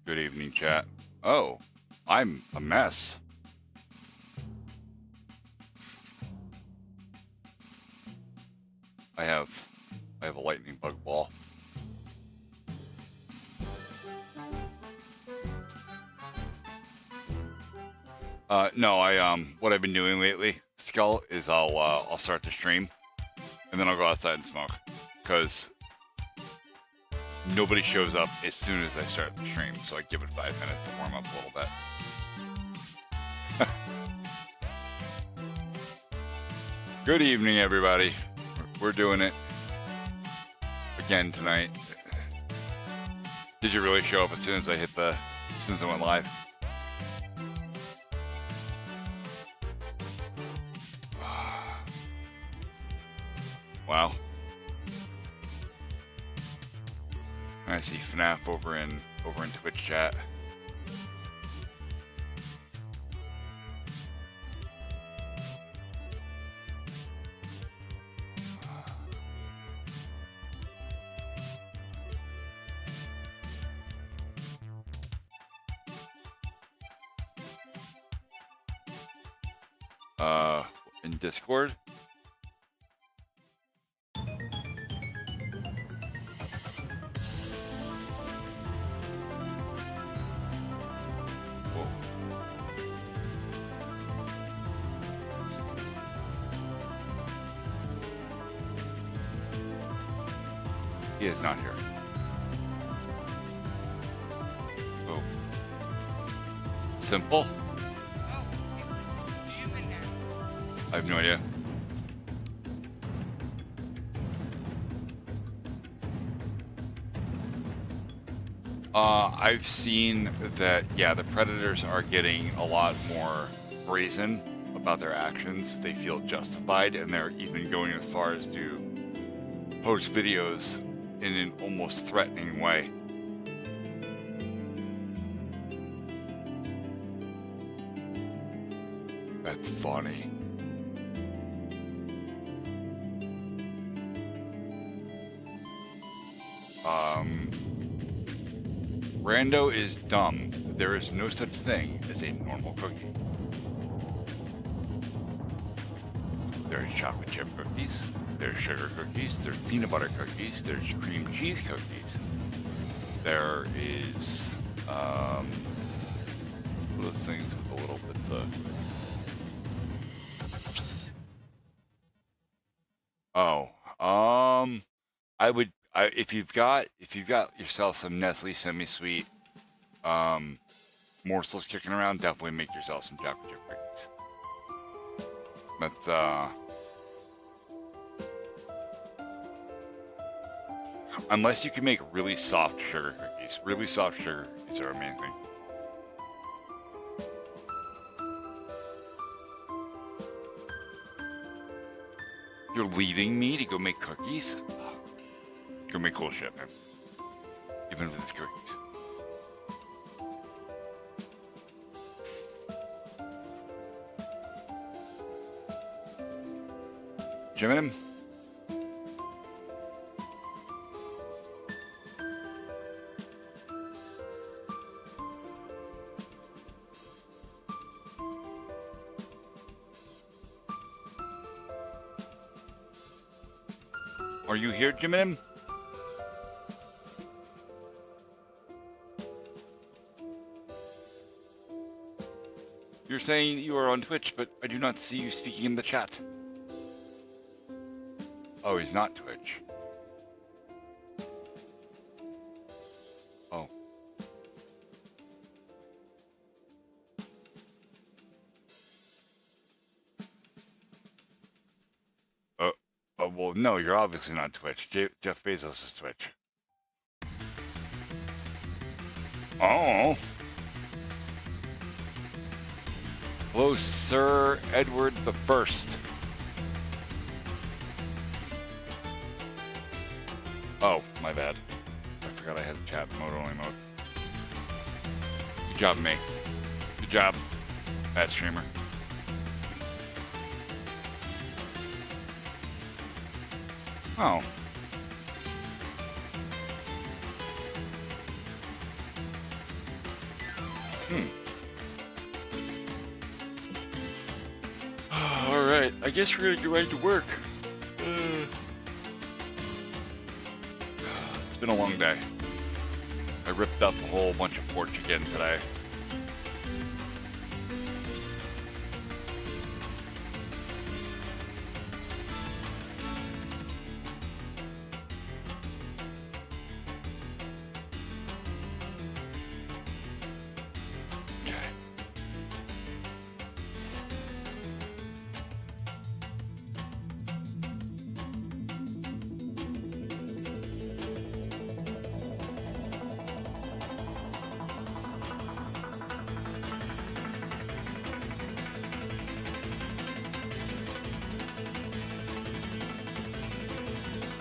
Good evening, chat. Oh, I'm a mess. I have a lightning bug ball. No, what I've been doing lately, Skull, is I'll start the stream, and then I'll go outside and smoke, because nobody shows up as soon as I start the stream, so I give it 5 minutes to warm up a little bit. Good evening, everybody. We're doing it again tonight. Did you really show up as soon as I went live? Wow. I see FNAF over in Twitch chat. In Discord. He is not here. Oh. Simple? Oh, it's Jim in there. I have no idea. I've seen that, yeah, the Predators are getting a lot more brazen about their actions. They feel justified, and they're even going as far as to post videos in an almost threatening way. That's funny. Rando is dumb. There is no such thing as a normal cookie. There's chocolate chip cookies, there's sugar cookies, there's peanut butter cookies, there's cream cheese cookies. There is, what are those things with the little bits of... Oh, if you've got yourself some Nestle semi-sweet morsels kicking around, definitely make yourself some chocolate chip cookies. But unless you can make really soft sugar cookies. Really soft sugar cookies are amazing. You're leaving me to go make cookies? Go make cool shit, man. Even if it's cookies. Jim? Are you here, Jim? You're saying you are on Twitch, but I do not see you speaking in the chat. Oh, he's not Twitch. Oh. Well, no, you're obviously not Twitch. Jeff Bezos is Twitch. Oh. Hello, Sir Edward the First. Oh, my bad. I forgot I had chat mode only mode. Good job, mate. Good job, bad streamer. Oh. Hmm. All right, I guess we're gonna get right to work. Uh, it's been a long day. I ripped up a whole bunch of porch again today. Okay.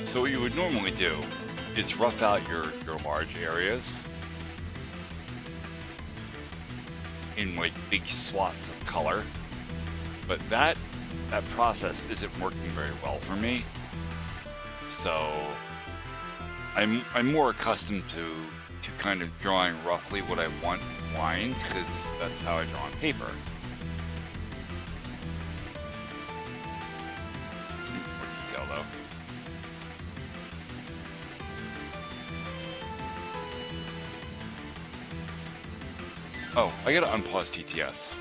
So what you would normally do is rough out your large areas in like big swaths of color, but that process isn't working very well for me. So I'm more accustomed to kind of drawing roughly what I want in lines because that's how I draw on paper. Just need more detail though. Oh, I gotta unpause TTS,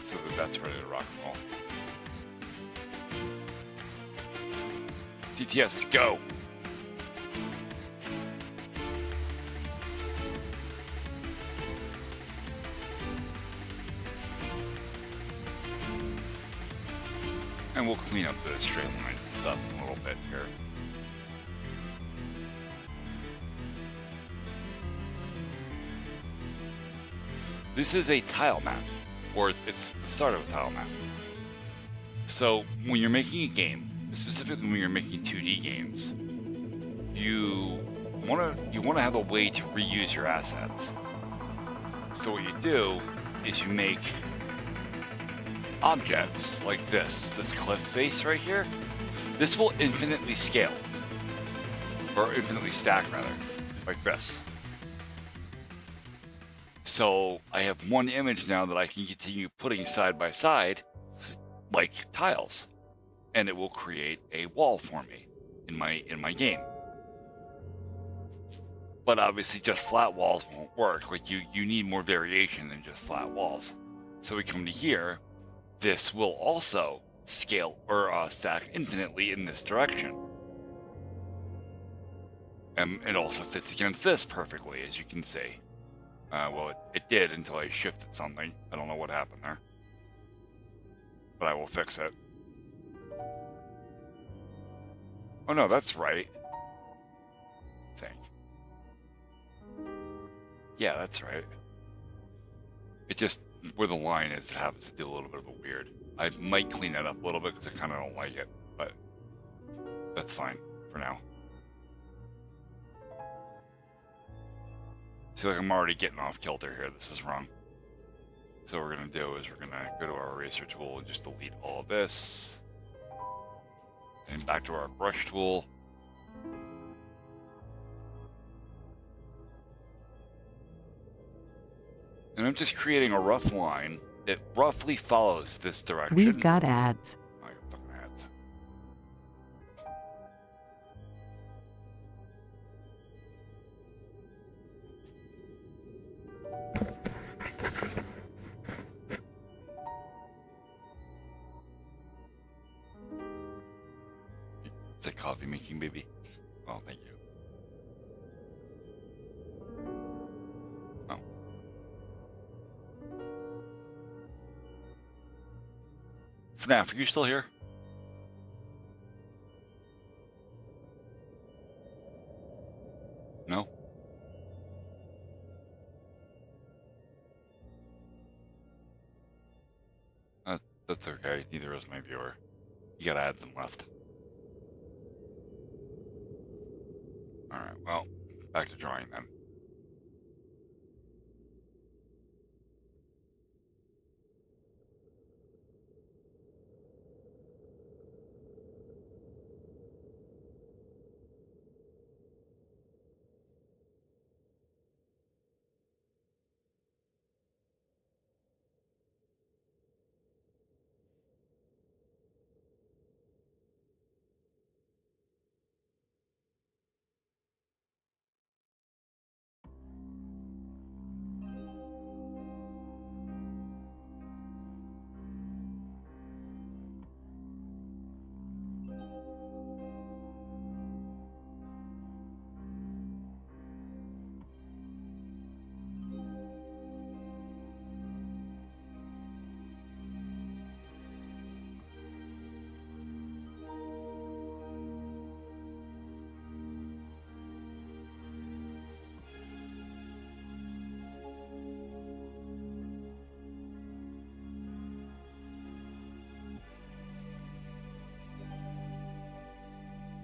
so that's ready to rock and roll. TTS, let's go! And we'll clean up the straight line stuff a little bit here. This is a tile map, or it's the start of a tile map. So when you're making a game, specifically when you're making 2D games, you wanna have a way to reuse your assets. So what you do is you make objects like this cliff face right here. This will infinitely scale, or infinitely stack rather, like this. So I have one image now that I can continue putting side by side like tiles, and it will create a wall for me in my game. But obviously just flat walls won't work. Like you need more variation than just flat walls. So we come to here, this will also scale or stack infinitely in this direction. And it also fits against this perfectly, as you can see. Well, it did until I shifted something. I don't know what happened there. But I will fix it. Oh no, that's right. I think. Yeah, that's right. It just, where the line is, it happens to do a little bit of a weird. I might clean that up a little bit because I kind of don't like it, but that's fine for now. See, like I'm already getting off kilter here. This is wrong. So what we're going to do is we're going to go to our eraser tool and just delete all of this. And back to our brush tool. And I'm just creating a rough line that roughly follows this direction. We've got ads. I got fucking ads. Is that coffee making, baby? Oh, thank you. Oh. FNAF, are you still here? No? That's okay. Neither is my viewer. You gotta add some left. Alright, well, back to drawing then.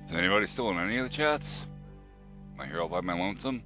Is anybody still in any of the chats? Am I here all by my lonesome?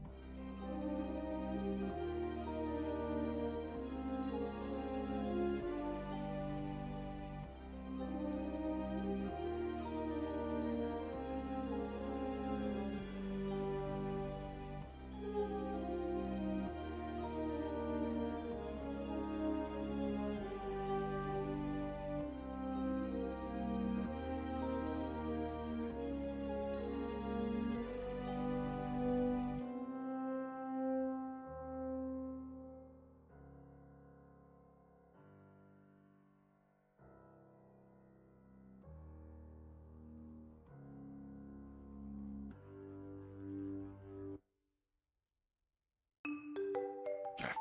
Okay.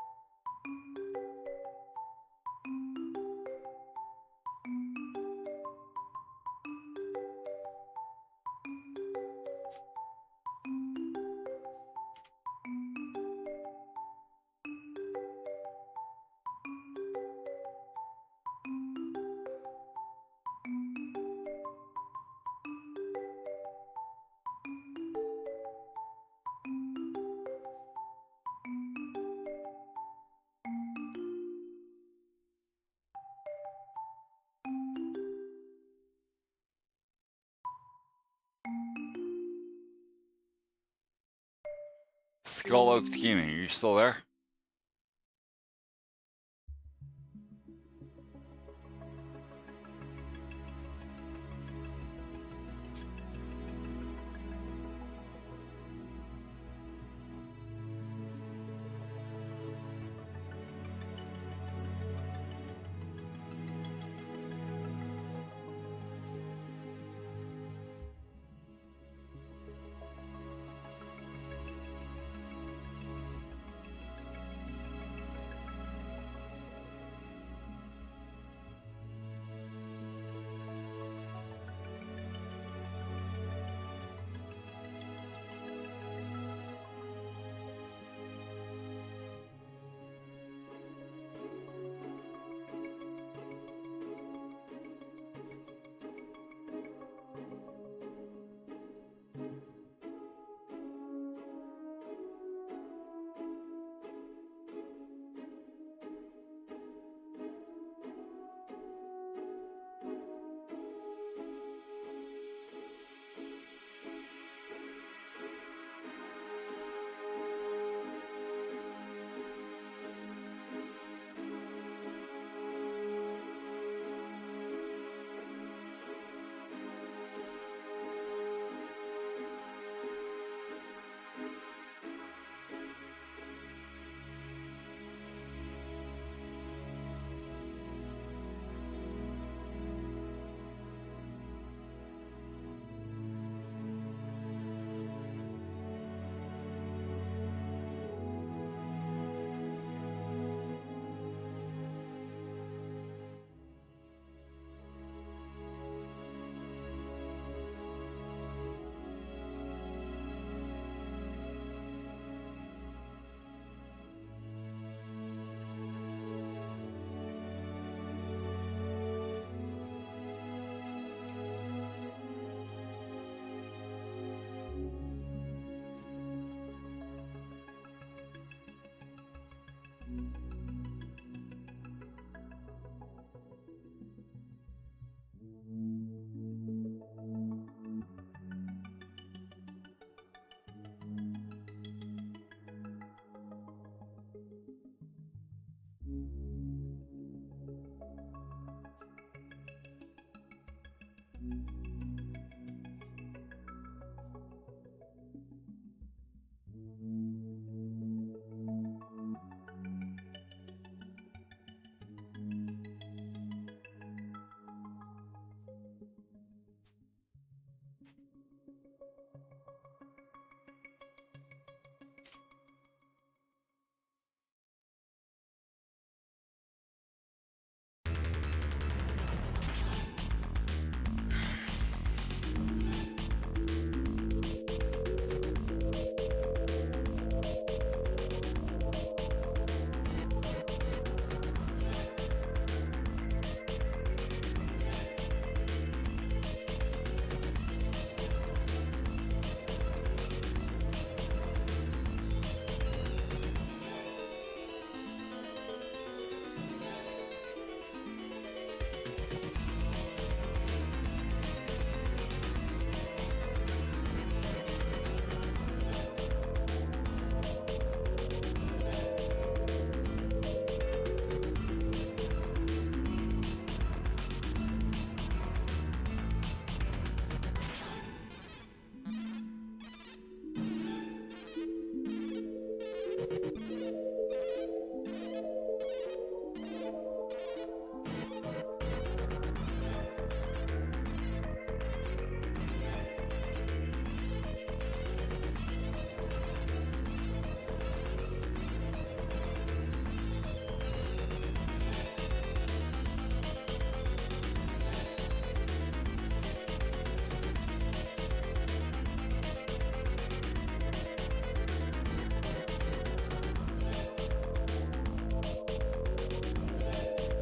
Skull Oak Scheming, are you still there?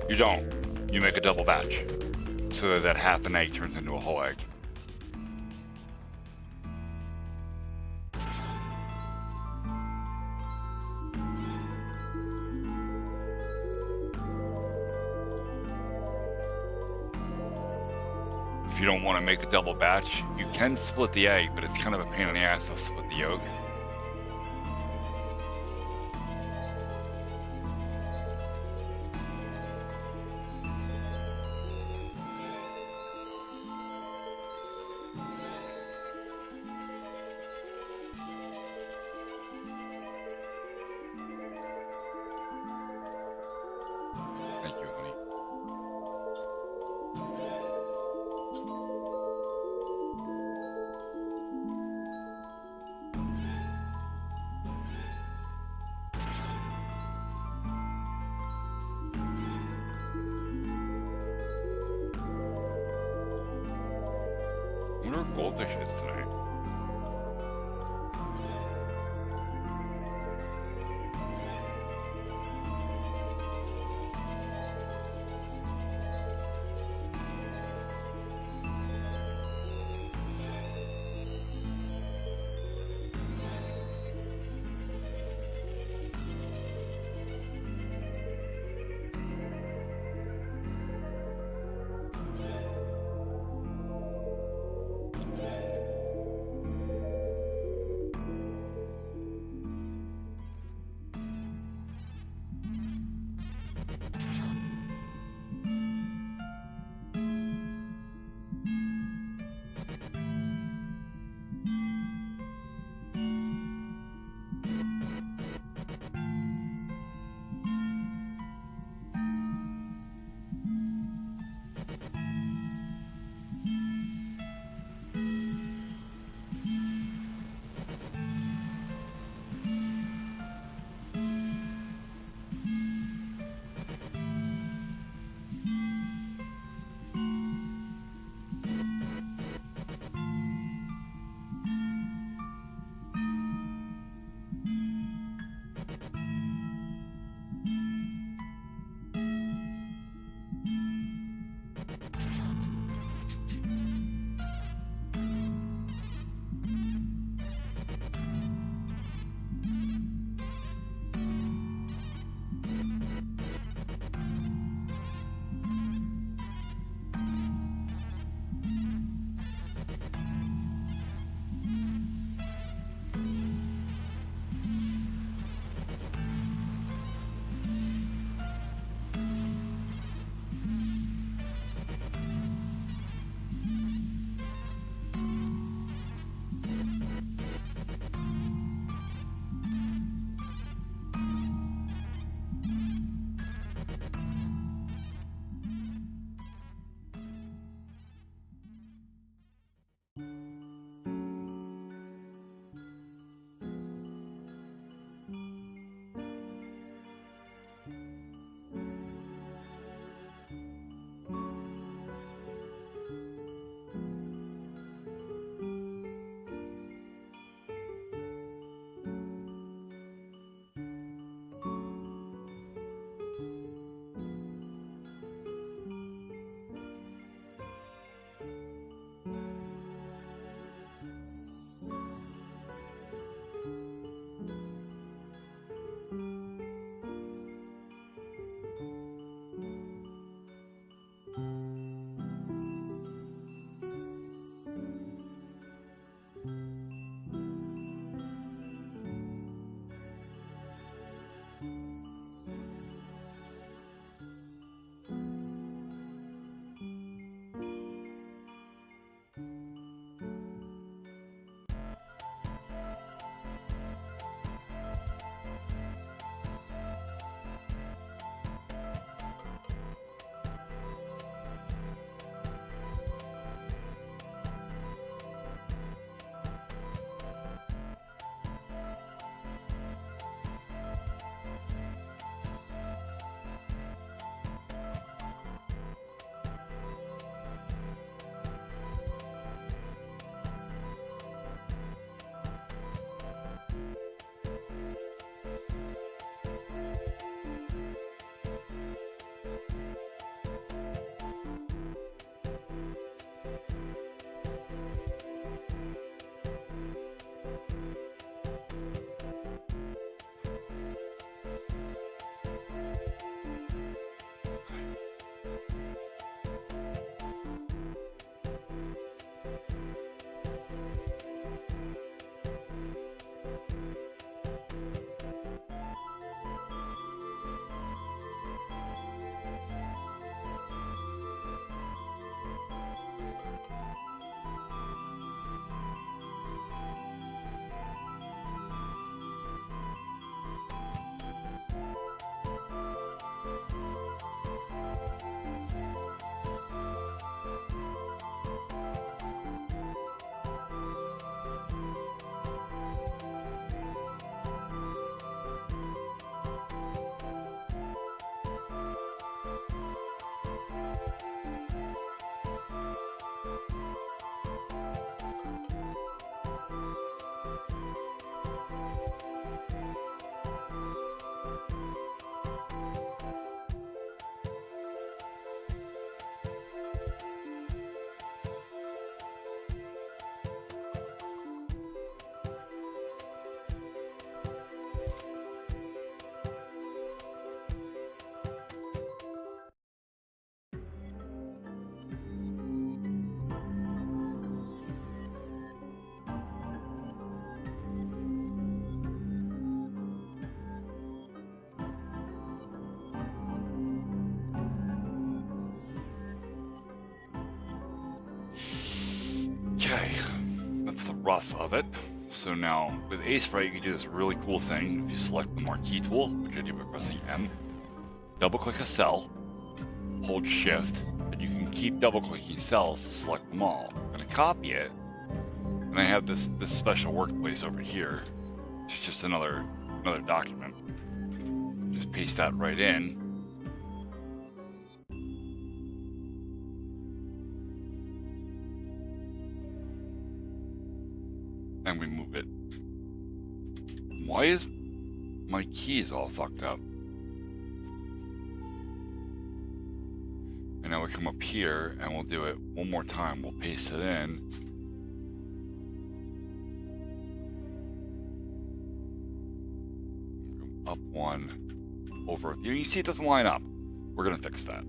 You don't. You make a double batch, so that that half an egg turns into a whole egg. If you don't want to make a double batch, you can split the egg, but it's kind of a pain in the ass to split the yolk. Thank you, honey. I wonder what goldfish is tonight. rough of it. So now with Aseprite, you can do this really cool thing. If you select the marquee tool, which I do by pressing M, double click a cell, hold shift, and you can keep double clicking cells to select them all. I'm going to copy it, and I have this special workplace over here. It's just another document. Just paste that right in. And we move it. Why is my keys all fucked up? And now we come up here and we'll do it one more time. We'll paste it in. Up one, over. You see it doesn't line up. We're gonna fix that.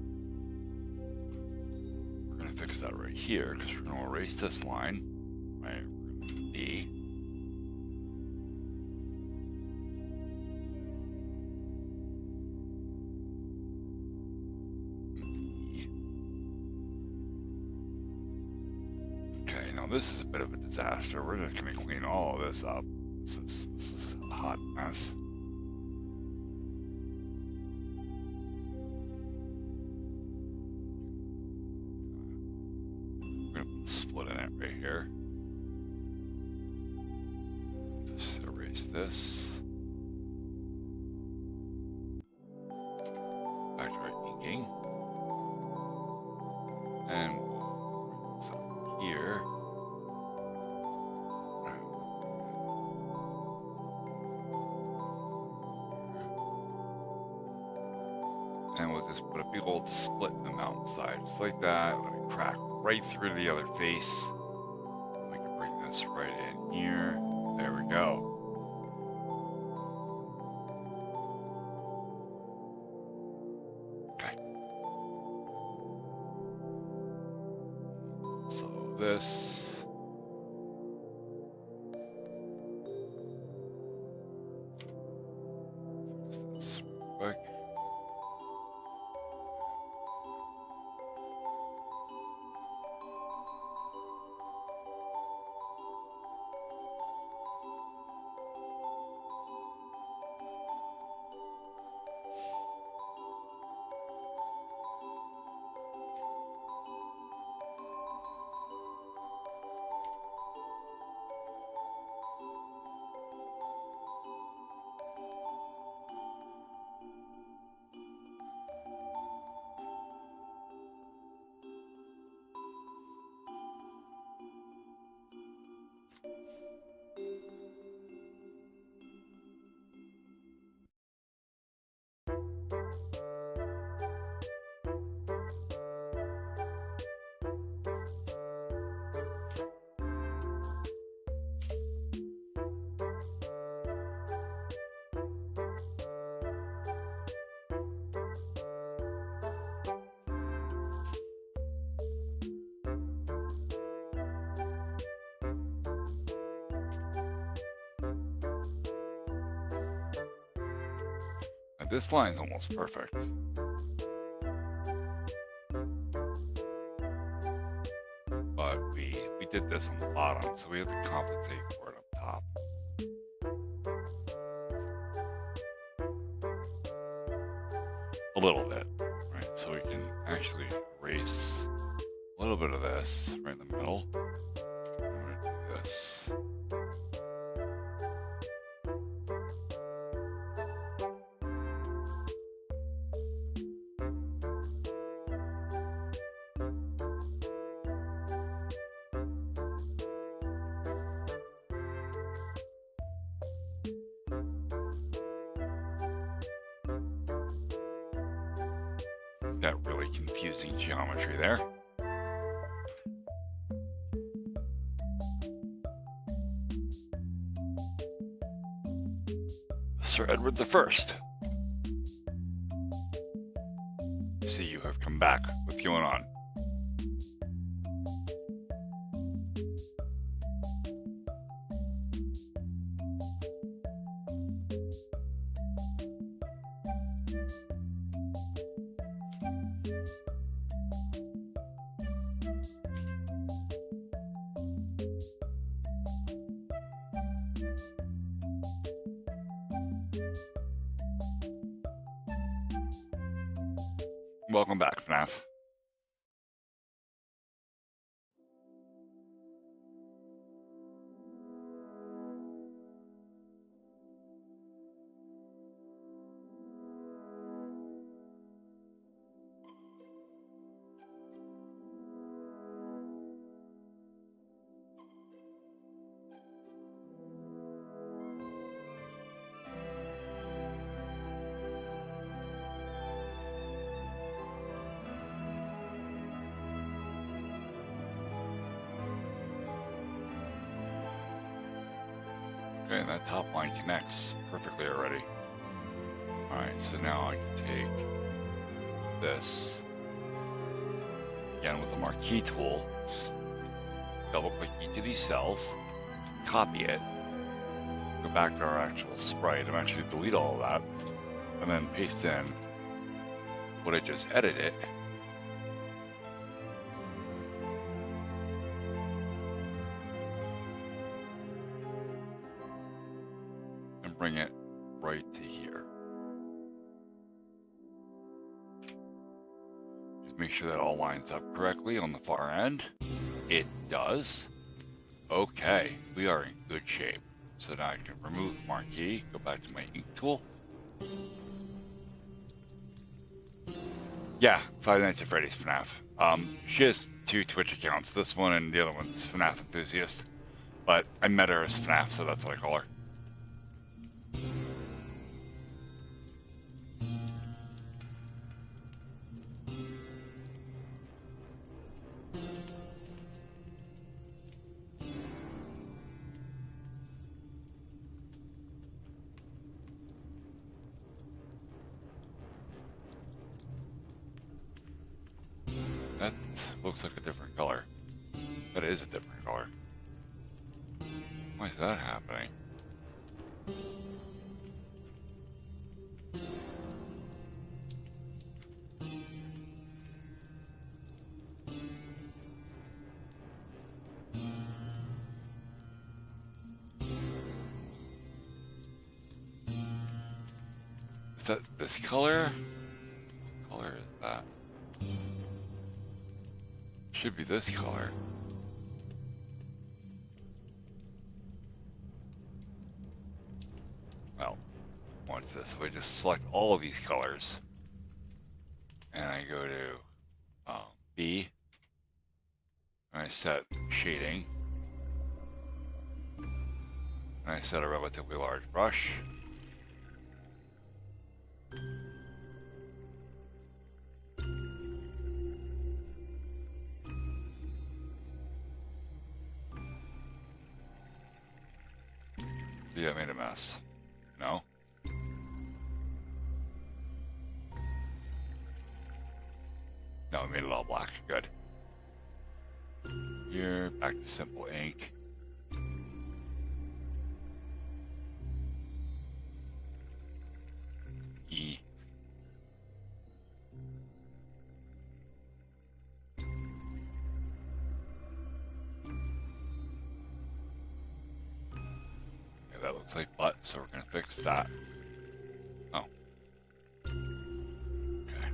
We're gonna fix that right here because we're gonna erase this line. Right, we're gonna B. Okay, now this is a bit of a disaster. We're just gonna clean all of this up. This is a hot mess. We're gonna put a split in it right here. Just erase this. Back to our inking. And we'll bring this up here. And we'll just put a big old split in the mountainside, just like that. Let it crack right through to the other face. We can bring this right in here. There we go. Okay. So this. Fix this real quick. Now this line's almost perfect. But we did this on the bottom, so we have to compensate for it up top. A little bit, right? So we can actually erase a little bit of this right in the middle. We're gonna do this. That really confusing geometry there. Sir Edward the First. See, you have come back. What's going on? Welcome back, FNAF. Okay, and that top line connects perfectly already. Alright, so now I can take this, again with the marquee tool, double click each of these cells, copy it, go back to our actual sprite, and actually delete all of that, and then paste in what I just edited. And bring it right to here. Just make sure that all lines up correctly on the far end. It does. Okay, we are in good shape. So now I can remove the marquee, go back to my ink tool. Yeah, Five Nights at Freddy's FNAF. She has 2 Twitch accounts. This one and the other one's FNAF Enthusiast. But I met her as FNAF, so that's what I call her. That looks like a different color. That is a different color. Why is that happening? Is that this color? What color is that? Should be this color. Well, watch this. We just select all of these colors, and I go to B, and I set shading, and I set a relatively large brush. See, I made a mess. No? No, I made it all black. Good. Here, back to simple ink. E. Okay, that looks like butt, so we're gonna fix that. Oh. Okay.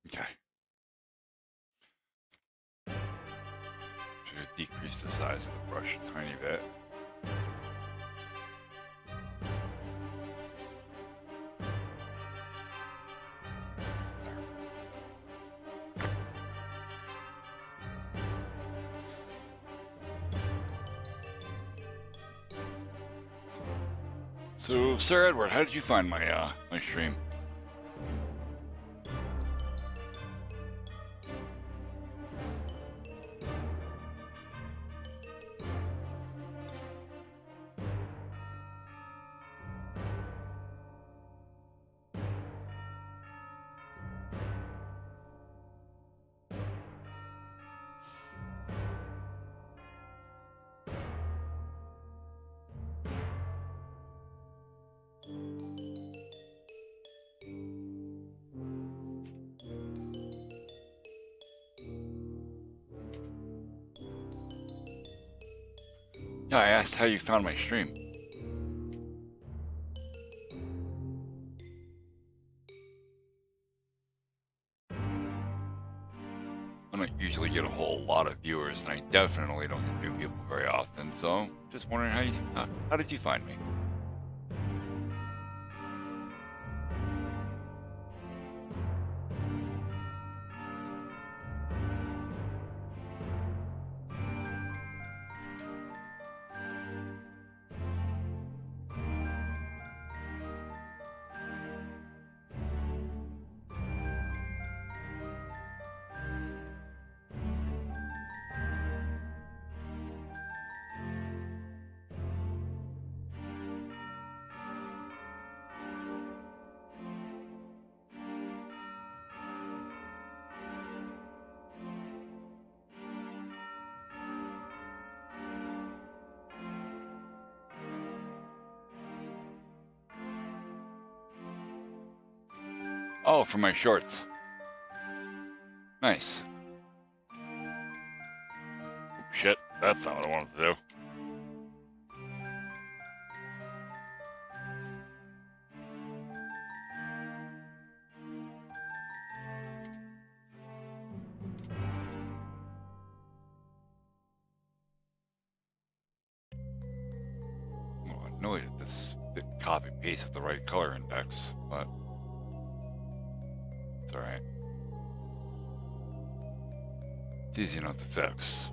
Okay. Should decrease the size of the brush a tiny bit. So, Sir Edward, how did you find my my stream? Yeah, I asked how you found my stream. I don't usually get a whole lot of viewers, and I definitely don't get new people very often, so just wondering how did you find me? Oh, for my shorts. Nice. Shit, that's not what I wanted to do. Oh, annoyed at this bit copy paste with the right color index, but it's alright. It's easy enough to fix.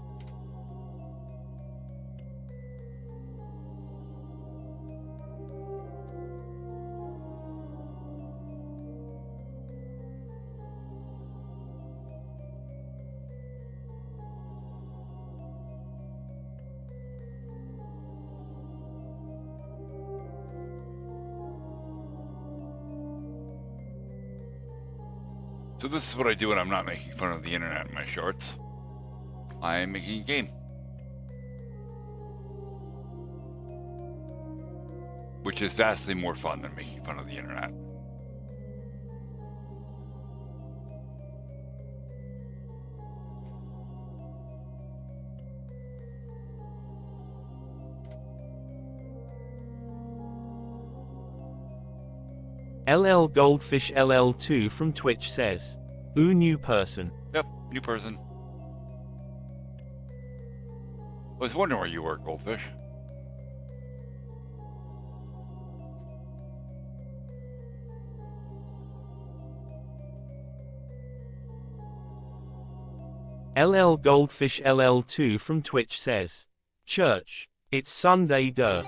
So this is what I do when I'm not making fun of the internet in my shorts. I'm making a game. Which is vastly more fun than making fun of the internet. LL Goldfish LL2 from Twitch says, "Ooh, new person." Yep, new person. I was wondering where you were, Goldfish. LL Goldfish LL2 from Twitch says, "Church, it's Sunday duh."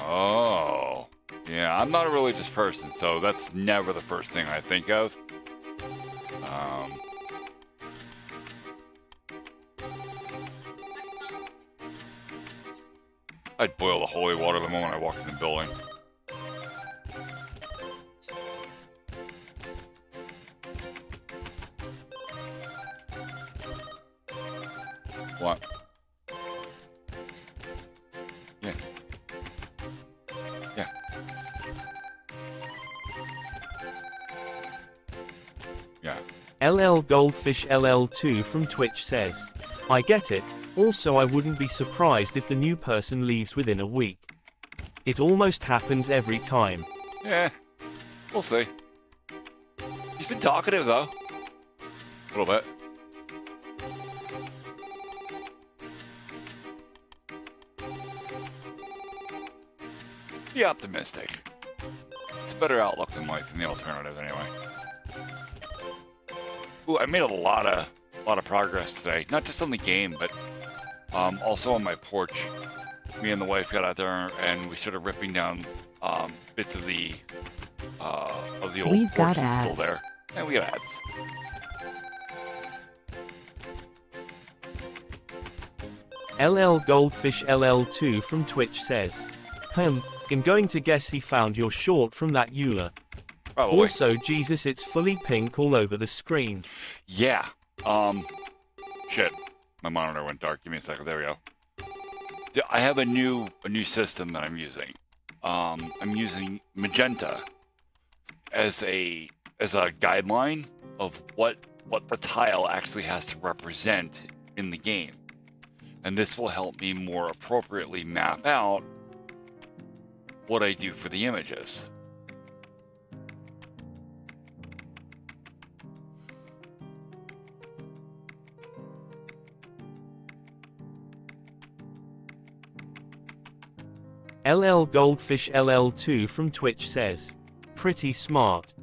Oh. Yeah, I'm not a religious person, so that's never the first thing I think of. I'd boil the holy water the moment I walk in the building. What? Yeah. Yeah. Yeah. LL Goldfish LL2 from Twitch says, "I get it. Also, I wouldn't be surprised if the new person leaves within a week. It almost happens every time." Yeah. We'll see. He's been talkative, though. A little bit. Be optimistic. It's a better outlook in life than the alternative, anyway. Ooh, I made a lot of progress today. Not just on the game, but also on my porch. Me and the wife got out there and we started ripping down bits of the old We've porch got that's still ads. there. And we got ads. LL Goldfish LL2 from Twitch says, I'm going to guess he found your short from that Eula. Probably. Also, Jesus, it's fully pink all over the screen." Yeah. Shit. My monitor went dark. Give me a second. There we go. I have a new system that I'm using. I'm using magenta as a guideline of what the tile actually has to represent in the game. And this will help me more appropriately map out what I do for the images. LL Goldfish LL2 from Twitch says, pretty smart.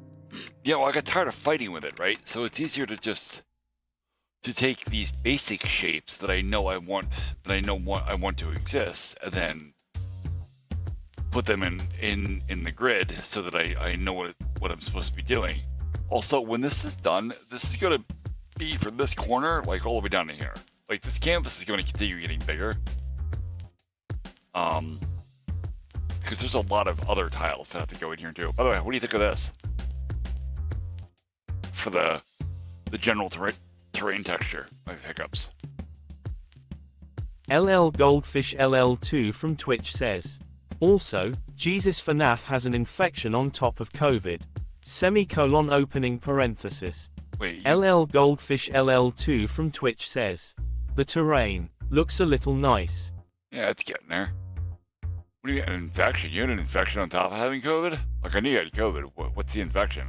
Yeah, well, I got tired of fighting with it, right? So it's easier to just take these basic shapes that I know I want to exist, and then put them in the grid so that I know what I'm supposed to be doing. Also, when this is done, this is going to be from this corner, like all the way down to here. Like, this canvas is going to continue getting bigger. Because there's a lot of other tiles that have to go in here too. By the way, what do you think of this? For the general terrain texture, my hiccups. LL Goldfish LL2 from Twitch says, also, Jesus FNAF has an infection on top of COVID. Semicolon opening parenthesis. Wait. LL Goldfish LL2 from Twitch says, the terrain looks a little nice. Yeah, it's getting there. What do you get? An infection? You had an infection on top of having COVID? Like, I knew you had COVID. What's the infection?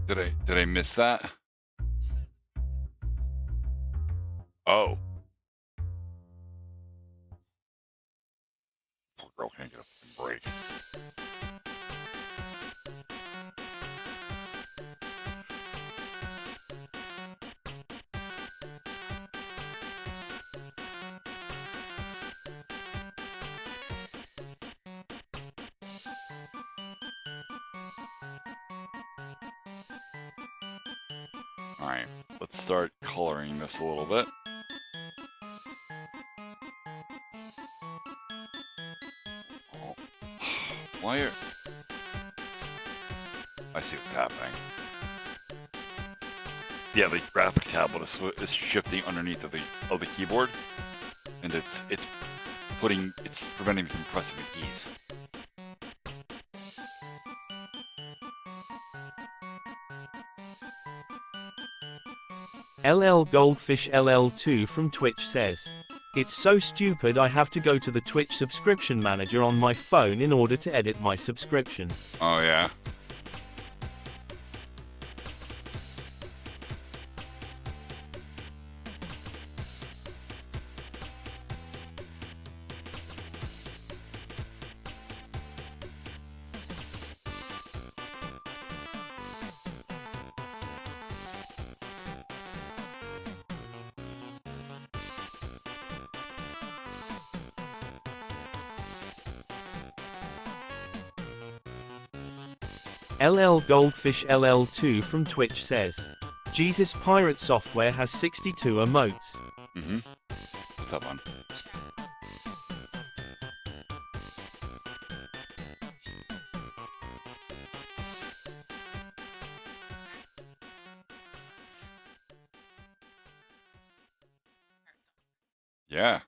Did I miss that? Oh. Poor girl can't get a fucking break. Alright, let's start coloring this a little bit. Oh. Why are... I see what's happening. Yeah, the graphic tablet is shifting underneath of the keyboard, and it's preventing me from pressing the keys. LL Goldfish LL2 from Twitch says, it's so stupid I have to go to the Twitch subscription manager on my phone in order to edit my subscription. Oh yeah? LL Goldfish LL2 from Twitch says, Jesus Pirate Software has 62 emotes. Mm-hmm. What's up, man? Yeah.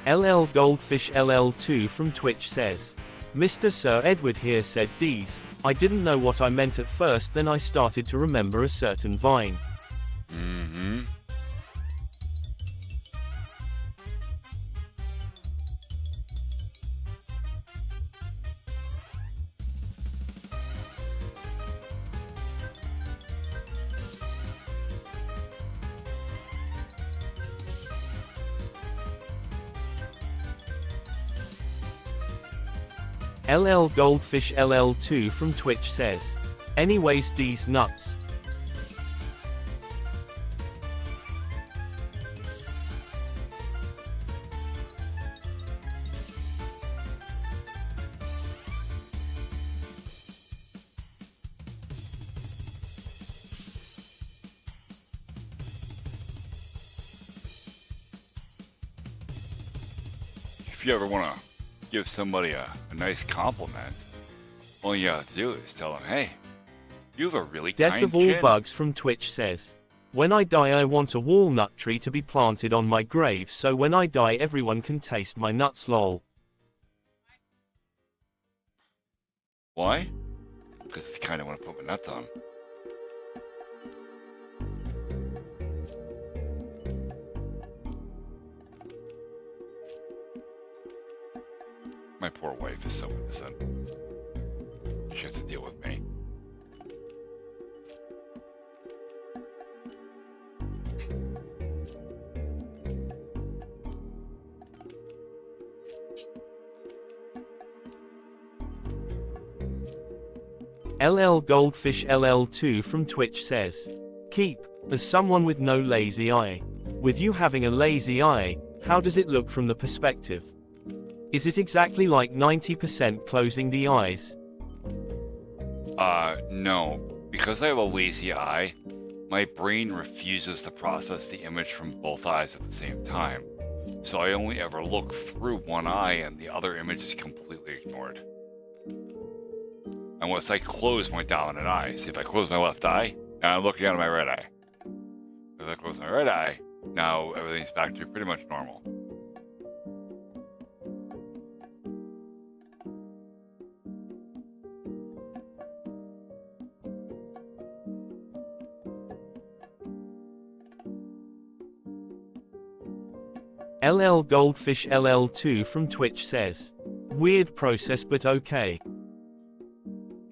LL Goldfish LL2 from Twitch says, Mr. Sir Edward here said these, I didn't know what I meant at first, then I started to remember a certain vine. Mm-hmm. LL Goldfish LL2 from Twitch says, anyways these nuts. If you ever want to give somebody a nice compliment, all you have to do is tell them, hey, you have a really Death kind of all chin. bugs from Twitch says, when I die I want a walnut tree to be planted on my grave so when I die everyone can taste my nuts lol. Why? Because it's kind of want to put my nuts on. My poor wife is so innocent. She has to deal with me. LL Goldfish LL2 from Twitch says, keep, as someone with no lazy eye. With you having a lazy eye, how does it look from the perspective? Is it exactly like 90% closing the eyes? No. Because I have a lazy eye, my brain refuses to process the image from both eyes at the same time. So I only ever look through one eye and the other image is completely ignored. Unless I close my dominant eye. See, if I close my left eye, now I'm looking out of my right eye. If I close my right eye, now everything's back to pretty much normal. LL Goldfish LL2 from Twitch says, weird process but okay.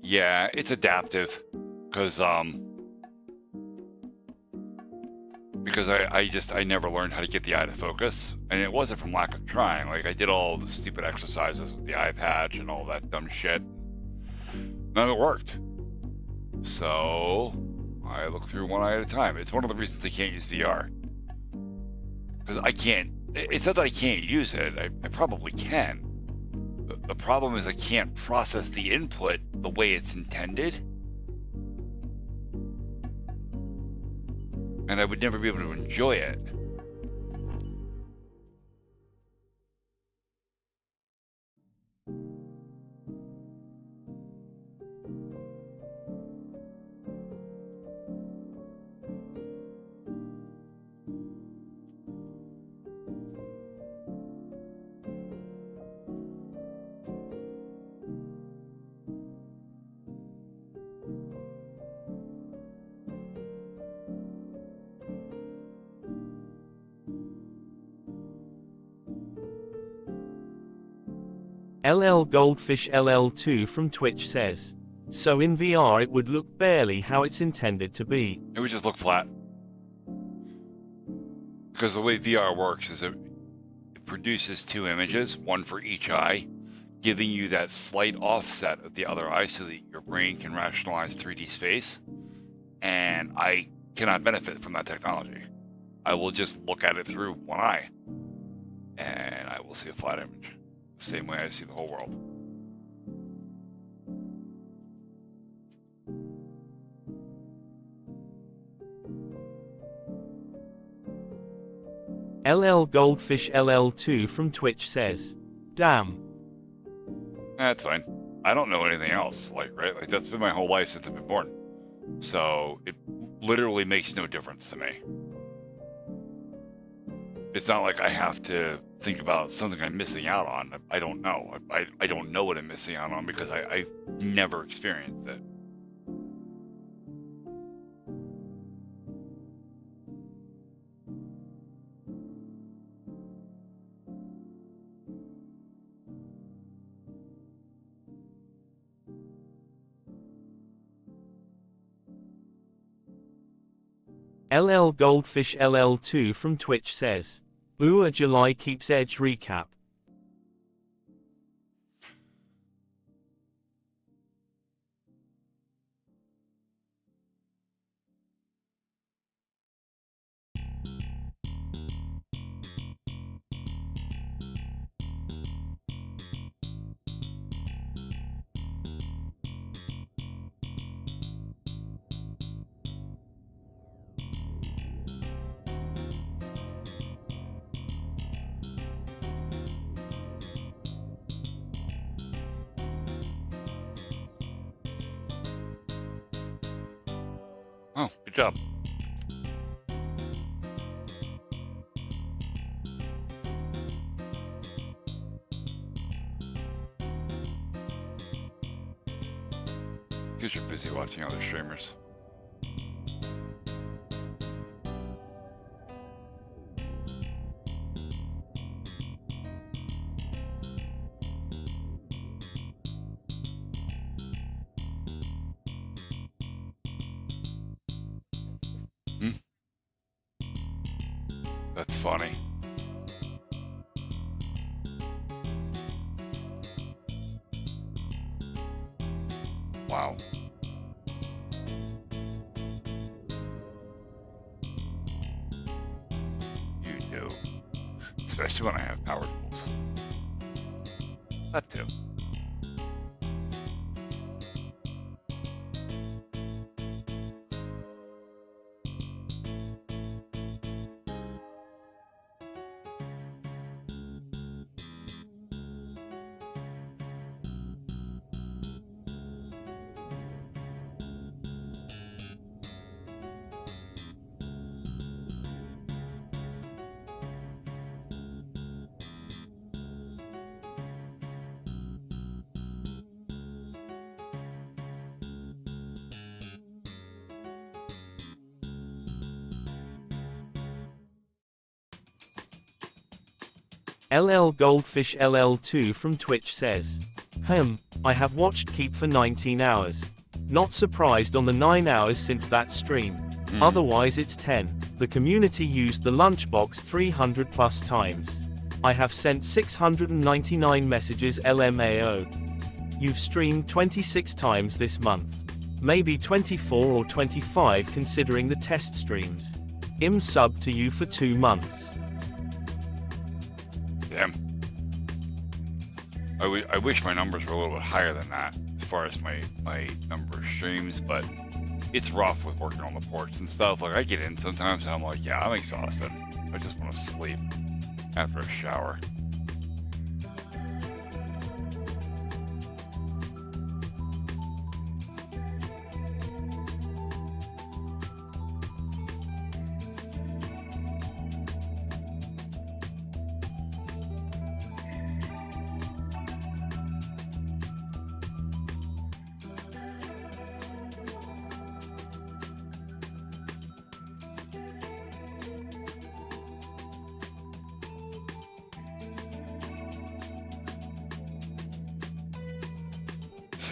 Yeah, it's adaptive. Because I never learned how to get the eye to focus. And it wasn't from lack of trying. Like, I did all the stupid exercises with the eye patch and all that dumb shit. None of it worked. So I look through one eye at a time. It's one of the reasons I can't use VR. Because I can't. It's not that I can't use it. I probably can. The problem is I can't process the input the way it's intended. And I would never be able to enjoy it. LL Goldfish LL2 from Twitch says, so in VR it would look barely how it's intended to be. It would just look flat. Because the way VR works is it produces two images, one for each eye, giving you that slight offset of the other eye so that your brain can rationalize 3D space. And I cannot benefit from that technology. I will just look at it through one eye. And I will see a flat image. Same way I see the whole world. LL Goldfish LL2 from Twitch says, damn. That's fine. I don't know anything else, right? Like, that's been my whole life since I've been born. So it literally makes no difference to me. It's not like I have to think about something I'm missing out on. I don't know. I don't know what I'm missing out on because I've never experienced it. LL Goldfish LL2 from Twitch says, ooh, a July keeps edge recap. Oh, good job. Because you're busy watching other streamers. That's funny. Wow. You do. Especially when I have power tools. That too. LL Goldfish LL2 from Twitch says, I have watched Keep for 19 hours. Not surprised on the 9 hours since that stream. Otherwise it's 10. The community used the lunchbox 300 plus times. I have sent 699 messages LMAO. You've streamed 26 times this month. Maybe 24 or 25 considering the test streams. Sub to you for 2 months. Damn. I wish my numbers were a little bit higher than that as far as my number of streams, but it's rough with working on the ports and stuff. Like, I get in sometimes and I'm like, yeah, I'm exhausted. I just want to sleep after a shower.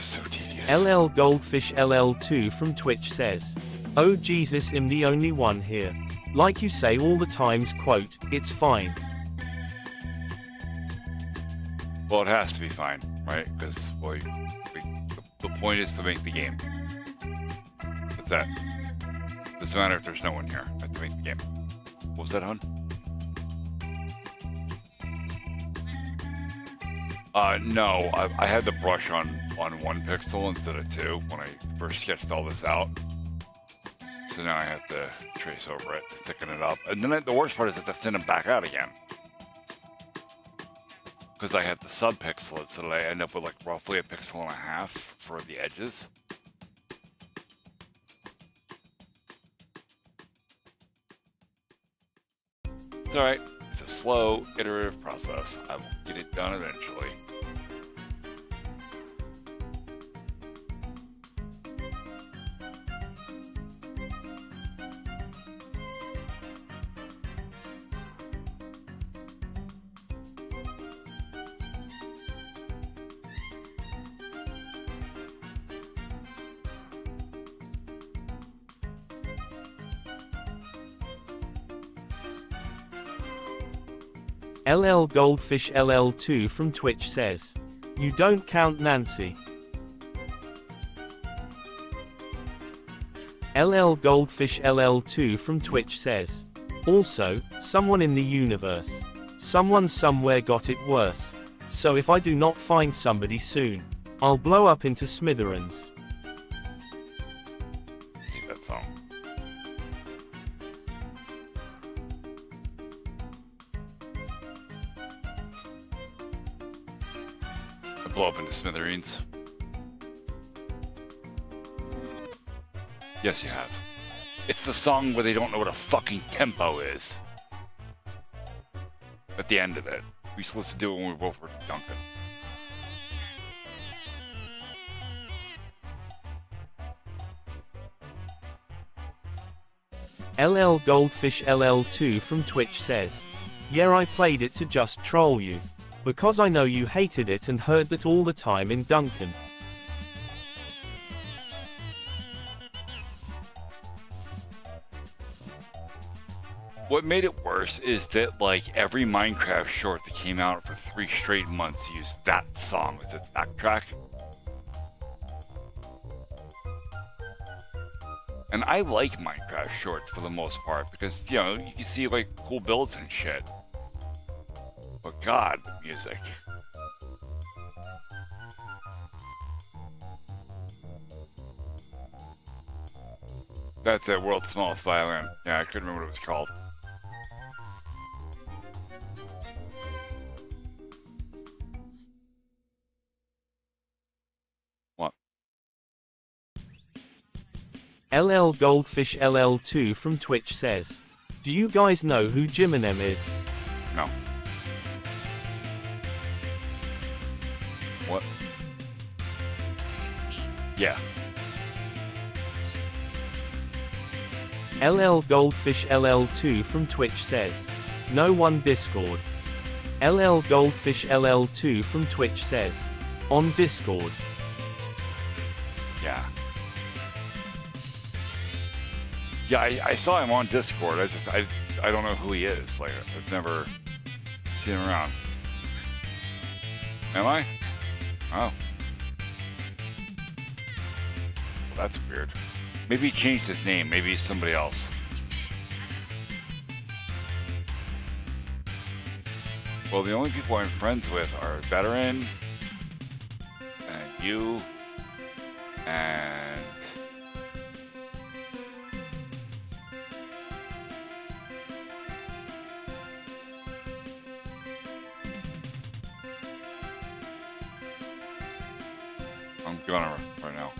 So tedious. LL Goldfish LL2 from Twitch says, oh Jesus, I'm the only one here. Like you say all the times, quote, it's fine. Well, it has to be fine, right? Because, well, the point is to make the game. That's that. Doesn't matter if there's no one here. I have to make the game. What was that, hon? No, I had the brush on 1 pixel instead of 2 when I first sketched all this out. So now I have to trace over it to thicken it up. And then the worst part is I have to thin it back out again. Because I had the sub-pixel, so that I end up with like roughly 1.5 pixels for the edges. It's alright. It's a slow, iterative process. I will get it done eventually. LL Goldfish LL2 from Twitch says, you don't count Nancy. LL Goldfish LL2 from Twitch says, also, someone in the universe. Someone somewhere got it worse. So if I do not find somebody soon, I'll blow up into smithereens. Hate that song. Blow up into smithereens. Yes, you have. It's the song where they don't know what a fucking tempo is. At the end of it. We used to listen to it when we both were Duncan. LL Goldfish LL2 from Twitch says, yeah, I played it to just troll you. Because I know you hated it and heard that all the time in Duncan. What made it worse is that, like, every Minecraft short that came out for 3 straight months used that song as its backtrack. And I like Minecraft shorts for the most part because, you know, you can see, like, cool builds and shit. But God, the music. That's it, World's Smallest Violin. Yeah, I couldn't remember what it was called. What? LL Goldfish LL2 from Twitch says, do you guys know who Jiminem is? No. What? Yeah. LL Goldfish LL2 from Twitch says, no one Discord. LL Goldfish LL2 from Twitch says, on Discord. Yeah. Yeah, I saw him on Discord. I don't know who he is. Like, I've never seen him around. Am I? Oh. Well, that's weird. Maybe he changed his name. Maybe he's somebody else. Well, the only people I'm friends with are Veteran, and you, and... I'm gonna right now.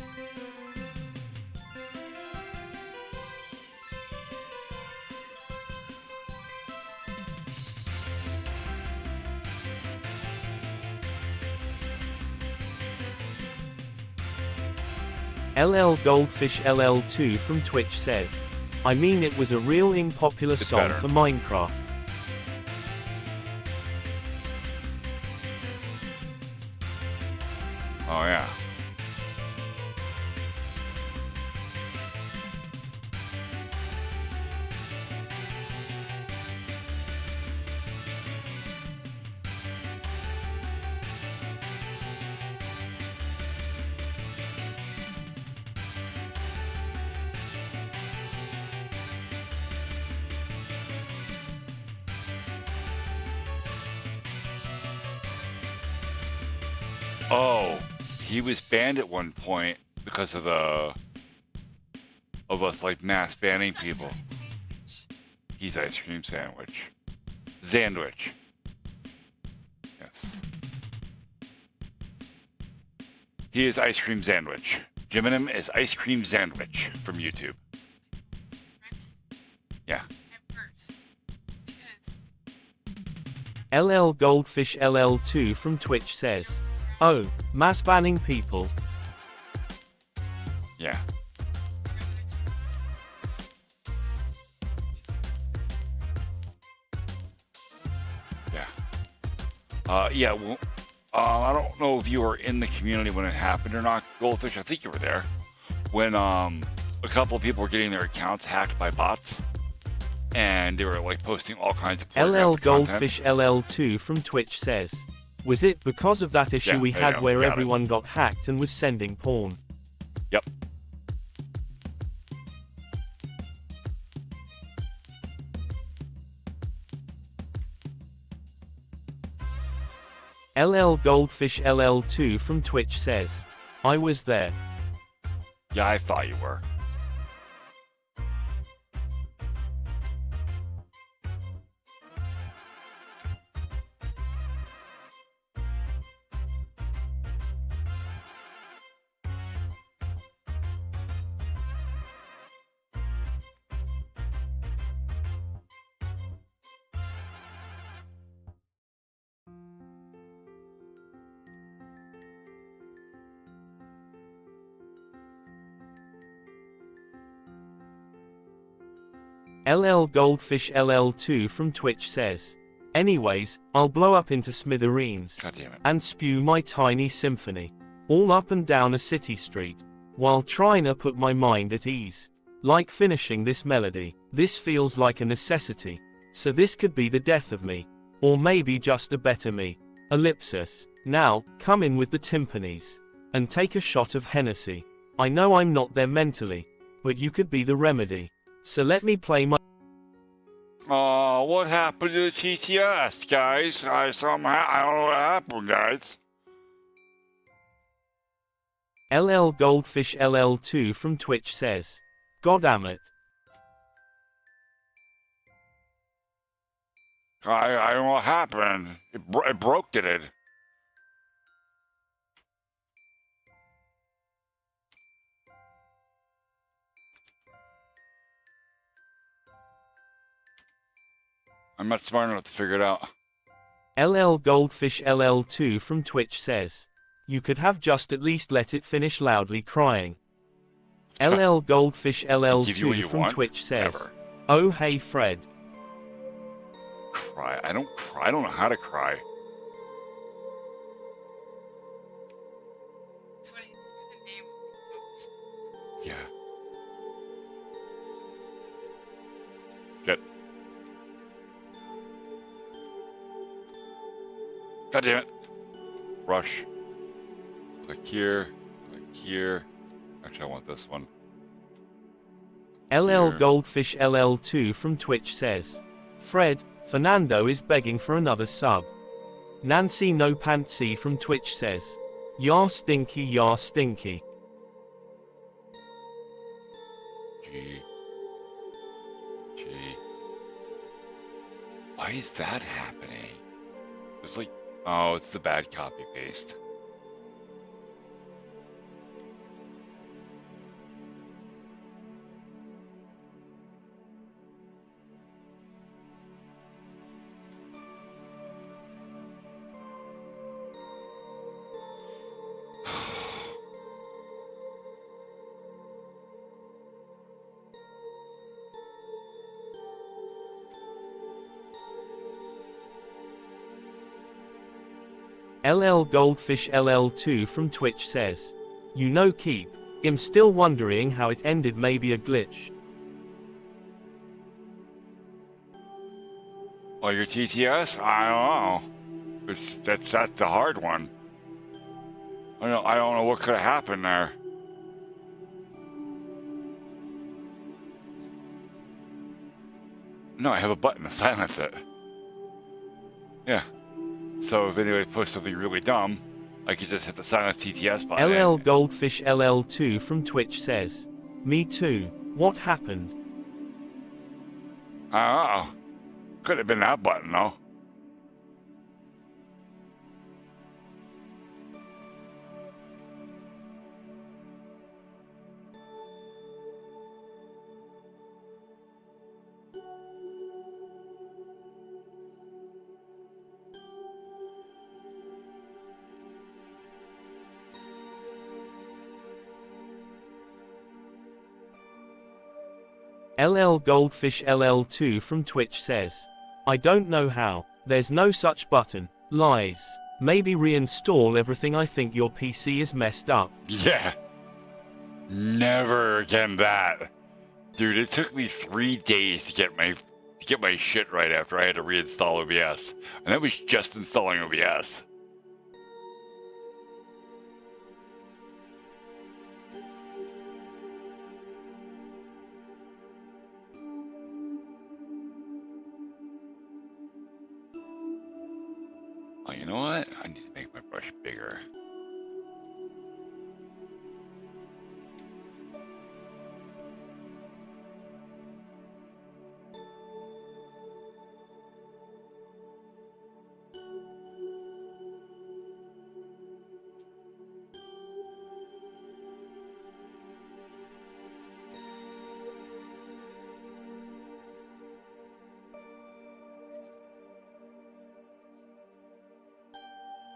LL Goldfish LL2 from Twitch says, I mean it was a real unpopular song better. for Minecraft. Oh yeah. Oh, he was banned at one point because of us like mass banning people. He's ice cream sandwich. Sandwich. Yes. He is ice cream sandwich. Jiminem is ice cream sandwich from YouTube. Yeah. At first. Because LL Goldfish LL2 from Twitch says, oh, mass banning people. Yeah. Yeah. Yeah, well, I don't know if you were in the community when it happened or not, Goldfish. I think you were there. When a couple of people were getting their accounts hacked by bots. And they were like posting all kinds of LL pornographic Goldfish LL2 from Twitch says, was it because of that issue Yeah, we there you had go. where Got it. everyone got hacked and was sending porn? Yep. LL Goldfish LL2 from Twitch says, I was there. Yeah, I thought you were. LL Goldfish LL2 from Twitch says, anyways, I'll blow up into smithereens God damn it. and spew my tiny symphony all up and down a city street while trying to put my mind at ease. Like finishing this melody, this feels like a necessity, so this could be the death of me, or maybe just a better me. Ellipsis. Now, come in with the timpanis and take a shot of Hennessy. I know I'm not there mentally, but you could be the remedy. So let me play my. Oh, what happened to the TTS, guys? I don't know what happened, guys. LL Goldfish LL2 from Twitch says, God damn it. I don't know what happened. It broke, did it? I'm not smart enough to figure it out. LL Goldfish LL2 from Twitch says, you could have just at least let it finish loudly crying. LL Goldfish Give you what LL2 you from want? Twitch says, Never. oh hey Fred. Cry. I don't cry. I don't know how to cry. That's why you do the name of the Yeah. Good. God damn it. Rush. Click here. Click here. Actually, I want this one. LL Here. Goldfish LL2 from Twitch says, Fred, Fernando is begging for another sub. Nancy No Pantsy from Twitch says, yar stinky yar stinky. G. G. Why is that happening? It's like, oh, it's the bad copy paste. LL Goldfish LL2 from Twitch says, you know keep, I'm still wondering how it ended, maybe a glitch. Oh, your TTS? I don't know. That's the hard one. I don't know what could have happened there. No, I have a button to silence it. Yeah. So if anybody posts something really dumb, I could just hit the silence TTS button. LL Goldfish LL2 from Twitch says, me too, what happened? I don't know. Could have been that button though. LL Goldfish LL2 from Twitch says, I don't know how, there's no such button, lies. Maybe reinstall everything, I think your PC is messed up. Yeah. Never again that. Dude, it took me 3 days to get my shit right after I had to reinstall OBS. And that was just installing OBS. Oh, you know what? I need to make my brush bigger.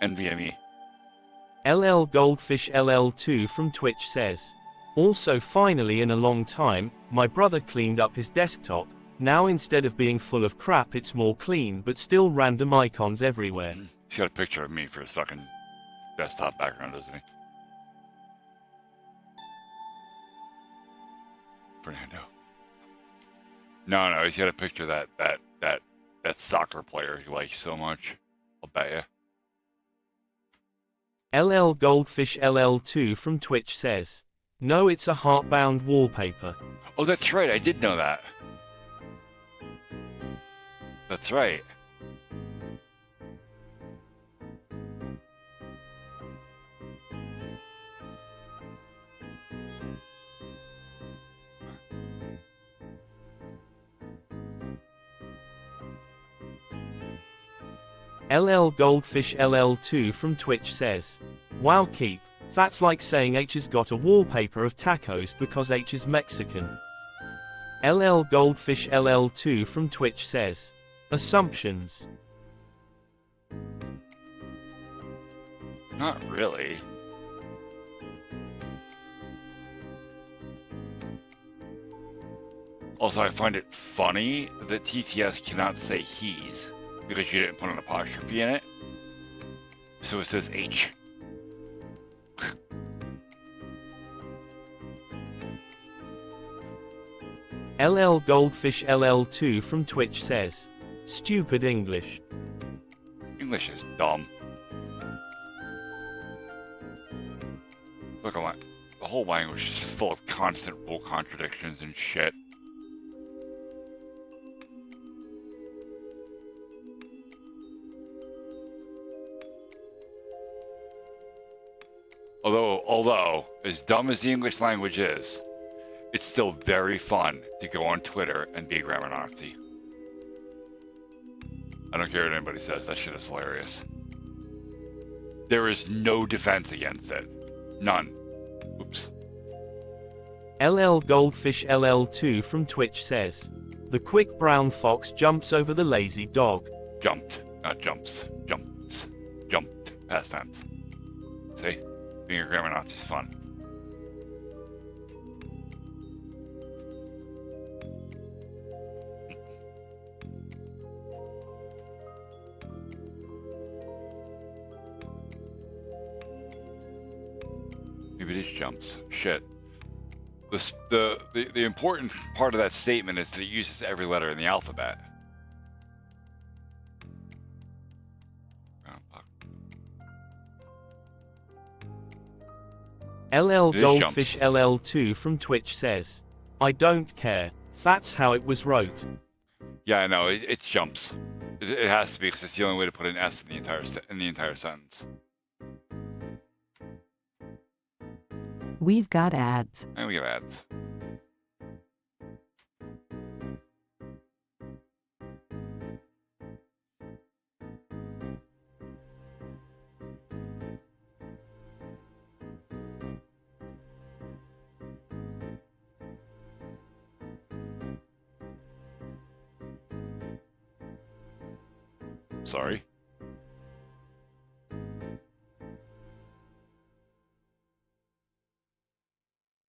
NVMe. LL Goldfish LL2 from Twitch says, also finally in a long time, my brother cleaned up his desktop, Now instead of being full of crap, it's more clean, but still random icons everywhere. He's got a picture of me for his fucking desktop background, doesn't he? Fernando. No, he's got a picture of that soccer player he likes so much. I'll bet you. LL Goldfish LL2 from Twitch says, "No, it's a heartbound wallpaper." Oh, that's right. I did know that. That's right. LL Goldfish LL2 from Twitch says, "Wow, Keep, that's like saying H has got a wallpaper of tacos because H is Mexican." LL Goldfish LL2 from Twitch says, "Assumptions." Not really. Also, I find it funny that TTS cannot say he's because you didn't put an apostrophe in it. So it says H. LL Goldfish LL2 from Twitch says, "Stupid English." English is dumb. Look, the whole language is just full of constant rule contradictions and shit. Although, as dumb as the English language is, it's still very fun to go on Twitter and be a grammar Nazi. I don't care what anybody says, that shit is hilarious. There is no defense against it. None. Oops. LL Goldfish LL2 from Twitch says, "The quick brown fox jumps over the lazy dog." Jumped, not jumps. Jumps. Jumped. Past tense. See? Being a grammar Nazi is fun. Maybe it is jumps. Shit. The important part of that statement is that it uses every letter in the alphabet. LL Goldfish LL2 from Twitch says, "I don't care. That's how it was wrote." Yeah, I know. It's jumps. It has to be because it's the only way to put an S in the entire sentence. We've got ads. And we have ads. Sorry.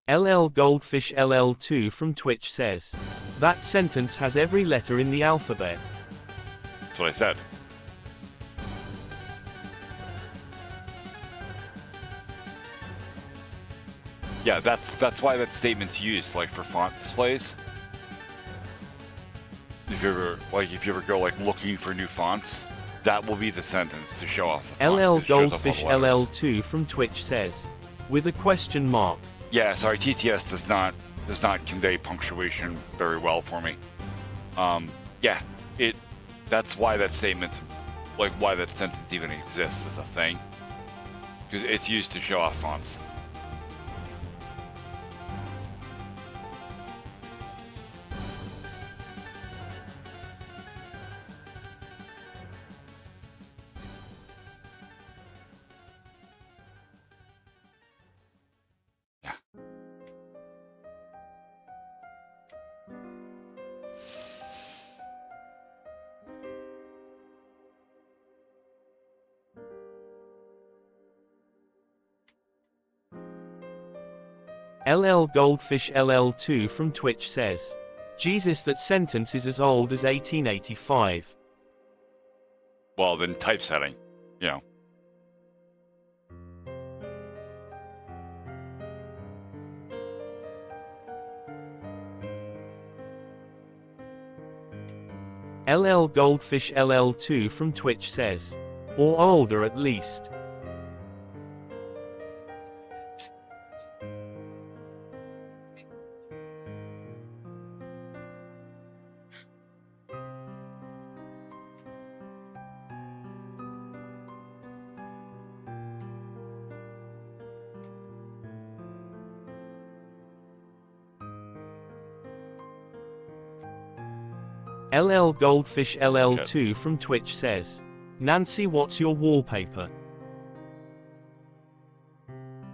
LL Goldfish LL2 from Twitch says, "That sentence has every letter in the alphabet." That's what I said. Yeah, that's why that statement's used, like for font displays. If you ever go like looking for new fonts, that will be the sentence to show off the font. LL It shows off all Goldfish the letters. LL2 from Twitch says, with a question mark. Yeah, sorry, TTS does not convey punctuation very well for me. Yeah, that's why that statement, like why that sentence even exists as a thing, because it's used to show off fonts. LL Goldfish LL2 from Twitch says, Jesus, that sentence is as old as 1885. Well, then typesetting, you know. LL Goldfish LL2 from Twitch says, or older at least. LL Goldfish LL2 from Twitch says, Nancy, what's your wallpaper?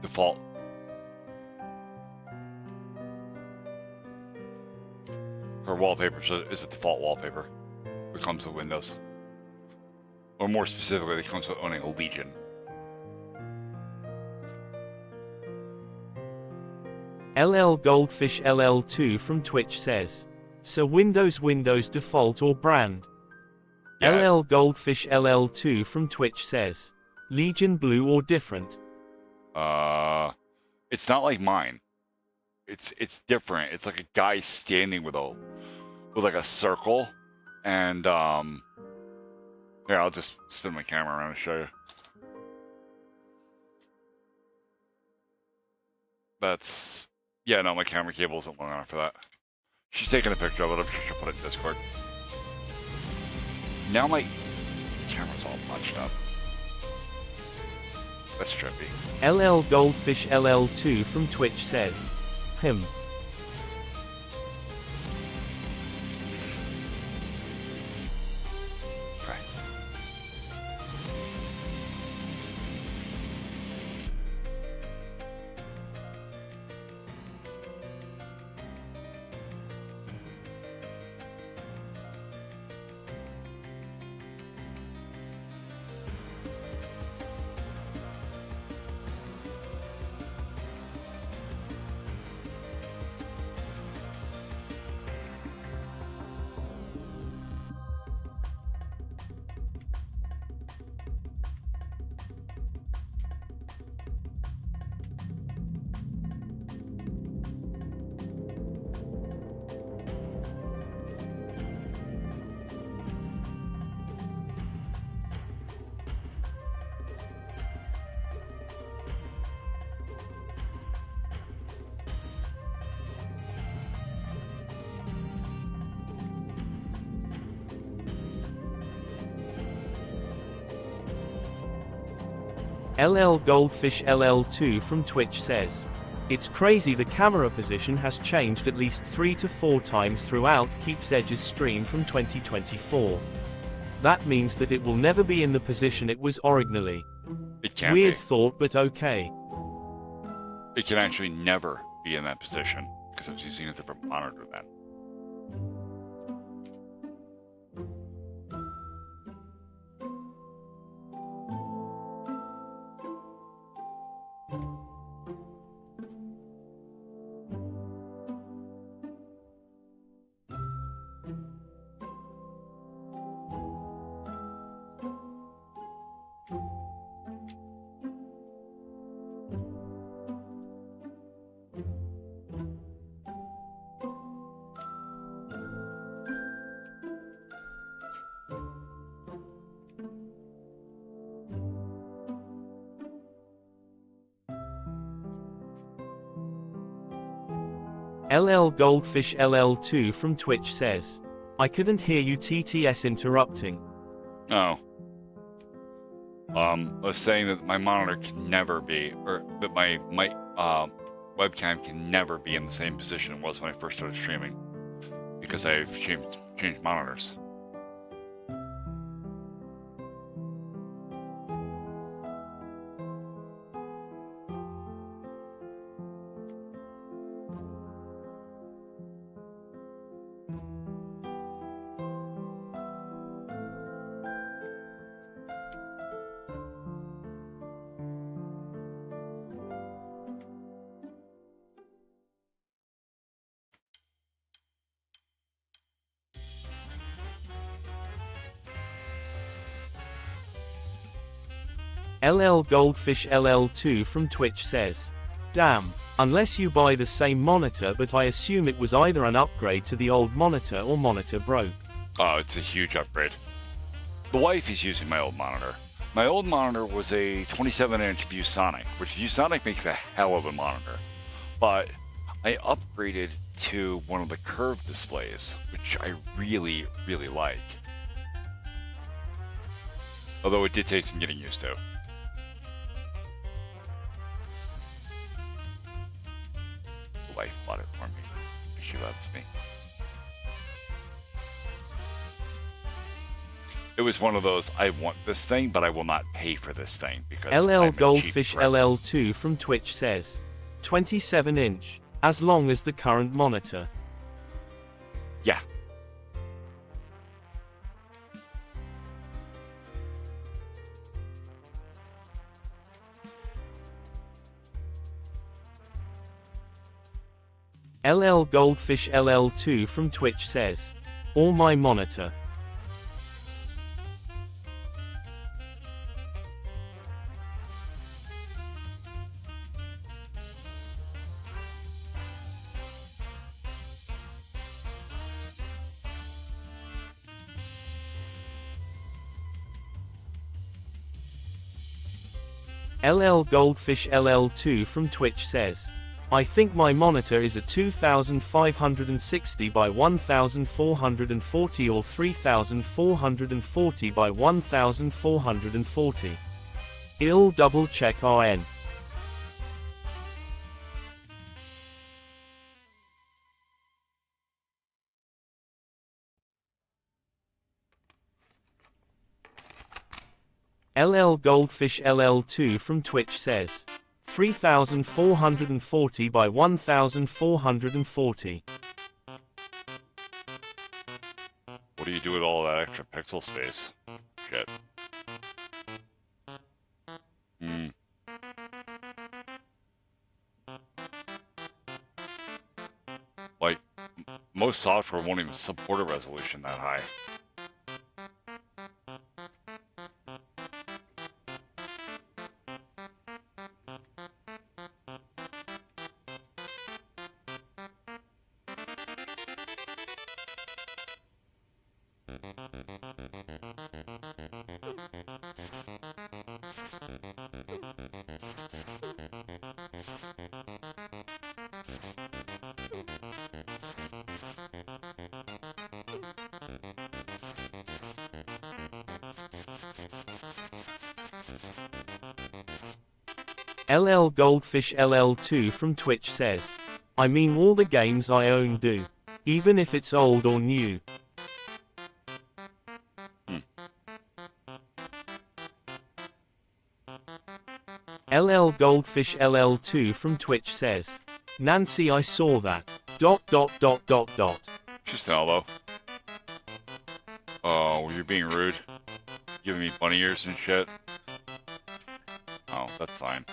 Default. Her wallpaper is a default wallpaper. It comes with Windows. Or more specifically, it comes with owning a Legion. LL Goldfish LL2 from Twitch says, so Windows default or brand? Yeah. LL Goldfish LL2 from Twitch says, Legion blue or different? It's not like mine. It's different. It's like a guy standing with like a circle, and here, I'll just spin my camera around and show you. That's, yeah, no, my camera cable isn't long enough for that. She's taking a picture of it. I'm sure she'll put it in Discord. Now my camera's all bunched up. That's trippy. LL Goldfish LL2 from Twitch says, him. Okay. LL Goldfish LL2 from Twitch says, it's crazy the camera position has changed at least 3 to 4 times throughout Keeps Edge's stream from 2024. That means that it will never be in the position it was originally. It can't Weird be. thought, but okay. It can actually never be in that position because I was using a different monitor then. LL Goldfish LL2 from Twitch says, I couldn't hear you, TTS interrupting. Oh. I was saying that my monitor can never be, or that my webcam can never be in the same position it was when I first started streaming, because I've changed monitors. LL Goldfish LL2 from Twitch says, damn, unless you buy the same monitor, but I assume it was either an upgrade to the old monitor or monitor broke. Oh, it's a huge upgrade. The wife is using my old monitor. My old monitor was a 27-inch ViewSonic, which ViewSonic makes a hell of a monitor. But I upgraded to one of the curved displays, which I really, really like. Although it did take some getting used to. The wife bought it for me. She loves me. It was one of those, I want this thing, but I will not pay for this thing because LL Goldfish LL2 from Twitch says, 27-inch, as long as the current monitor. Yeah. LL Goldfish LL2 from Twitch says, or my monitor. LL Goldfish LL2 from Twitch says, I think my monitor is a 2560 by 1440 or 3440 by 1440. I'll double check RN. LL Goldfish LL2 from Twitch says, 3440 by 1440. What do you do with all that extra pixel space? Shit. Like, most software won't even support a resolution that high. LL Goldfish LL2 from Twitch says, I mean all the games I own do. Even if it's old or new. LL Goldfish LL2 from Twitch says, Nancy, I saw that. ... Just an elbow. Oh, you're being rude. Giving me bunny ears and shit. Oh, that's fine.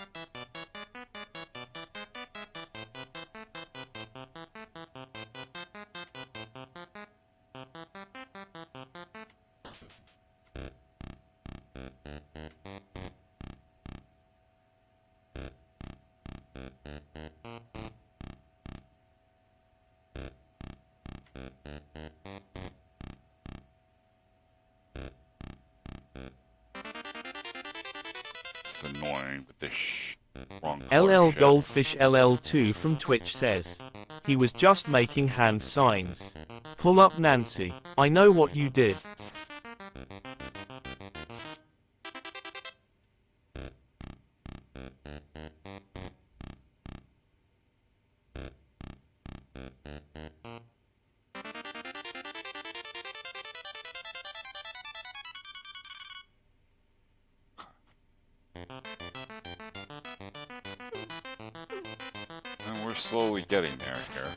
It's annoying with this wrong color LL shit. Goldfish LL2 from Twitch says, he was just making hand signs. Pull up Nancy. I know what you did. And we're slowly getting there here.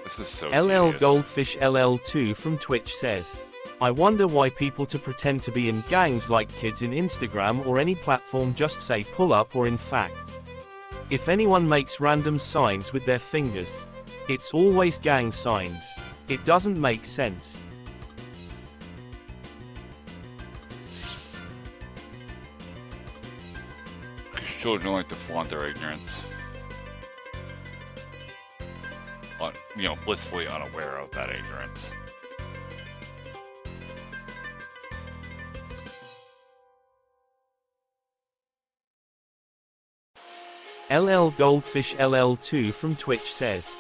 This is so LL tedious. Goldfish LL2 from Twitch says, I wonder why people to pretend to be in gangs like kids in Instagram or any platform just say pull up or in fact. If anyone makes random signs with their fingers, it's always gang signs. It doesn't make sense. Children like to flaunt their ignorance. Blissfully unaware of that ignorance. LL Goldfish LL2 from Twitch says,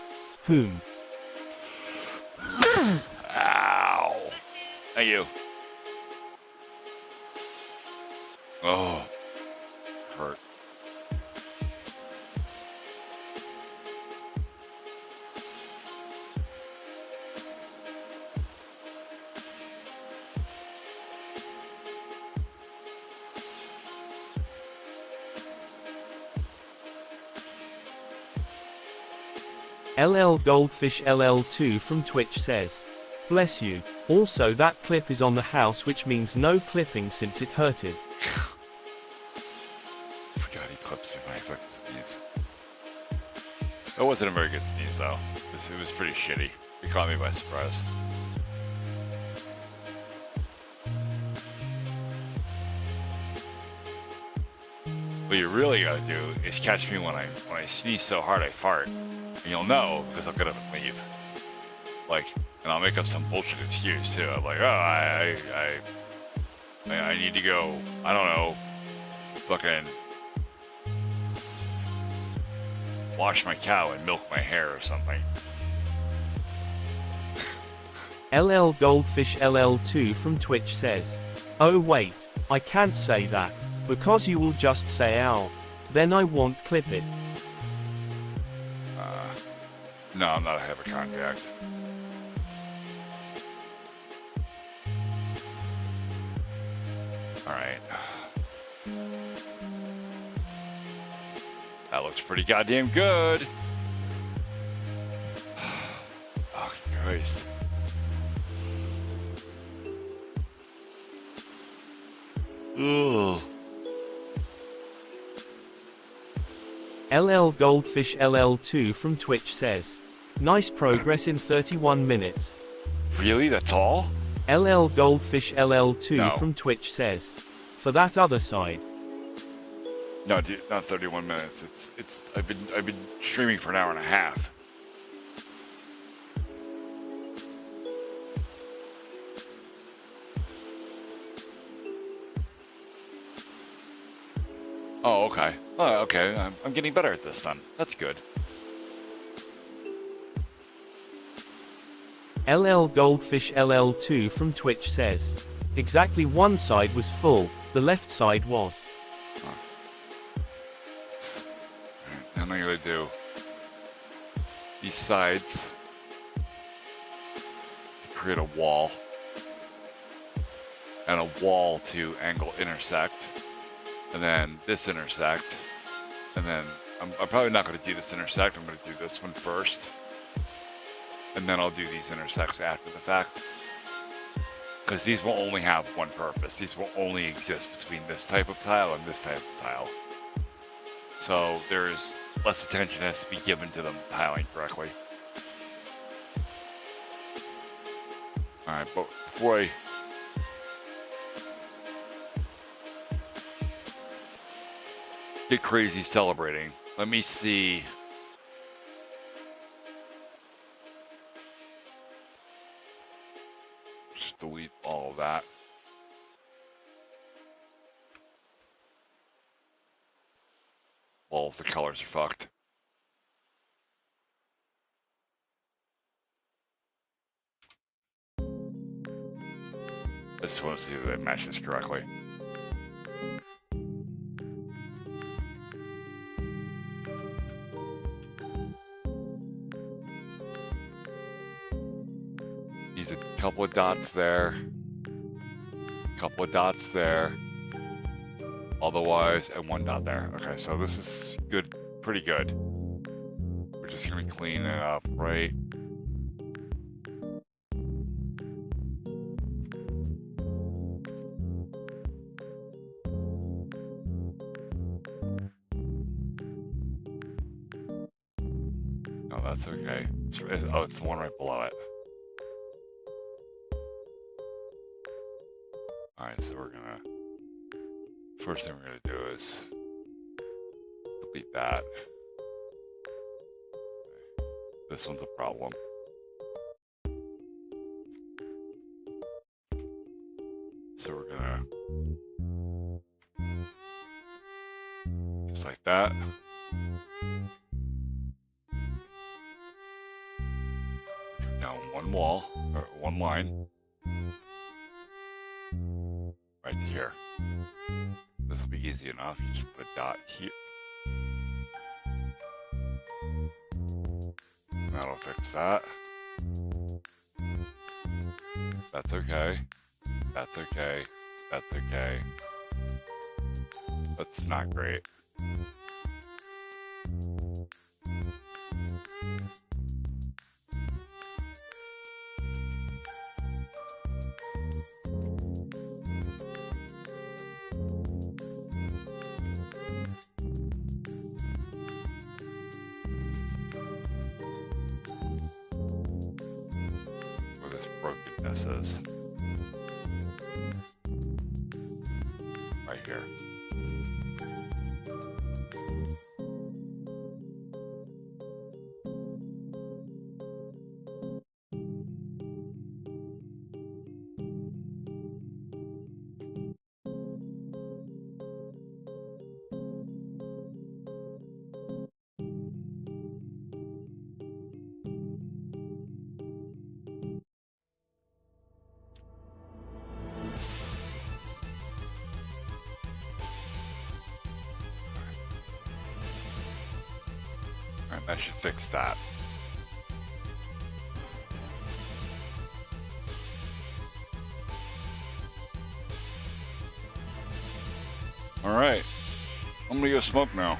whom? Ow. Thank you. Oh. Hurt. LL Goldfish LL2 from Twitch says, bless you. Also that clip is on the house, which means no clipping since it hurted. I forgot he clips through my fucking sneeze. That wasn't a very good sneeze though. It was pretty shitty. It caught me by surprise. What you really gotta do is catch me when I sneeze so hard I fart. And you'll know, because I'll get up and leave. And I'll make up some bullshit excuse too. I'm like, oh, I need to go, I don't know, fucking wash my cow and milk my hair or something. LL Goldfish LL2 from Twitch says, oh wait, I can't say that, because you will just say ow. Then I won't clip it. No, I'm not a hypochondriac. Alright. That looks pretty goddamn good. Oh, Christ. Ugh. LL Goldfish LL2 from Twitch says, nice progress in 31 minutes. Really? That's all? LL Goldfish LL2 No. from Twitch says, for that other side. No, dude, not 31 minutes. I've been streaming for an hour and a half. Oh, okay. Oh, okay. I'm getting better at this then. That's good. LL Goldfish LL2 from Twitch says, exactly one side was full, the left side was. How am I gonna do these sides? Create a wall. And a wall to angle intersect. And then this intersect. And then I'm probably not going to do this intersect. I'm going to do this one first. And then I'll do these intersects after the fact. Because these will only have one purpose. These will only exist between this type of tile and this type of tile. So there's less attention has to be given to them tiling correctly. Alright, but before I get crazy celebrating, let me see. Just delete all of that. Balls, the colors are fucked. I just want to see if it matches correctly. Needs a couple of dots there. Couple of dots there. Otherwise, and one dot there. Okay, so this is good, pretty good. We're just gonna clean it up right that's okay. It's the one right below it. Alright, so we're gonna... First thing we're gonna do is... delete that. This one's a problem. So we're gonna... just like that. Down one wall, or one line. Right to here. This will be easy enough. You just put a dot here. That'll fix that. That's okay. That's okay. That's okay. That's not great. Where this brokenness is. Right here. Alright, that should fix that. Alright. I'm gonna go smoke now.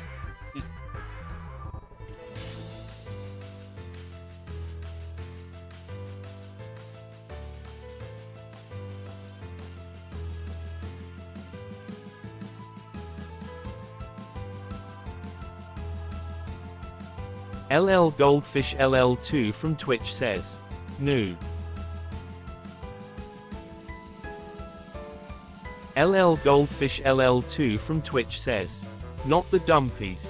LL Goldfish LL2 from Twitch says, "New." LL Goldfish LL2 from Twitch says, "Not the dumpies."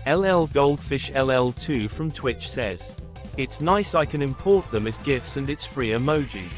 LL Goldfish LL2 from Twitch says, "It's nice I can import them as GIFs and it's free emojis."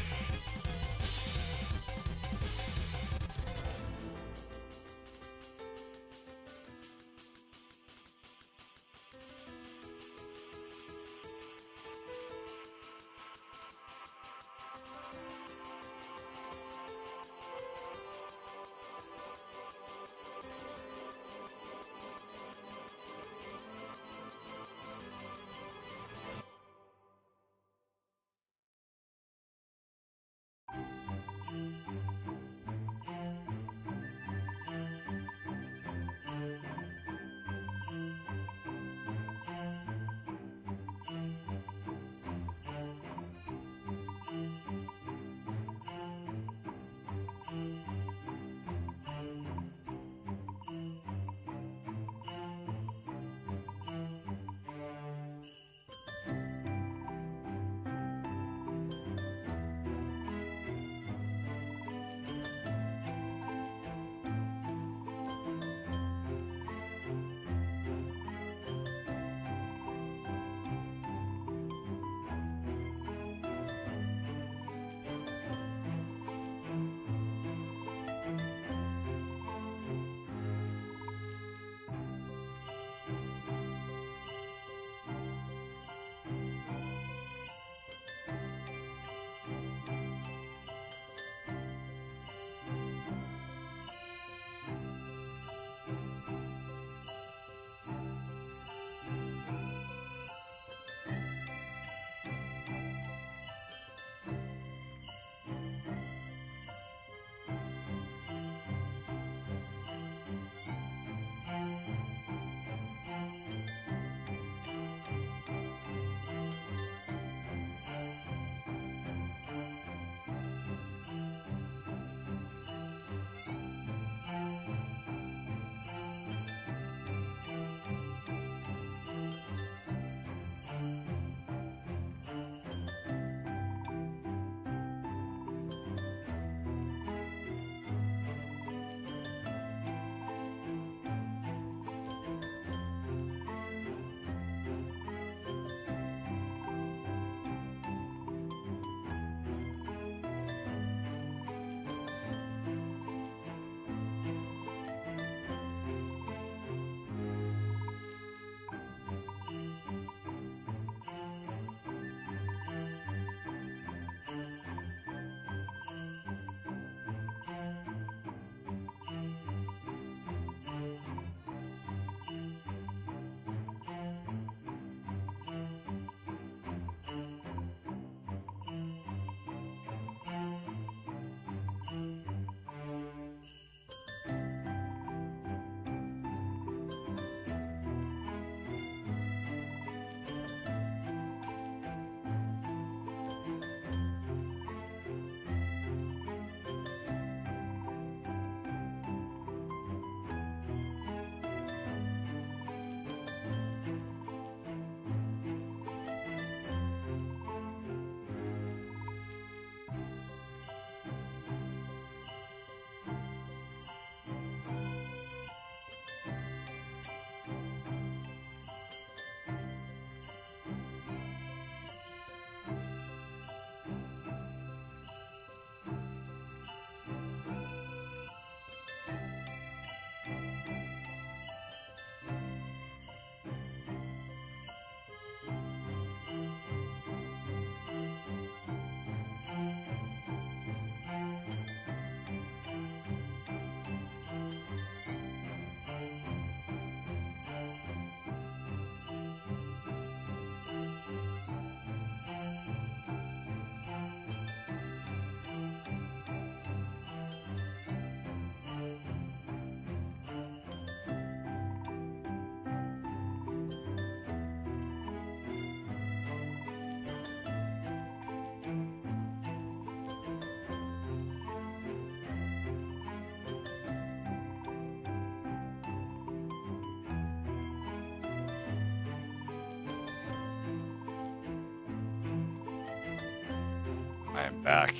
I am back.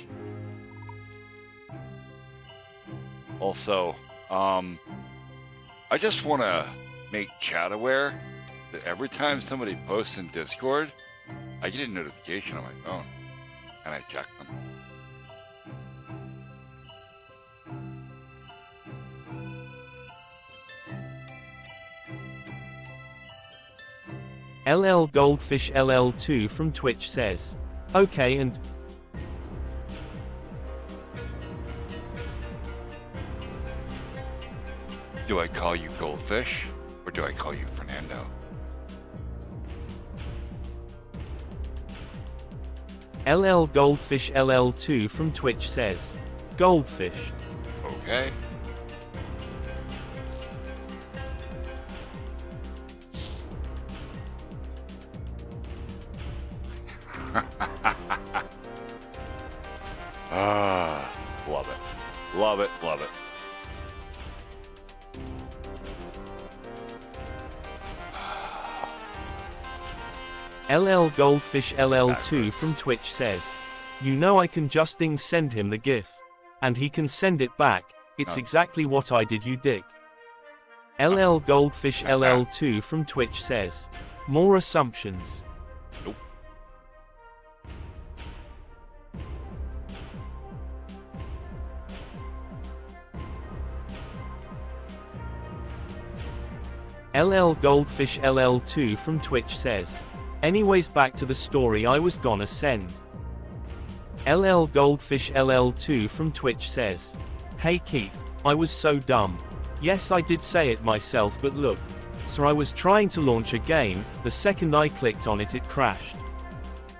Also, I just want to make chat aware that every time somebody posts in Discord, I get a notification on my phone, and I check them. LL Goldfish LL2 from Twitch says, okay, and Do I call you Goldfish, or do I call you Fernando? LL Goldfish LL2 from Twitch says, Goldfish. Okay. Love it. Love it, love it. LL Goldfish LL2 from Twitch says, you know I can just send him the GIF. And he can send it back, it's exactly what I did, you dick. LL Goldfish LL2 from Twitch says, more assumptions. Nope. LL Goldfish LL2 from Twitch says, anyways, back to the story I was gonna send. LL Goldfish LL2 from Twitch says, hey Keep, I was so dumb. Yes, I did say it myself, but look. So I was trying to launch a game, the second I clicked on it, it crashed.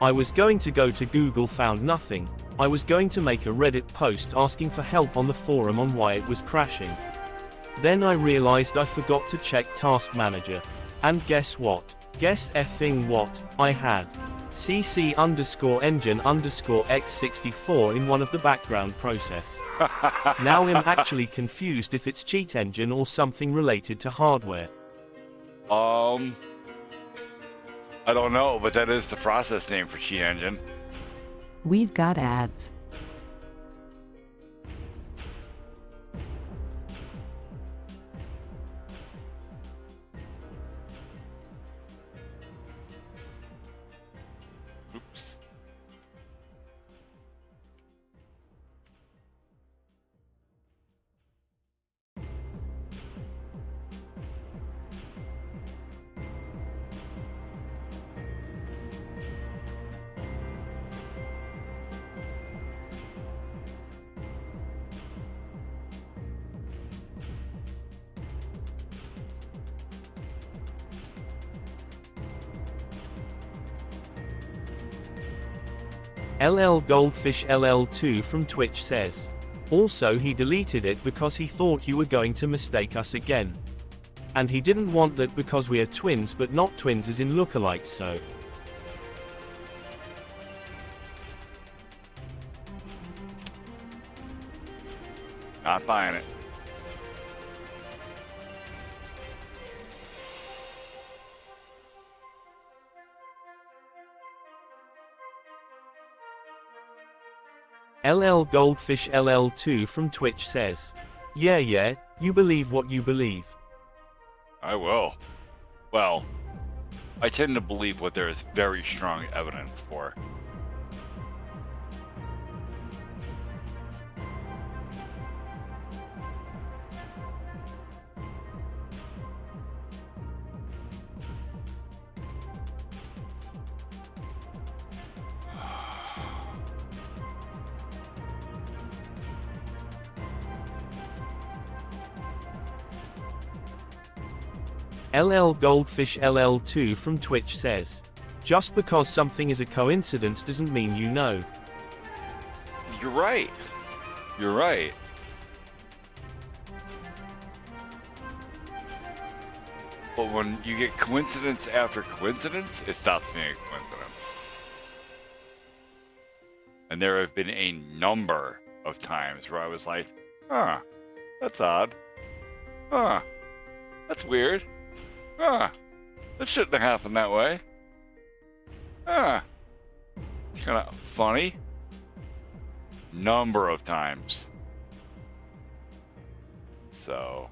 I was going to go to Google, found nothing. I was going to make a Reddit post asking for help on the forum on why it was crashing. Then I realized I forgot to check Task Manager. And guess what? Guess effing what? I had cc _engine _x64 in one of the background process. Now I'm actually confused if it's cheat engine or something related to hardware. I don't know, but that is the process name for cheat engine. We've got ads. Oops. LL Goldfish LL2 from Twitch says, also he deleted it because he thought you were going to mistake us again. And he didn't want that because we are twins, but not twins as in lookalikes, so. Not buying it. LL Goldfish LL2 from Twitch says, yeah, you believe what you believe. I will. Well, I tend to believe what there is very strong evidence for. LL Goldfish LL2 from Twitch says, just because something is a coincidence doesn't mean you know. You're right. You're right. But when you get coincidence after coincidence, it stops being a coincidence. And there have been a number of times where I was like, huh, that's odd. Huh, that's weird. Huh, that shouldn't have happened that way. Huh, it's kind of funny. Number of times. So.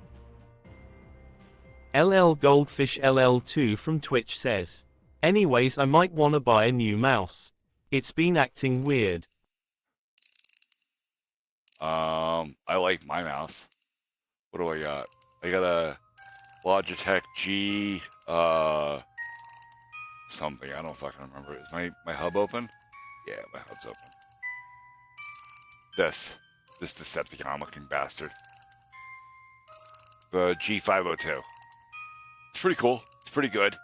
LL Goldfish LL2 from Twitch says, anyways, I might wanna buy a new mouse. It's been acting weird. I like my mouse. What do I got? I got a Logitech G, something. I don't fucking remember. Is my hub open? Yeah, my hub's open. This Decepticon looking bastard. The G502. It's pretty cool. It's pretty good.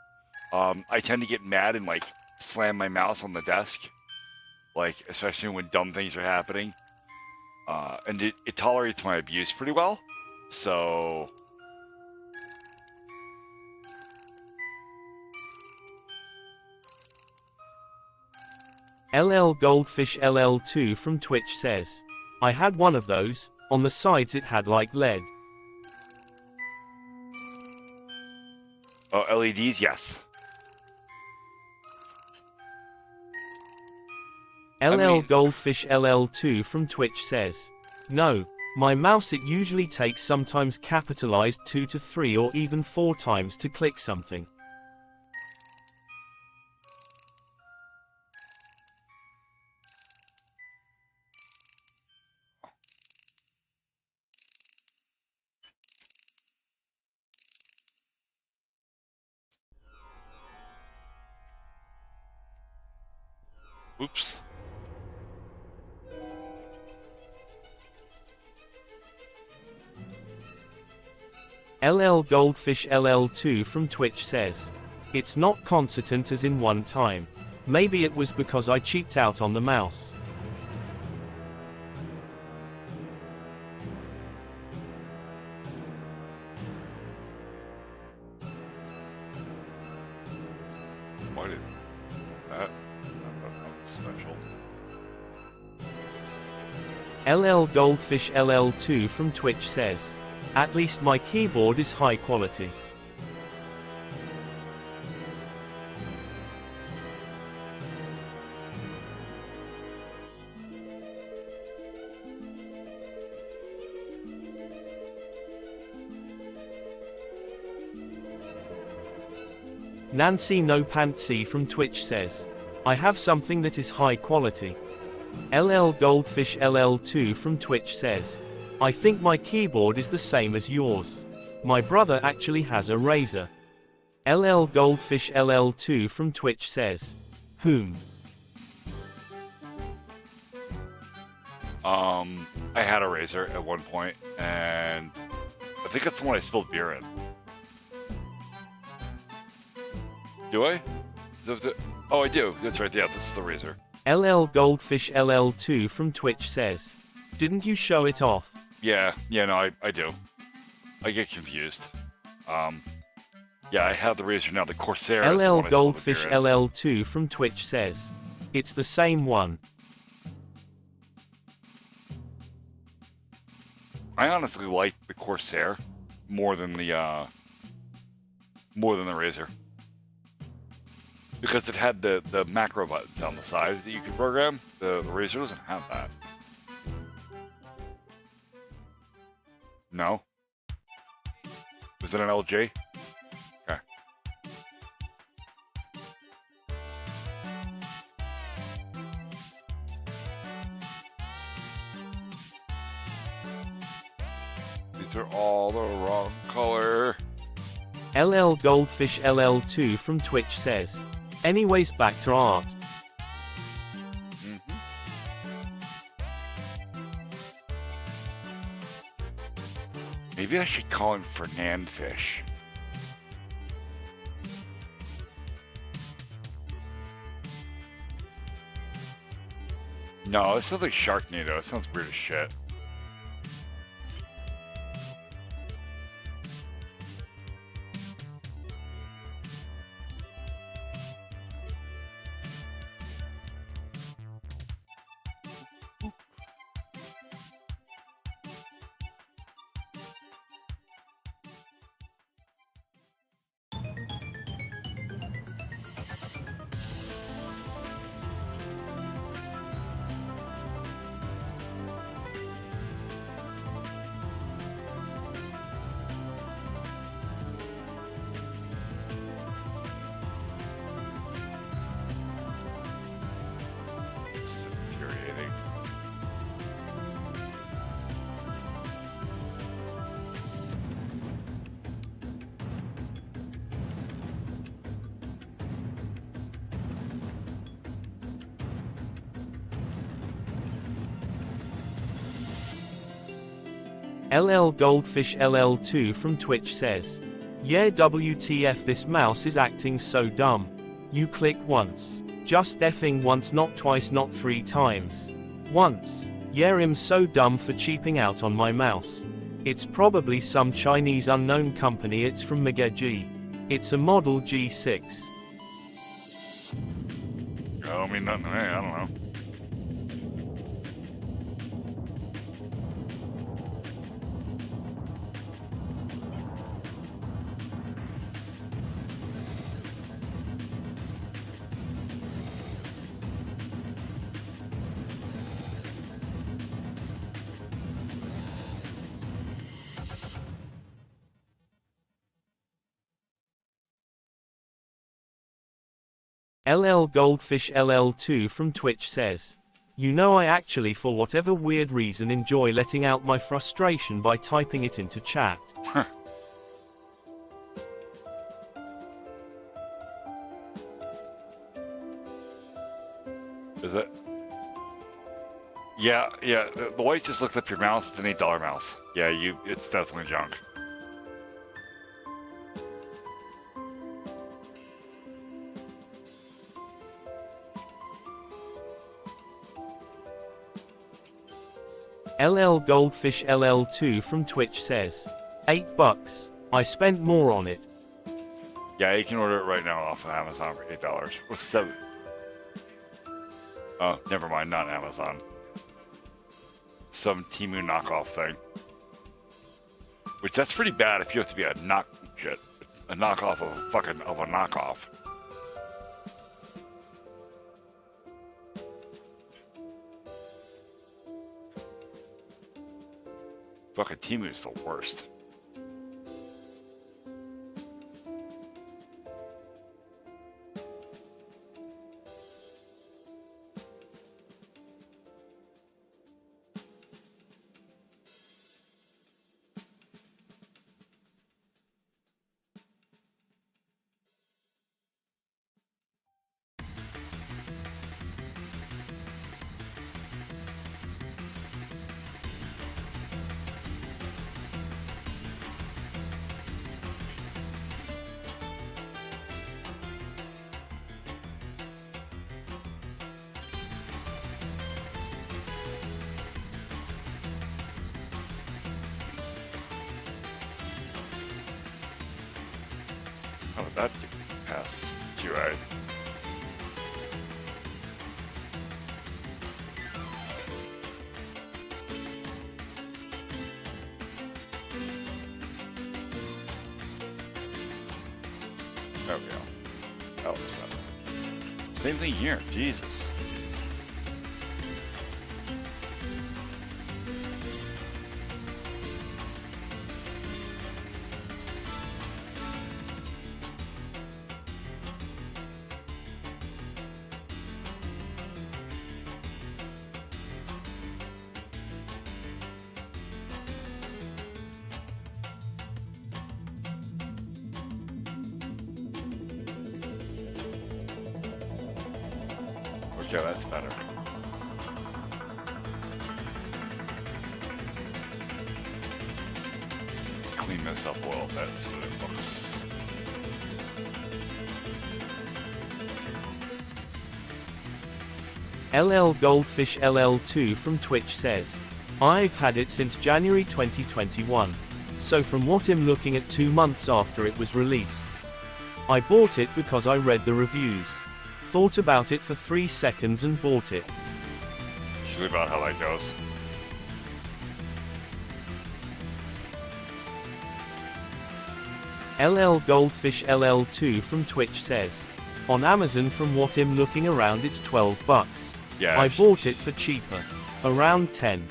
I tend to get mad and like slam my mouse on the desk, like especially when dumb things are happening. And it tolerates my abuse pretty well. So LL Goldfish LL2 from Twitch says, I had one of those. On the sides it had like LED. oh, LEDs, yes. LL Goldfish LL2 from Twitch says, no, my mouse it usually takes sometimes capitalized 2 to 3 or even 4 times to click something. Oops. LL Goldfish LL2 from Twitch says, it's not consistent as in one time. Maybe it was because I cheaped out on the mouse. Why did that? Special. LL Goldfish LL2 from Twitch says, at least my keyboard is high quality. Nancy No Pantsy from Twitch says, I have something that is high quality. LL Goldfish LL2 from Twitch says, I think my keyboard is the same as yours. My brother actually has a Razer. LL Goldfish LL2 from Twitch says, whom? I had a Razer at one point, and I think that's the one I spilled beer in. Do I? Oh, I do. That's right. Yeah, this is the Razer. LL Goldfish LL2 from Twitch says, didn't you show it off? Yeah, no, I do. I get confused. Yeah, I have the Razer now, the Corsair. is the LL one I spilled the Goldfish beer in. LL2 from Twitch says, it's the same one. I honestly like the Corsair more than the Razer. Because it had the macro buttons on the side that you could program. The Razer doesn't have that. No? Was it an LG? Okay. These are all the wrong color. LL Goldfish LL2 from Twitch says, anyways, back to art. Maybe I should call him Fernandfish. No, this sounds like Sharknado. It sounds weird as shit. LL Goldfish LL2 from Twitch says, yeah, WTF, this mouse is acting so dumb. You click once. Just effing once, not twice, not 3 times. Once. Yeah, I'm so dumb for cheaping out on my mouse. It's probably some Chinese unknown company. It's from Mega G. It's a Model G6. I mean nothing to me, I don't know. LL Goldfish LL2 from Twitch says, you know, I actually for whatever weird reason enjoy letting out my frustration by typing it into chat. Huh. Is it? Yeah, the way you just looked up your mouse, it's an $8 mouse. Yeah, it's definitely junk. LL Goldfish LL2 from Twitch says, $8. I spent more on it. Yeah, you can order it right now off of Amazon for $8. Or $7. Oh, never mind, not Amazon. Some Temu knockoff thing. Which that's pretty bad if you have to be a knockoff of a knockoff. Fucking Temu's the worst. How did that pass QA? There we go. That was better. Same thing here. Jesus. Okay, that's better. Clean this up a little bit so that it looks. LL Goldfish LL2 from Twitch says, I've had it since January 2021. So from what I'm looking at 2 months after it was released. I bought it because I read the reviews. Thought about it for 3 seconds and bought it. Usually about how that goes. LL Goldfish LL2 from Twitch says, on Amazon from what I'm looking around it's $12. Yeah. I bought it for cheaper. Around 10.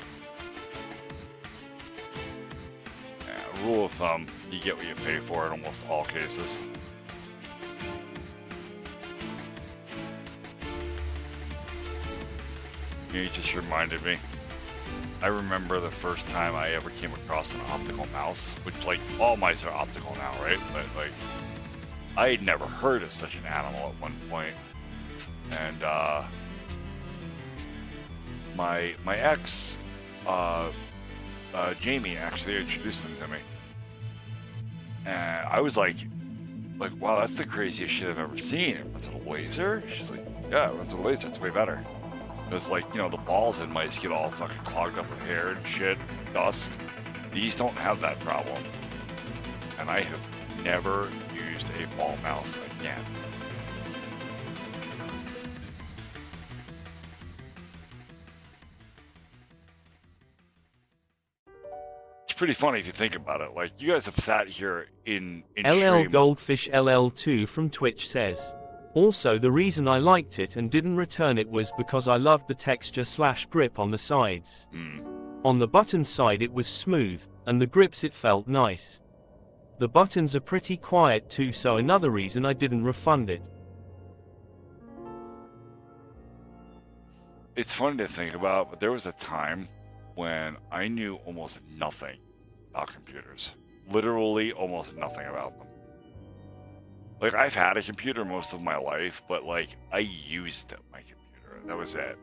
Yeah, rule of thumb, you get what you pay for in almost all cases. You just reminded me. I remember the first time I ever came across an optical mouse, which, like, all mice are optical now, right? But, like, I had never heard of such an animal at one point. And, my ex, Jamie actually introduced them to me, and I was like, wow, that's the craziest shit I've ever seen. It runs with a laser? She's like, yeah, it runs with a laser. It's way better. It was like, the balls in mice get all fucking clogged up with hair and shit, dust. These don't have that problem. And I have never used a ball mouse again. It's pretty funny if you think about it. Like, you guys have sat here in LL stream. Goldfish LL2 from Twitch says, also the reason I liked it and didn't return it was because I loved the texture/grip on the sides. On the button side it was smooth, and the grips it felt nice. The buttons are pretty quiet too, so another reason I didn't refund it. It's funny to think about, but there was a time when I knew almost nothing about computers. Literally almost nothing about them. Like, I've had a computer most of my life, but like, I used my computer. That was it.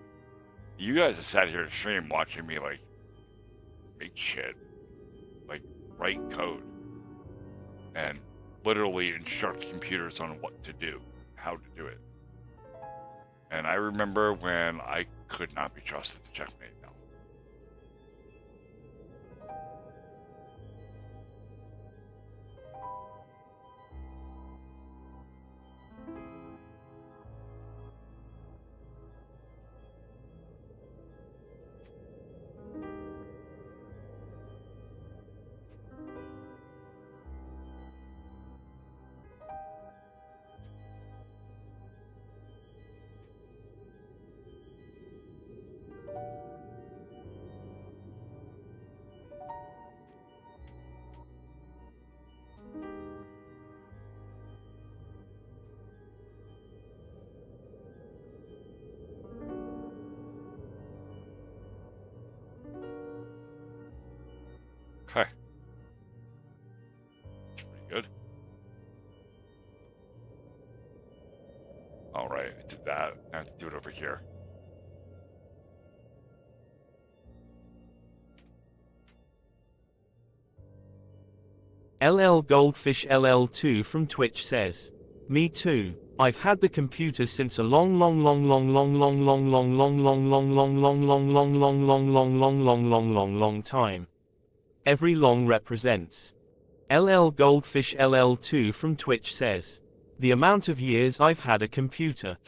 You guys have sat here in stream watching me like make shit, like write code, and literally instruct computers on what to do, how to do it. And I remember when I could not be trusted to checkmate now. Okay. That's pretty good. All right, I did that. I have to do it over here. LL Goldfish LL2 from Twitch says, me too. I've had the computer since a long time. Every long represents. LL Goldfish LL2 from Twitch says, the amount of years I've had a computer.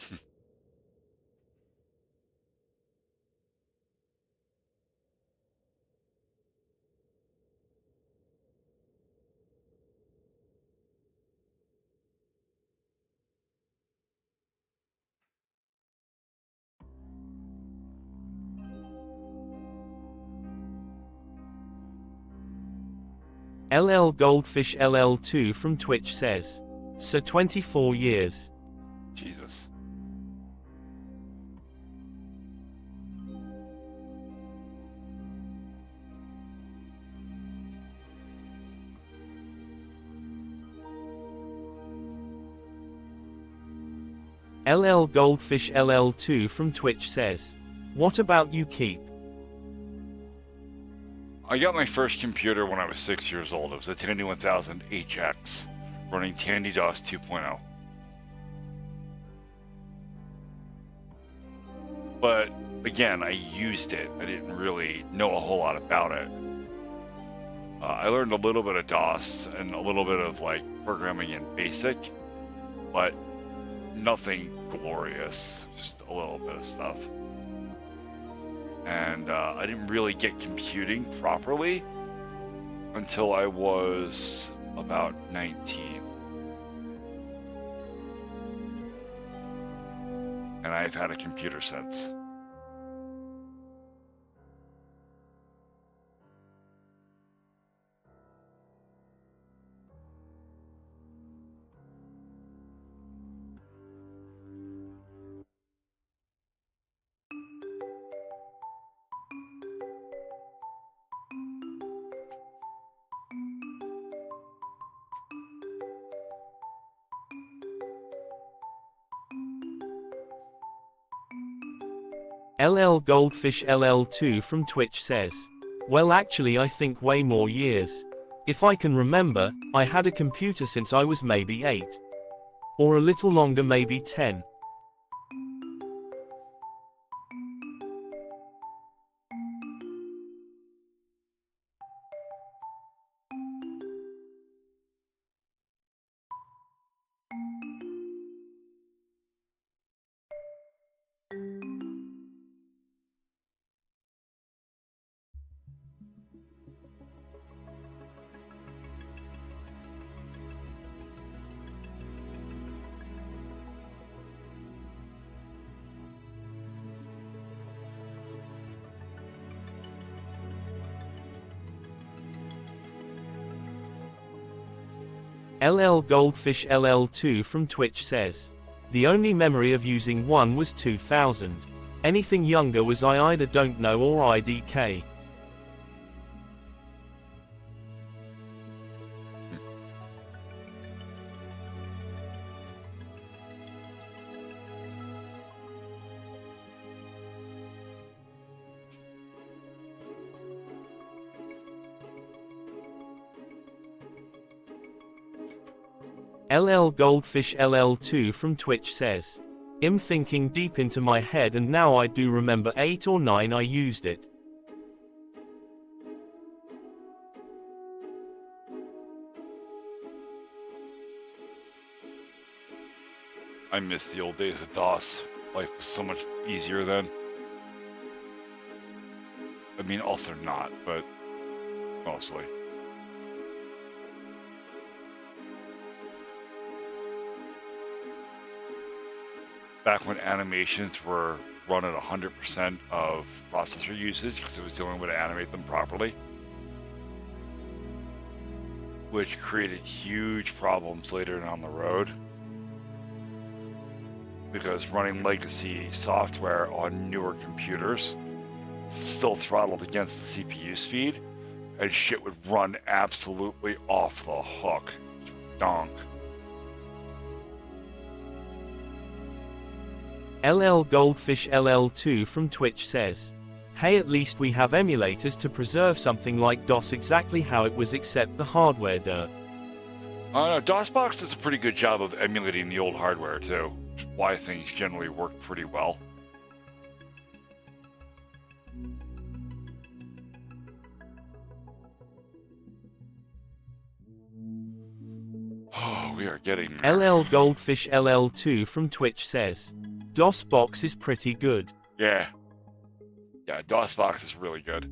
LL Goldfish LL2 from Twitch says, so 24 years. Jesus. LL Goldfish LL2 from Twitch says, what about you, Keep? I got my first computer when I was 6 years old. It was a Tandy 1000 HX, running Tandy DOS 2.0. But again, I used it. I didn't really know a whole lot about it. I learned a little bit of DOS and a little bit of like programming in BASIC, but nothing glorious, just a little bit of stuff. And I didn't really get computing properly until I was about 19. And I've had a computer since. LL Goldfish LL2 from Twitch says, Well, actually, I think way more years. If I can remember, I had a computer since I was maybe 8. Or a little longer, maybe 10. LL Goldfish LL2 from Twitch says, the only memory of using one was 2000. Anything younger was I either don't know or IDK. LL Goldfish LL2 from Twitch says, I'm thinking deep into my head and now I do remember 8 or 9 I used it. I miss the old days of DOS. Life was so much easier then. I mean, also not, but mostly. Back when animations were run at 100% of processor usage, because it was the only way to animate them properly, which created huge problems later down the road, because running legacy software on newer computers still throttled against the CPU speed, and shit would run absolutely off the hook. Donk. LL Goldfish LL2 from Twitch says, hey, at least we have emulators to preserve something like DOS exactly how it was except the hardware dirt. No, DOSBox does a pretty good job of emulating the old hardware too, which is why things generally work pretty well. Oh, we are getting there. LL Goldfish LL2 from Twitch says, DOSBox is pretty good. Yeah. Yeah, DOSBox is really good.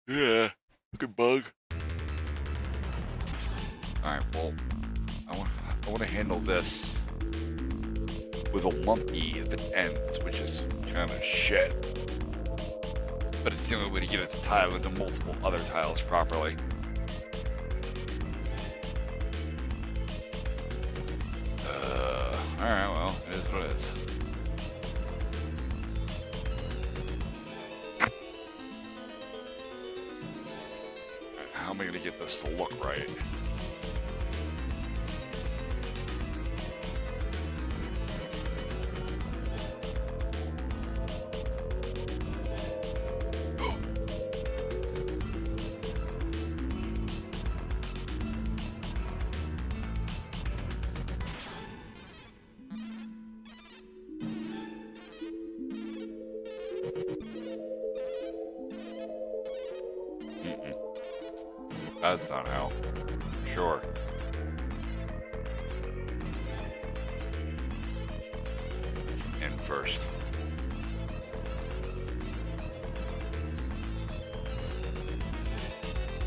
Yeah, good bug. Alright, well, I want to handle this with a lumpy if it ends, which is kind of shit. But it's the only way to get it to tile into multiple other tiles properly. Alright, well, it is what it is. How am I going to get this to look right? Oh. That's not how. Sure. In first.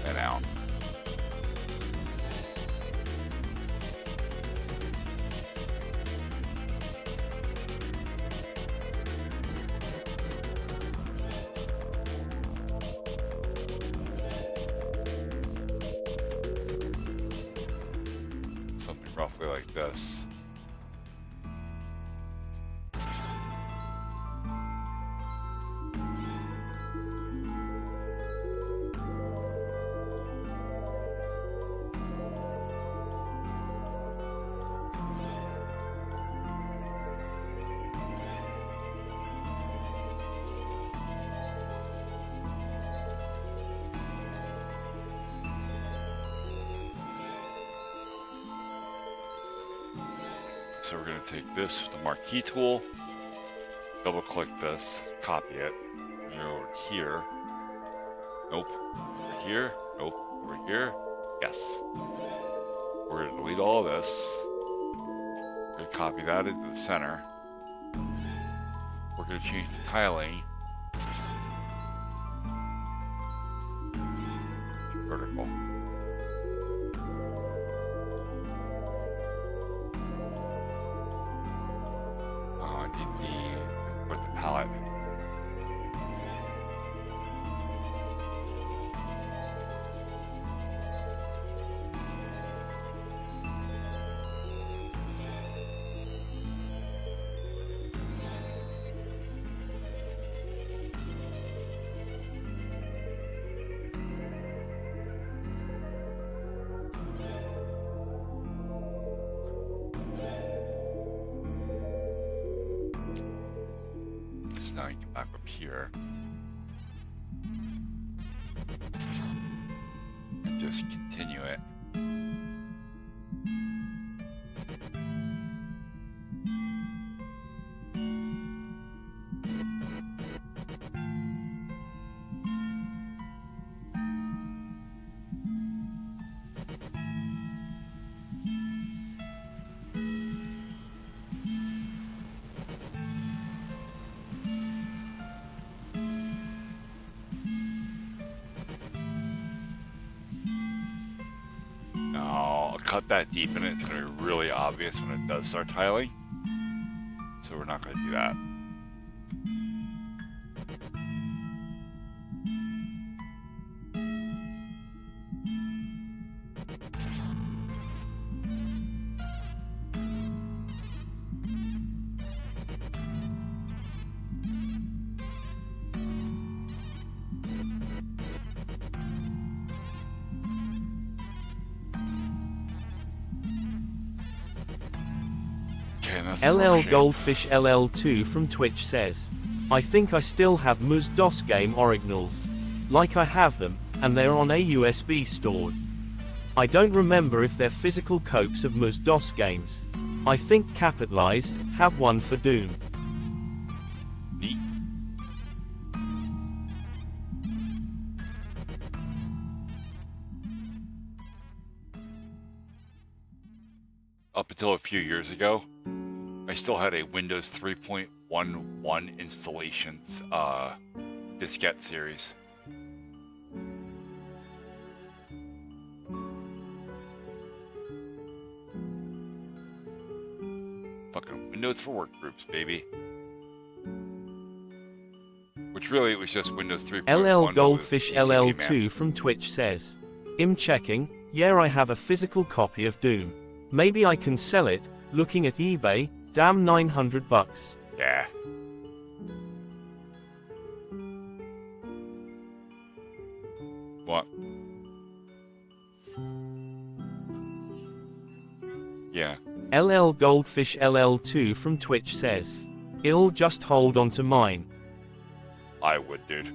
And out. exactly like this. So we're going to take this, the marquee tool, double click this, copy it, go over here. Nope. Over here. Nope. Over here. Yes. We're going to delete all this. We're going to copy that into the center. We're going to change the tiling. Vertical. I need with the palette. Now you get back up here and just continue it. Now, cut that deep and it's going to be really obvious when it does start tiling. So we're not going to do that. Okay, and that's the LL rough shape. Goldfish LL2 from Twitch says, I think I still have MS-DOS game originals. Like I have them, and they're on a USB stored. I don't remember if they're physical copies of MS-DOS games. I think capitalized, have one for Doom. Neat. Up until a few years ago, I still had a Windows 3.11 installations diskette series. Fucking Windows for Work groups, baby. Which really it was just Windows 3.1. LL Goldfish with ECG LL2 man. from Twitch says, checking, yeah I have a physical copy of Doom. Maybe I can sell it, looking at eBay, damn $900. Yeah. What? Yeah. LL Goldfish LL2 from Twitch says, I'll just hold on to mine. I would, dude.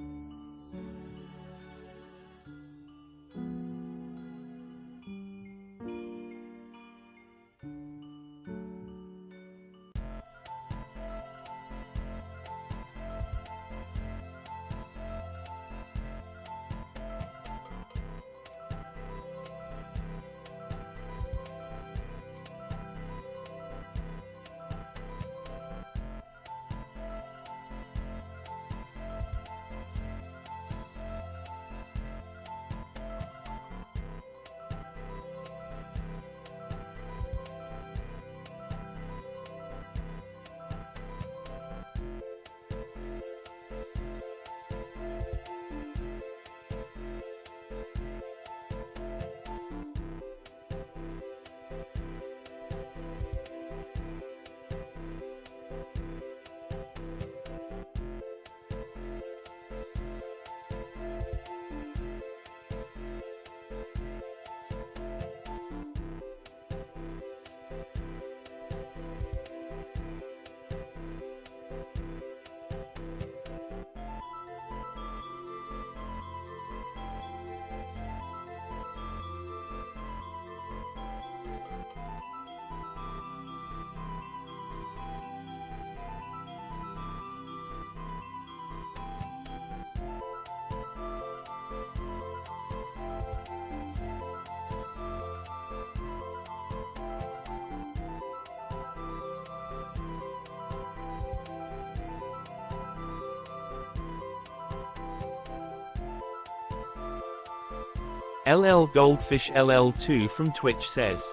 LL Goldfish LL2 from Twitch says,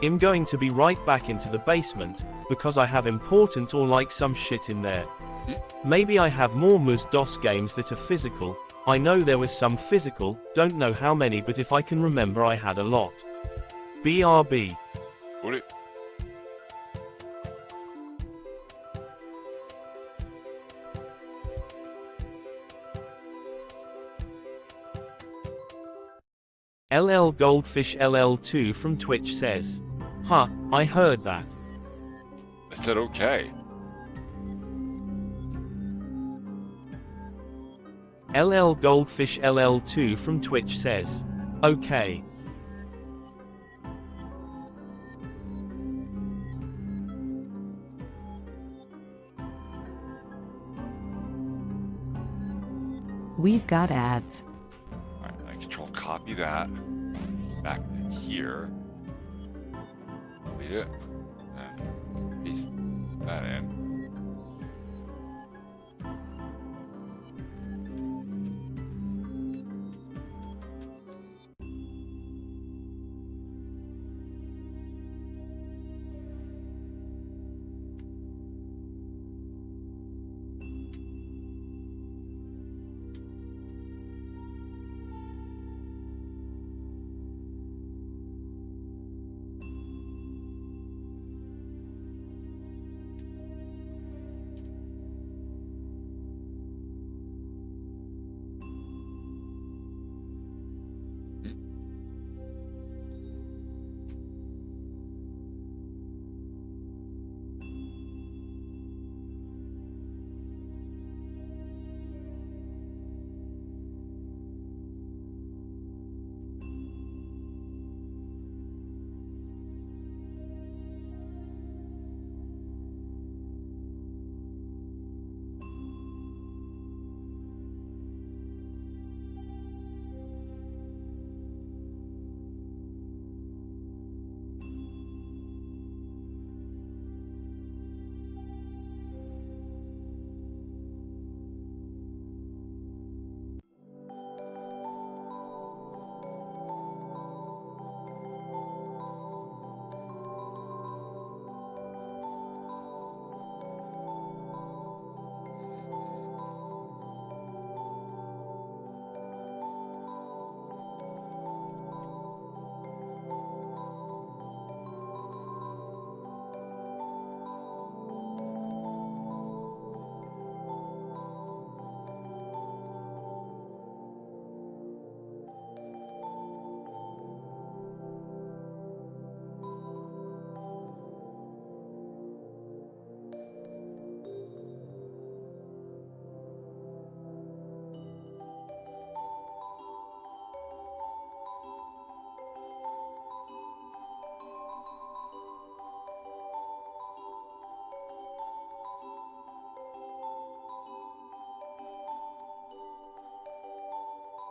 I'm going to be right back into the basement, because I have important or like some shit in there. Maybe I have more MS-DOS games that are physical. I know there was some physical, don't know how many, but if I can remember I had a lot. BRB. Would it? LL Goldfish LL2 from Twitch says, huh, I heard that. I said okay. LL Goldfish LL2 from Twitch says, okay. We've got ads. Alright, I control copy that. Back here. Delete it. And paste that in.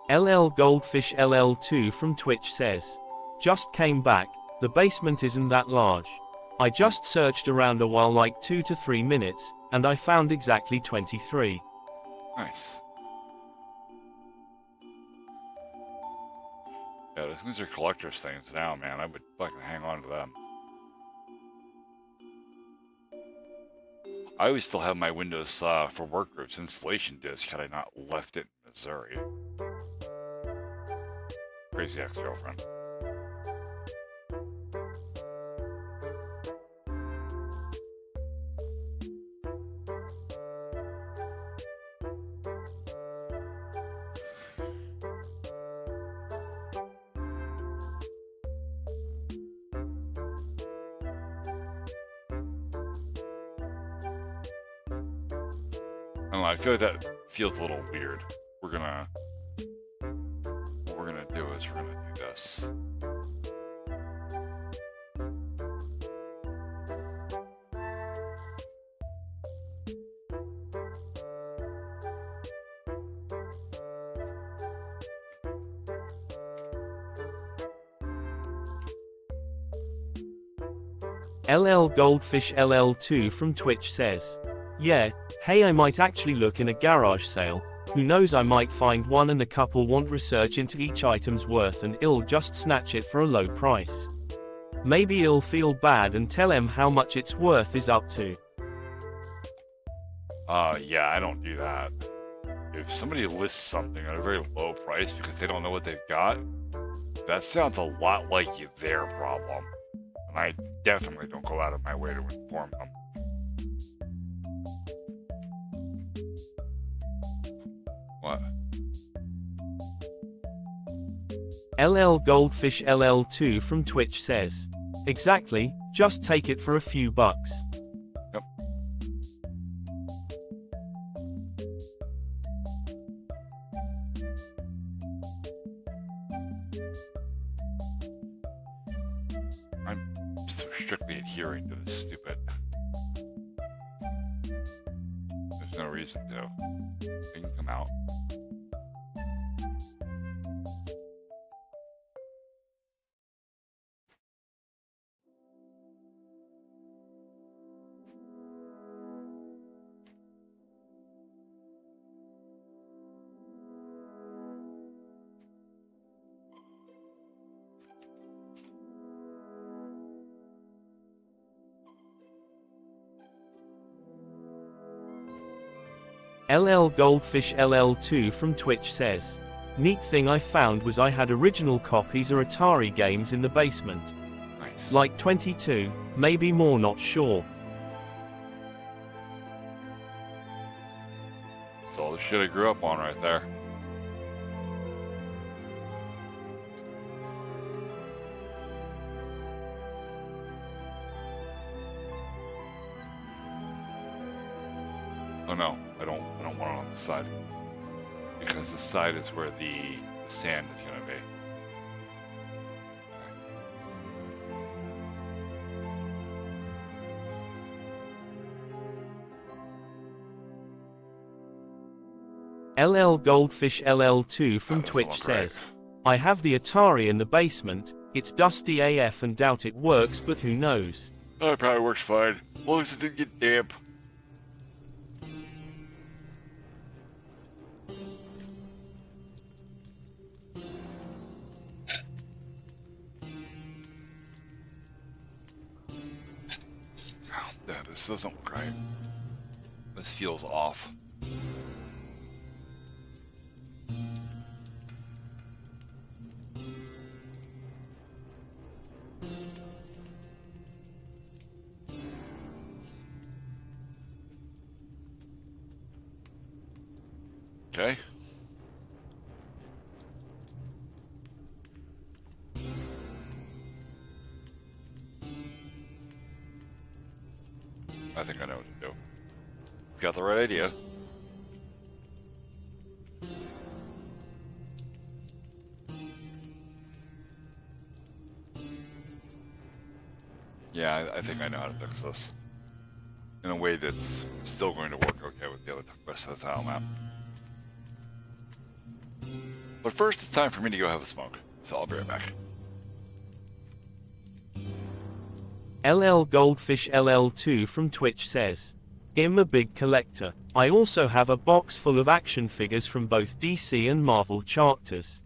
LL Goldfish LL2 from Twitch says, just came back, the basement isn't that large. I just searched around a while, like 2 to 3 minutes, and I found exactly 23. Nice. Yeah, these are collector's things now, man. I would fucking hang on to them. I always still have my Windows for Workgroups installation disk had I not left it in Missouri. Crazy ex-girlfriend. I don't know, I feel like that feels a little weird. What we're gonna do is we're gonna do this. LL Goldfish LL2 from Twitch says, yeah, hey, I might actually look in a garage sale. Who knows, I might find one and the couple want research into each item's worth and I'll just snatch it for a low price. Maybe I'll feel bad and tell him how much its worth is up to. Yeah, I don't do that. If somebody lists something at a very low price because they don't know what they've got, that sounds a lot like their problem. And I definitely don't go out of my way to inform them. What? LL Goldfish LL2 from Twitch says, exactly, just take it for a few bucks. Yep. I'm so strictly adhering to this stupid. There's no reason to. They can come out. LL Goldfish LL2 from Twitch says, neat thing I found was I had original copies of Atari games in the basement. Nice. Like 22, maybe more, not sure. That's all the shit I grew up on right there. Oh no, I don't want it on the side. Because the side is where the sand is gonna be. LL Goldfish LL2 from That's Twitch all right. says, I have the Atari in the basement, it's dusty AF and doubt it works, but who knows. Oh, it probably works fine. As long as it didn't get damp. Oh, yeah, this doesn't look right. This feels off. Okay. I think I know what to do. Got the right idea. Yeah, I think I know how to fix this. In a way that's still going to work okay with the other rest of the tile map. But first, it's time for me to go have a smoke. So I'll be right back. LL Goldfish LL2 from Twitch says, I'm a big collector. I also have a box full of action figures from both DC and Marvel characters.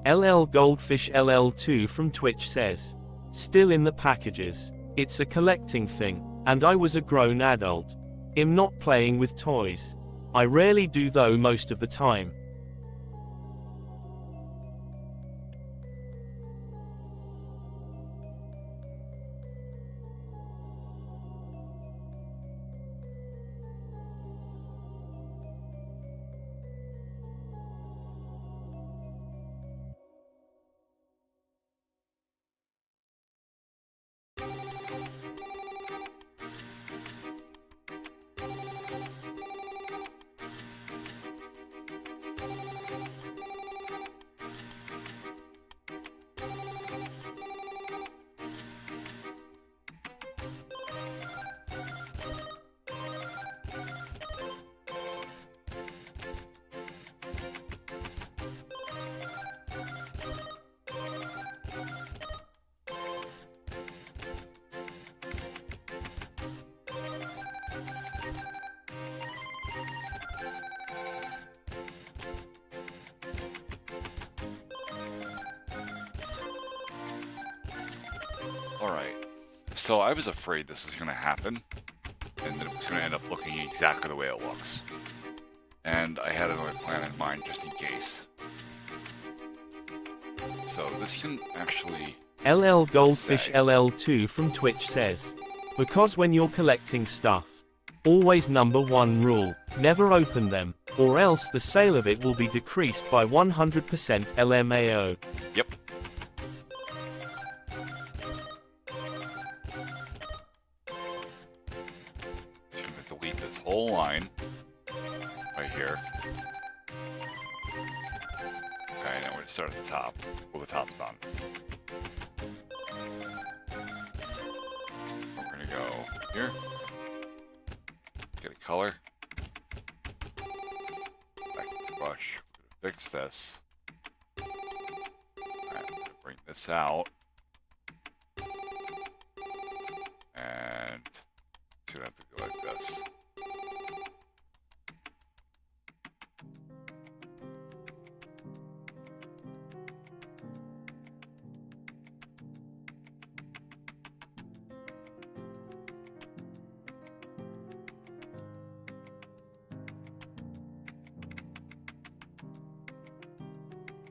LL Goldfish LL2 from Twitch says, still in the packages. It's a collecting thing, and I was a grown adult. I'm not playing with toys. I rarely do though most of the time. Alright, so I was afraid this was going to happen, and that it was going to end up looking exactly the way it looks. And I had another plan in mind just in case. So this can actually... LL Goldfish LL2 from Twitch says, because when you're collecting stuff, always #1 rule, never open them, or else the sale of it will be decreased by 100% LMAO. Yep. I'm going to delete this whole line right here. Okay, now we're going to start at the top. Well, the top's done. We're going to go here. Get a color. Back to the brush. We're going to fix this. Alright, I'm going to bring this out. And it's going to have to go like this.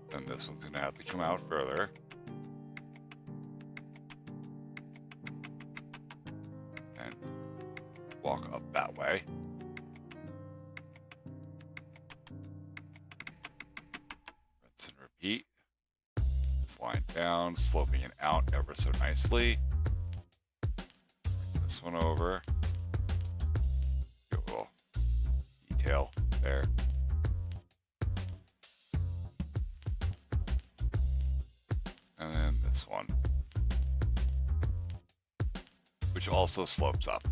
Then this one's going to have to come out further. And walk up that way. Rinse and repeat. This line down, sloping it out ever so nicely. Bring this one over. Do a little detail there. And then this one, which also slopes up,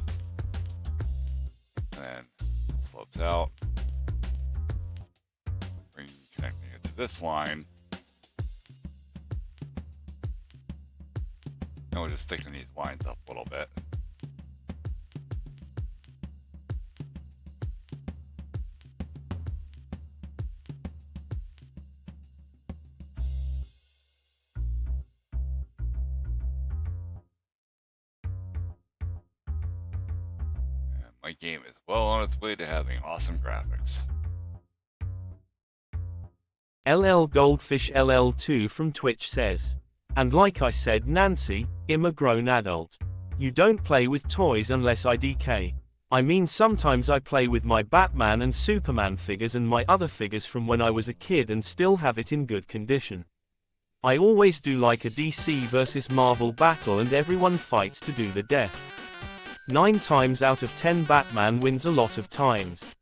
and then slopes out, connecting it to this line, and we'll just thicken these lines up a little bit. My game is well on its way to having awesome graphics. LL Goldfish LL2 from Twitch says, and like I said Nancy, I'm a grown adult. You don't play with toys unless IDK. I mean sometimes I play with my Batman and Superman figures and my other figures from when I was a kid and still have it in good condition. I always do like a DC versus Marvel battle and everyone fights to do the death. 9 times out of 10 Batman wins a lot of times.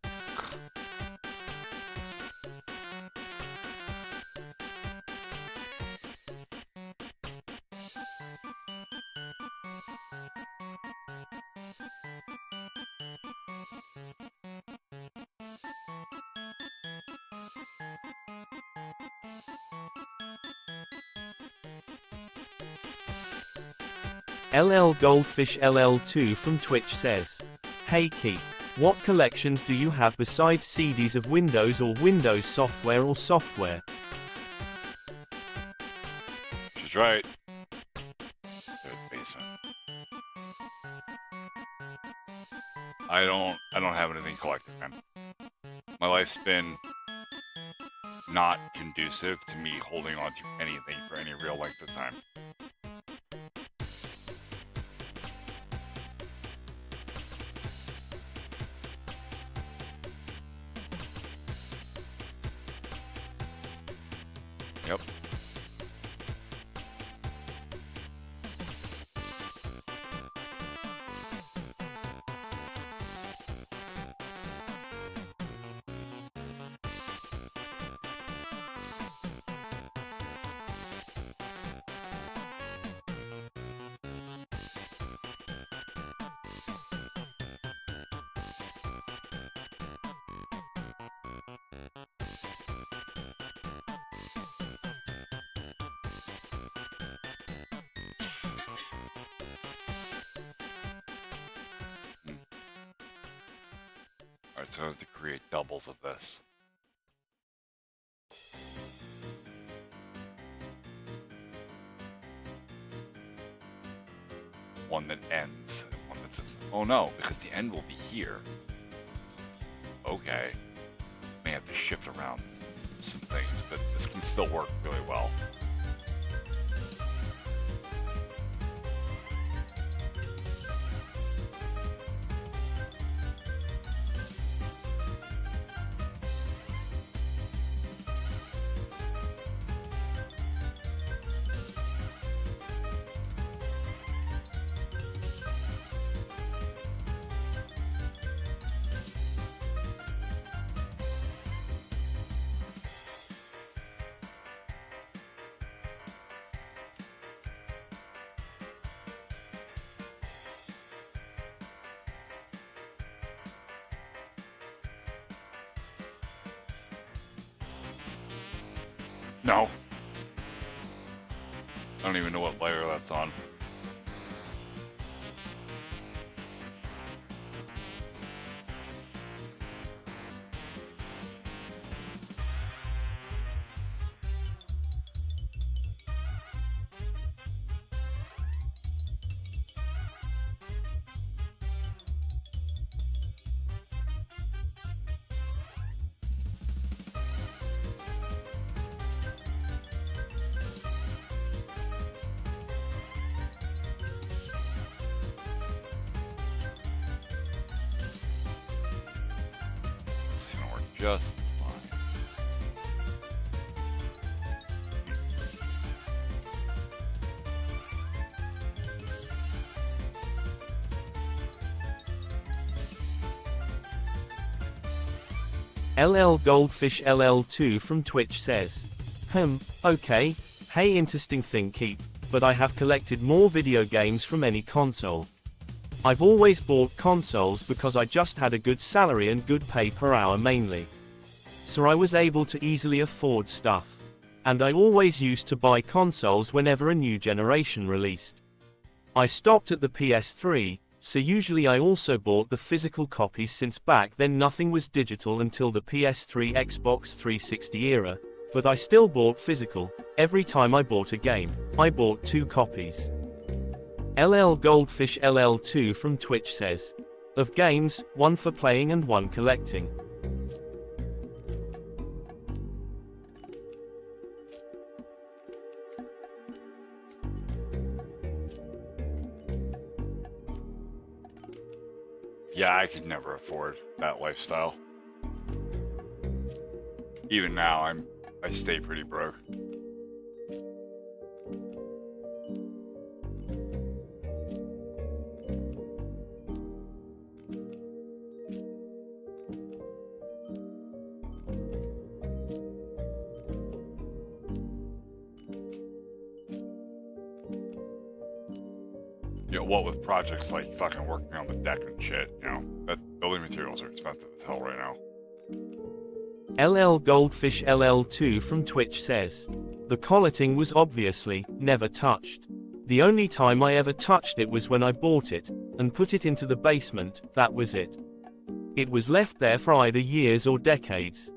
LL Goldfish LL2 from Twitch says, hey Keith, what collections do you have besides CDs of Windows or Windows software or software? is right. Good basement. I don't have anything collected, man. My life's been not conducive to me holding on to anything for any real length of time. Yep. Alright, so I have to create doubles of this. One that ends, and one that says, oh no, because the end will be here. Okay. May have to shift around some things, but this can still work really well. No. I don't even know what layer that's on. Just fine. LL Goldfish LL2 from Twitch says, okay, hey, interesting thing, Keep, but I have collected more video games from any console. I've always bought consoles because I just had a good salary and good pay per hour mainly. So I was able to easily afford stuff. And I always used to buy consoles whenever a new generation released. I stopped at the PS3, so usually I also bought the physical copies since back then nothing was digital until the PS3 Xbox 360 era, but I still bought physical. Every time I bought a game, I bought 2 copies. LL Goldfish LL2 from Twitch says, of games, 1 for playing and 1 collecting. Yeah, I could never afford that lifestyle. Even now, I stay pretty broke. Yeah, what with projects like fucking working on the deck and shit, you know, that building materials are expensive as hell right now. LL Goldfish LL2 from Twitch says, the colleting was obviously never touched. The only time I ever touched it was when I bought it and put it into the basement. That was it. It was left there for either years or decades.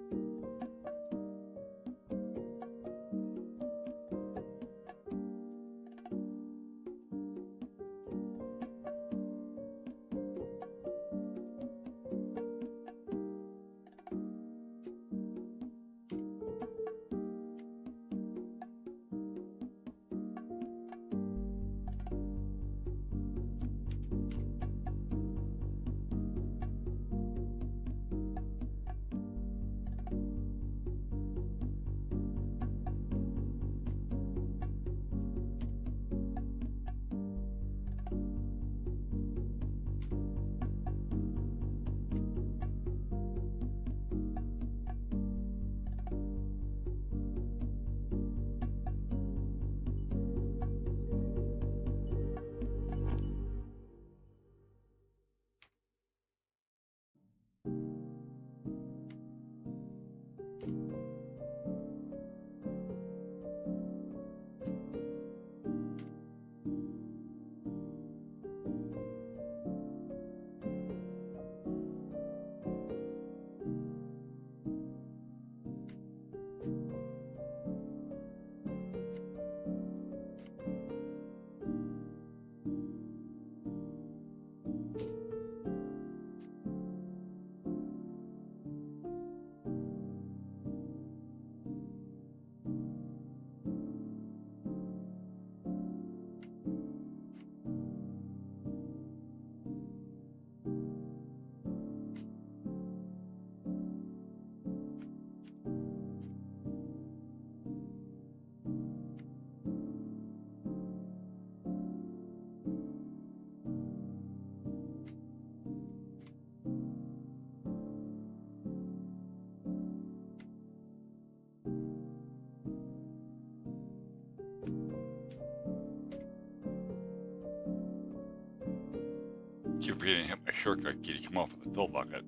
keep forgetting to hit my shortcut key to come off of the fill bucket.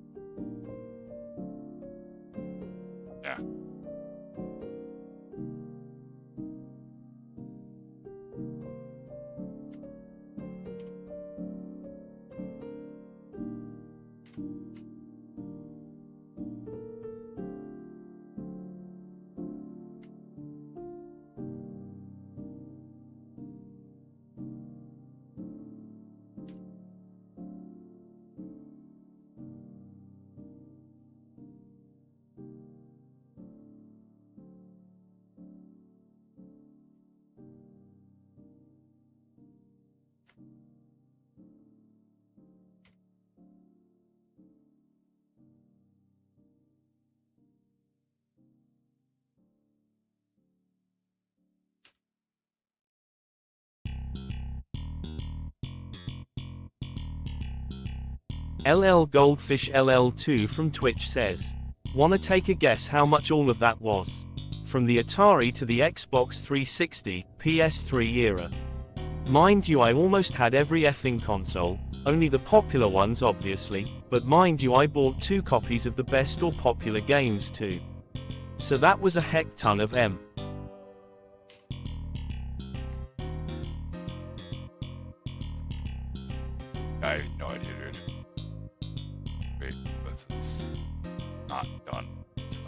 Yeah. LL Goldfish LL2 from Twitch says, "Wanna take a guess how much all of that was? From the Atari to the Xbox 360, PS3 era. Mind you, I almost had every effing console, only the popular ones obviously, but mind you, I bought 2 copies of the best or popular games too. So that was a heck ton of M." I have no idea, dude. Wait, this is not done. So.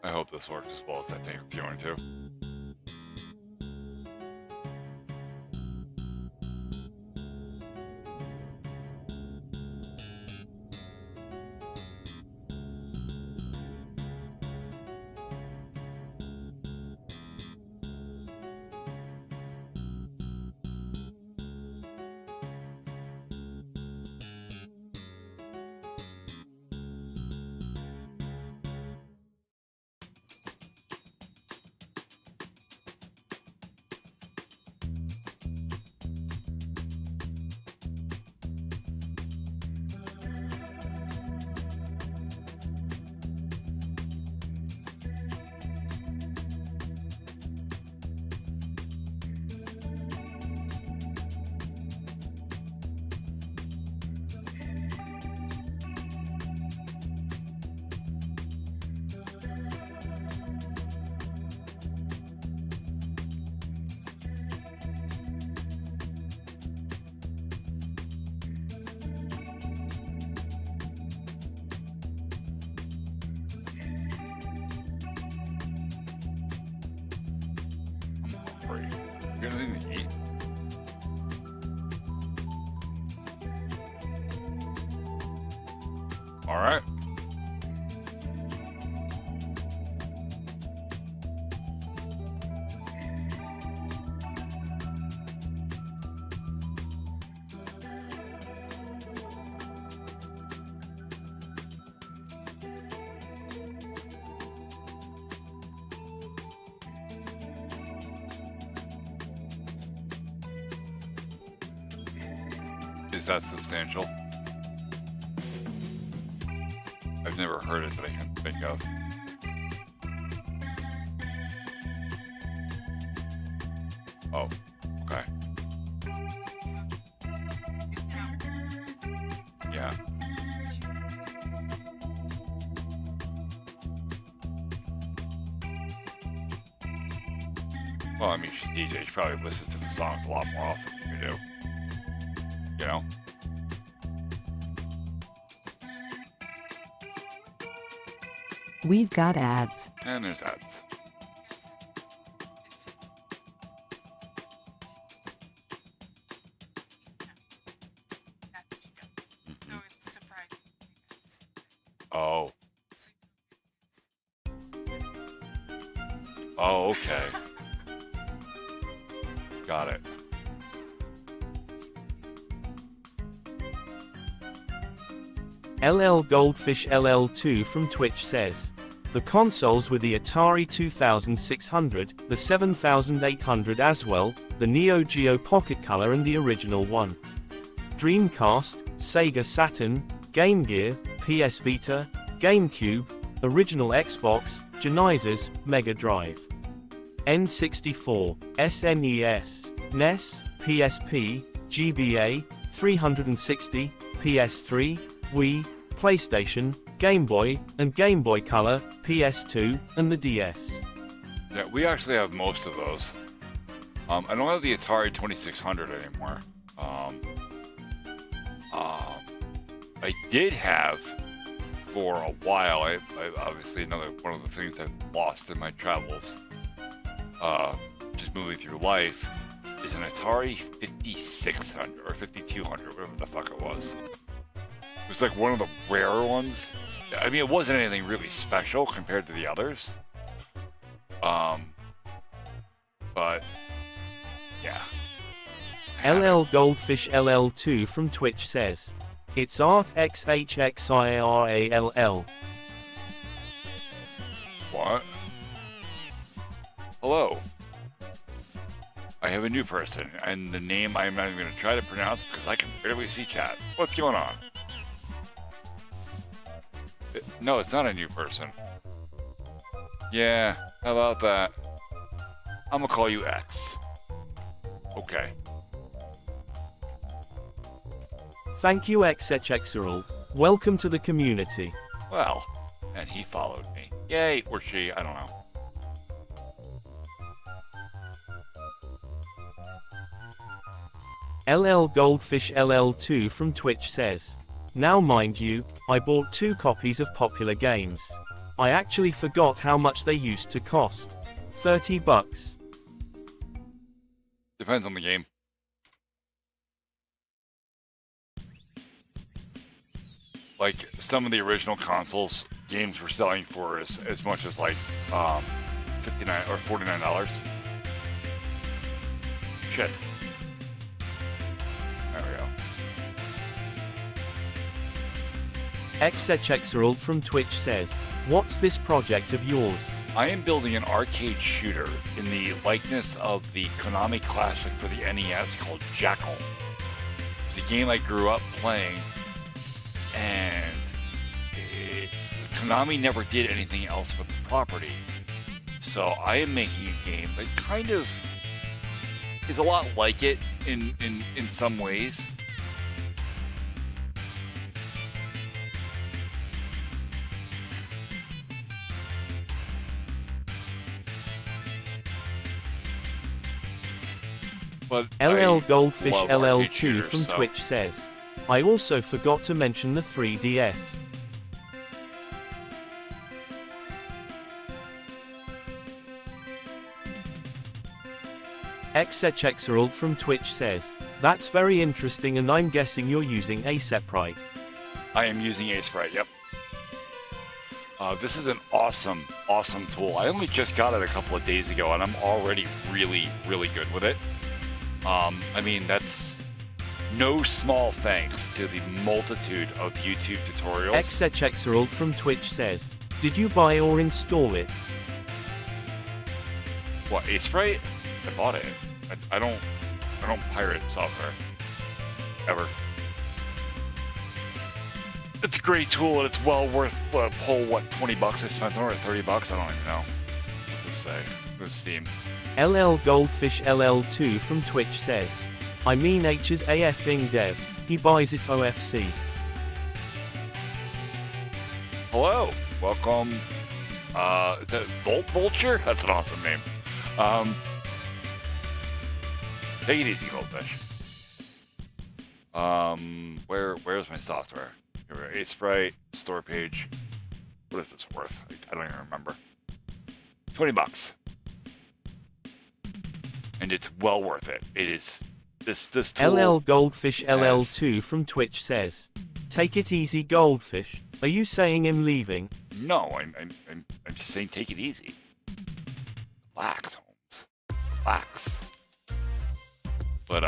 I hope this works as well as I think it's going to. free. You got anything to eat? All right. Is that substantial? I've never heard it that I can think of. Oh, okay. Yeah. Well, I mean, she's DJ. She probably listens to the songs a lot more often than you do. You know? We've got ads. And there's ads. Oh. Oh, okay. Got it. LL Goldfish LL2 from Twitch says, the consoles were the Atari 2600, the 7800 as well, the Neo Geo Pocket Color and the original one. Dreamcast, Sega Saturn, Game Gear, PS Vita, GameCube, original Xbox, Genesis, Mega Drive. N64, SNES, NES, PSP, GBA, 360, PS3, Wii, PlayStation, Game Boy, and Game Boy Color, PS2, and the DS. Yeah, we actually have most of those. I don't have the Atari 2600 anymore. I did have for a while. I obviously another one of the things I've lost in my travels, just moving through life, is an Atari 5600 or 5200, whatever the fuck it was. It was like one of the rare ones. I mean, it wasn't anything really special compared to the others. But yeah. LL Goldfish LL2 from Twitch says, it's Art XHXIRALL. What? Hello. I have a new person, and the name I'm not even going to try to pronounce because I can barely see chat. What's going on? No, it's not a new person. Yeah, how about that? I'm gonna call you X. Okay. Thank you XHXerald. Welcome to the community. Well, and he followed me. Yay, or she, I don't know. LL Goldfish LL2 from Twitch says, now mind you, I bought 2 copies of popular games. I actually forgot how much they used to cost. $30. Depends on the game. Like, some of the original consoles, games were selling for as much as like, $59 or $49. Shit. There we go. XHXerald from Twitch says, what's this project of yours? I am building an arcade shooter in the likeness of the Konami classic for the NES called Jackal. It's a game I grew up playing, and Konami never did anything else with the property. So I am making a game that kind of is a lot like it in some ways. But LL Goldfish love arcade LL2 shooters, from so- Twitch says, I also forgot to mention the 3DS. XHXerald from Twitch says, that's very interesting and I'm guessing you're using Aseprite. I am using Aseprite, yep. This is an awesome, awesome tool. I only just got it a couple of days ago and I'm already really, really good with it. I mean, that's no small thanks to the multitude of YouTube tutorials. XHXerald from Twitch says, did you buy or install it? What, Aseprite? I bought it. I don't pirate software. Ever. It's a great tool and it's well worth the whole, what, 20 bucks I spent on it, or 30 bucks? I don't even know what to say. It was Steam. LL Goldfish LL2 from Twitch says, I mean H's AFing dev, he buys it OFC. Hello, welcome. Is that Vulture? That's an awesome name. Take it easy, Goldfish. Where's my software? Here we go. Aseprite, store page. What is this worth? I don't even remember. 20 bucks. And it's well worth it. It is this tool. LL Goldfish LL2 from Twitch says, take it easy Goldfish. Are you saying I'm leaving? No, I'm just saying take it easy. Relax, Holmes. Relax. But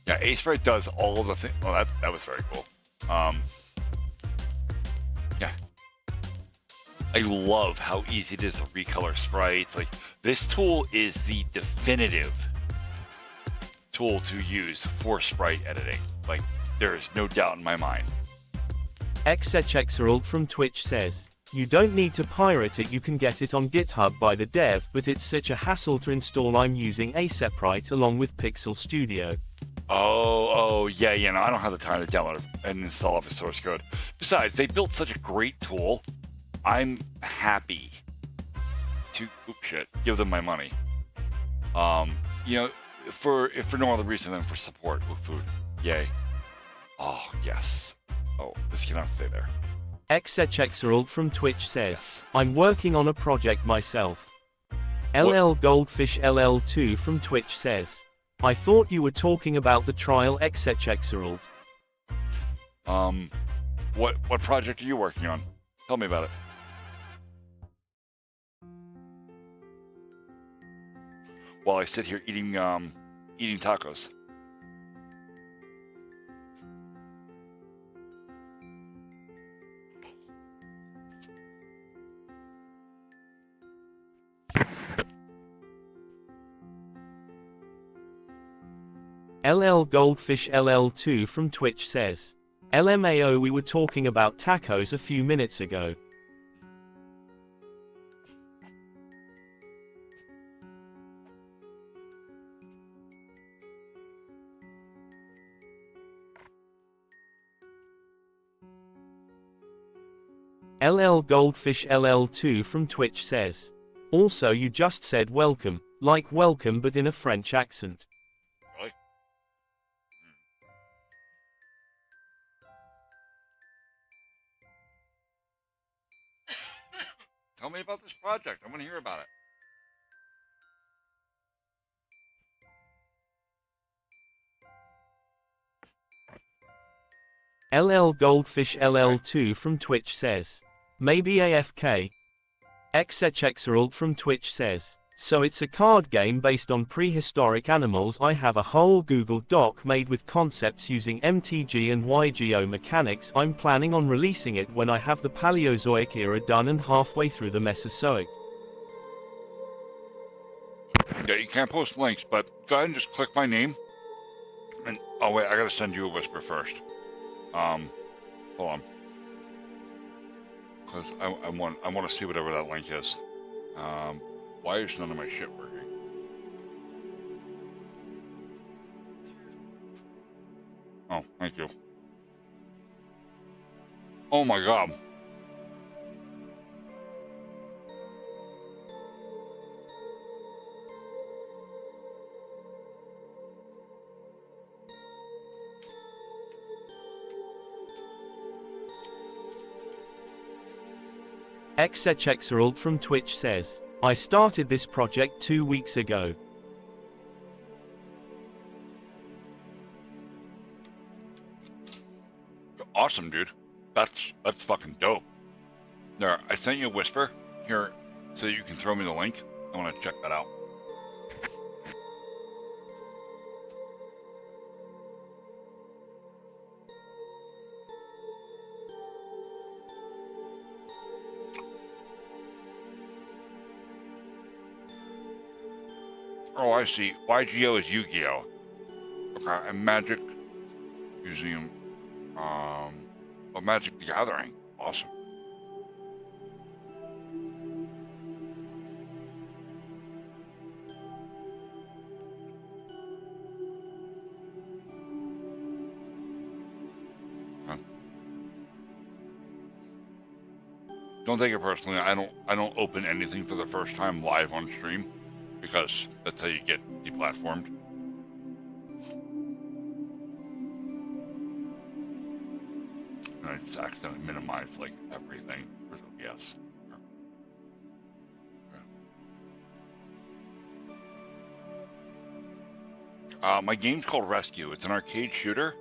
yeah, A-Sprite does all of the things. Well, that was very cool. Yeah. I love how easy it is to recolor sprites. Like, this tool is the definitive tool to use for sprite editing. Like, there is no doubt in my mind. XHXerald from Twitch says, you don't need to pirate it, you can get it on GitHub by the dev, but it's such a hassle to install. I'm using ASEPRite along with Pixel Studio. Oh, yeah, no, I don't have the time to download and install off the source code. Besides, they built such a great tool. I'm happy to, give them my money. You know, for no other reason than for support with food. Yay. Oh, yes. Oh, this cannot stay there. XHXerald from Twitch says, Yes. I'm working on a project myself. LL Goldfish LL2 from Twitch says, I thought you were talking about the trial. XHXerald. What project are you working on? Tell me about it. While I sit here eating tacos. LL Goldfish LL2 from Twitch says, LMAO, we were talking about tacos a few minutes ago. LL Goldfish LL2 from Twitch says, also you just said welcome, like welcome but in a French accent. Really? Tell me about this project. I want to hear about it. LL Goldfish LL2 from Twitch says, maybe AFK. XHXerald from Twitch says, so it's a card game based on prehistoric animals. I have a whole Google Doc made with concepts using MTG and YGO mechanics. I'm planning on releasing it when I have the Paleozoic era done and halfway through the Mesozoic. Yeah, you can't post links, but go ahead and just click my name. And oh wait, I gotta send you a whisper first. Hold on, because I want to see whatever that link is. Why is none of my shit working? Oh, thank you. Oh my god. XHXerald from Twitch says, I started this project 2 weeks ago. Awesome, dude. That's fucking dope. There, I sent you a whisper here so you can throw me the link. I want to check that out. Oh, I see. YGO is Yu-Gi-Oh! Okay, and Magic Museum. Oh, Magic the Gathering. Awesome. Huh. Don't take it personally. I don't open anything for the first time live on stream, because that's how you get deplatformed. And I just accidentally minimize like everything for the OBS. My game's called Rescue. It's an arcade shooter.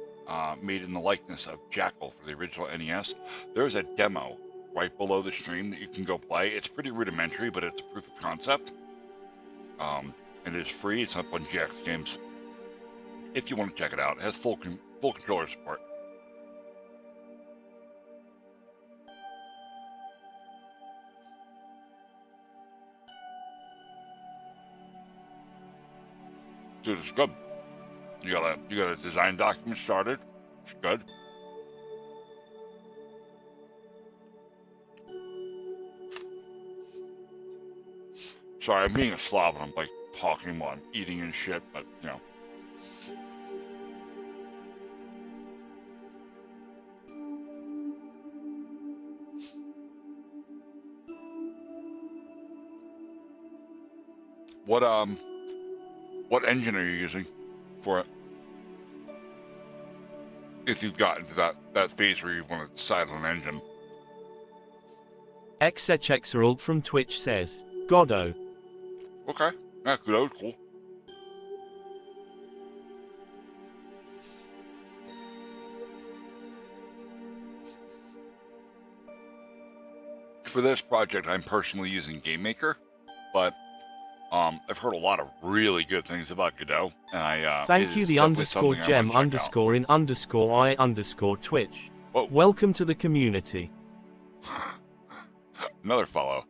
made in the likeness of Jackal for the original NES. There's a demo right below the stream that you can go play. It's pretty rudimentary, but it's a proof of concept. It is free. It's up on GX Games. If you want to check it out, it has full controller support. Dude, it's good. You got a design document started. It's good. Sorry, I'm being a slob and I'm like talking while I'm eating and shit, but you know. What engine are you using for it? If you've gotten to that phase where you want to decide on an engine. XHXerald from Twitch says, Goddo. Okay. Yeah, good. That was cool. For this project, I'm personally using GameMaker, but I've heard a lot of really good things about Godot, and Thank you, the underscore gem underscore in underscore I underscore Twitch. Whoa. Welcome to the community. Another follow.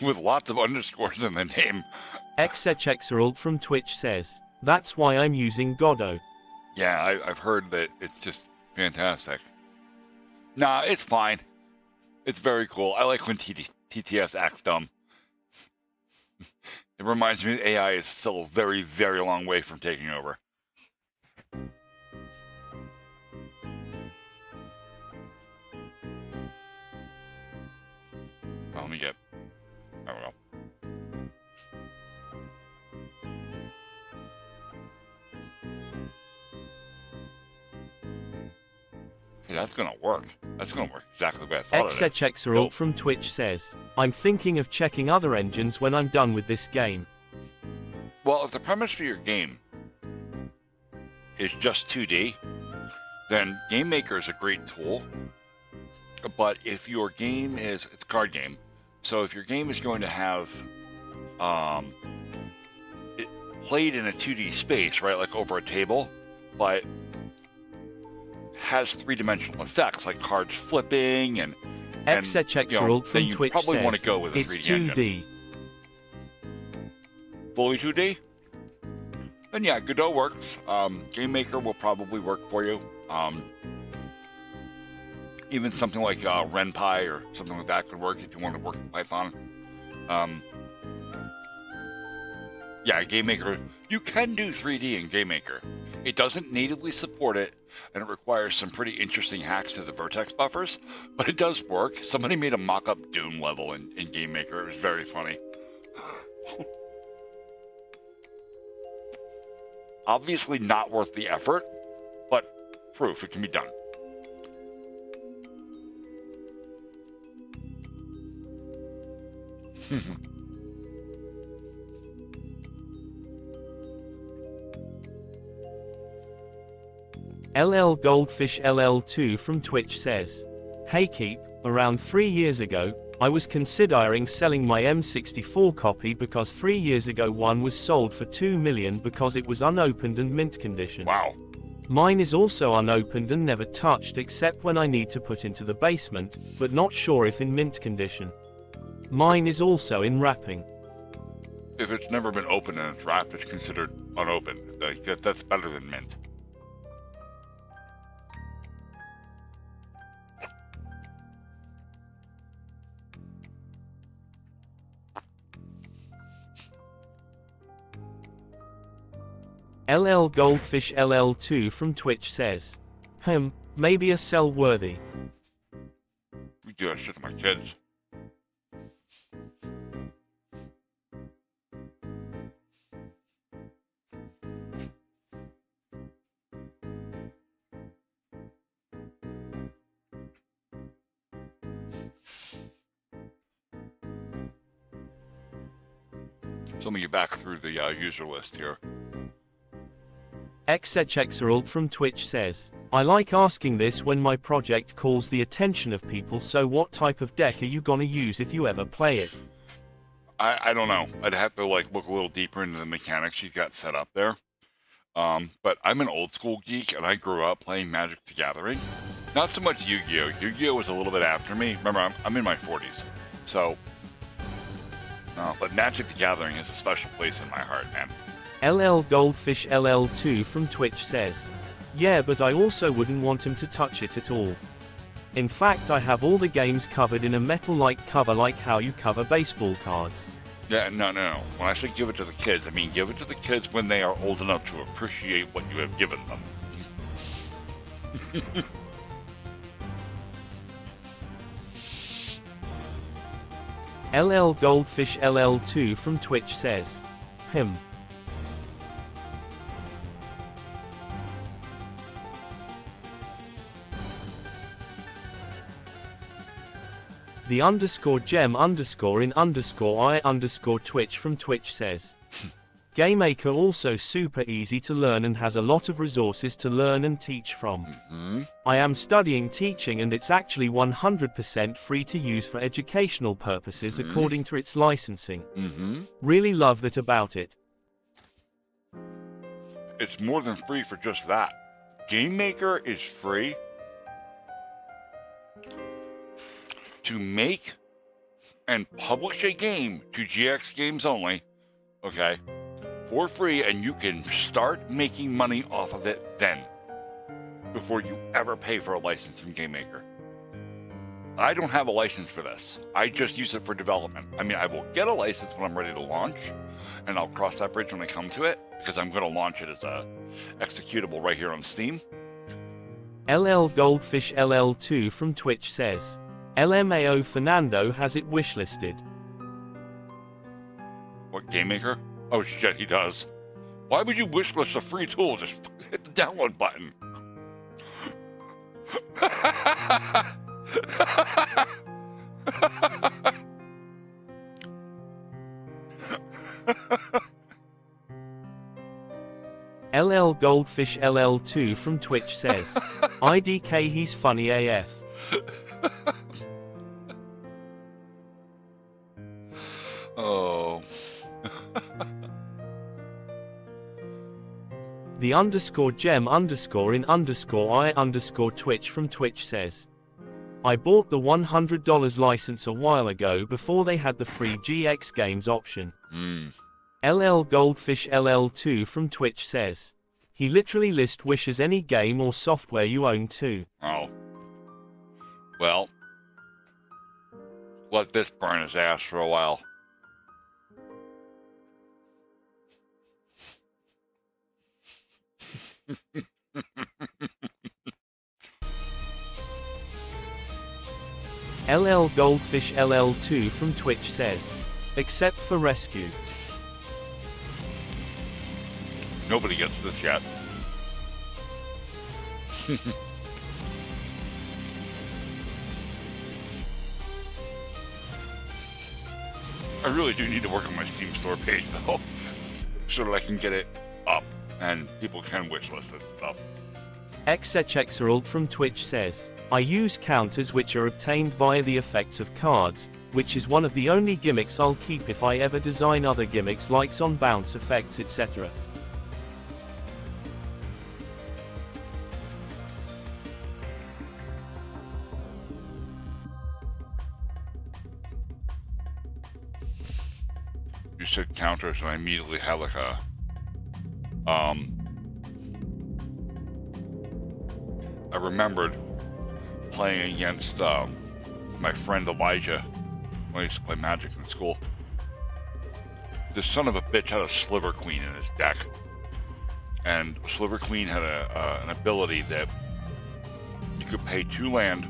With lots of underscores in the name. XHXerald from Twitch says, that's why I'm using Goddo. Yeah, I've heard that it's just fantastic. Nah, it's fine. It's very cool. I like when TTS acts dumb. It reminds me that AI is still a very, very long way from taking over. Oh, let me get... There we go. Hey, that's gonna work. That's gonna work exactly the way I thought it. XHXerald from Twitch says, I'm thinking of checking other engines when I'm done with this game. Well, if the premise for your game is just 2D, then GameMaker is a great tool. But if your game is, it's a card game, so if your game is going to have it played in a 2D space, right, like over a table, but has three-dimensional effects like cards flipping and XHXerald from Twitch probably says, want to go with a it's 3D 2D. engine. Fully 2D? Then yeah, Godot works. GameMaker will probably work for you. Even something like RenPy or something like that could work if you want to work in Python. Yeah, GameMaker, you can do 3D in GameMaker. It doesn't natively support it, and it requires some pretty interesting hacks to the vertex buffers, but it does work. Somebody made a mock-up Doom level in GameMaker. It was very funny. Obviously not worth the effort, but proof it can be done. LL Goldfish LL2 from Twitch says, Hey Keep, around 3 years ago, I was considering selling my M64 copy because 3 years ago one was sold for $2 million because it was unopened and mint condition. Wow. Mine is also unopened and never touched except when I need to put into the basement, but not sure if in mint condition. Mine is also in wrapping. If it's never been opened and it's wrapped, it's considered unopened. That's better than mint. LL Goldfish LL2 from Twitch says, maybe a sell worthy. We do that shit to my kids. So let me get back through the user list here. XHXerald from Twitch says, I like asking this when my project calls the attention of people, so what type of deck are you gonna use if you ever play it? I don't know. I'd have to like look a little deeper into the mechanics you've got set up there. But I'm an old school geek and I grew up playing Magic the Gathering. Not so much Yu-Gi-Oh! Yu-Gi-Oh! Was a little bit after me. Remember, I'm in my 40s. So, but Magic the Gathering has a special place in my heart, man. LL Goldfish LL2 from Twitch says, yeah, but I also wouldn't want him to touch it at all. In fact, I have all the games covered in a metal-like cover, like how you cover baseball cards. Yeah, no. When I say give it to the kids, I mean give it to the kids when they are old enough to appreciate what you have given them. LL Goldfish LL2 from Twitch says, The _gem_in_I_Twitch from Twitch says, GameMaker also super easy to learn and has a lot of resources to learn and teach from. I am studying teaching and it's actually 100% free to use for educational purposes according to its licensing. Really love that about it. It's more than free for just that. GameMaker is free to make and publish a game to GX Games only, okay, for free, and you can start making money off of it then, before you ever pay for a license from GameMaker. I don't have a license for this. I just use it for development. I mean, I will get a license when I'm ready to launch, and I'll cross that bridge when I come to it, because I'm going to launch it as a executable right here on Steam. LL Goldfish LL2 from Twitch says, LMAO Fernando has it wishlisted. What, GameMaker? Oh shit, he does. Why would you wishlist a free tool? Just hit the download button. LL Goldfish LL2 from Twitch says, IDK he's funny AF. Oh. The _gem_in_I_Twitch from Twitch says, I bought the $100 license a while ago before they had the free GX Games option. LL Goldfish LL2 from Twitch says, he literally wishes any game or software you own too. Oh. Well, let this burn his ass for a while. LL Goldfish LL2 from Twitch says, except for rescue. Nobody gets this yet. I really do need to work on my Steam store page though, so that I can get it up and people can wishlist it and stuff. XHXerald from Twitch says, I use counters which are obtained via the effects of cards, which is one of the only gimmicks I'll keep if I ever design other gimmicks like on bounce effects, etc. You said counters and I immediately had like a I remembered playing against my friend Elijah when I used to play Magic in school. This son of a bitch had a Sliver Queen in his deck, and Sliver Queen had an ability that you could pay 2 land,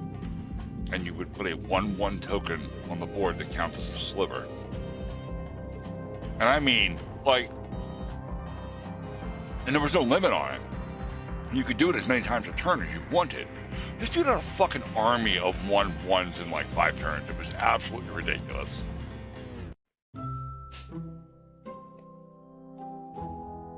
and you would put a 1/1 token on the board that counts as a sliver. And I mean, like, and there was no limit on it. You could do it as many times a turn as you wanted. This dude had a fucking army of 1/1s in like 5 turns. It was absolutely ridiculous.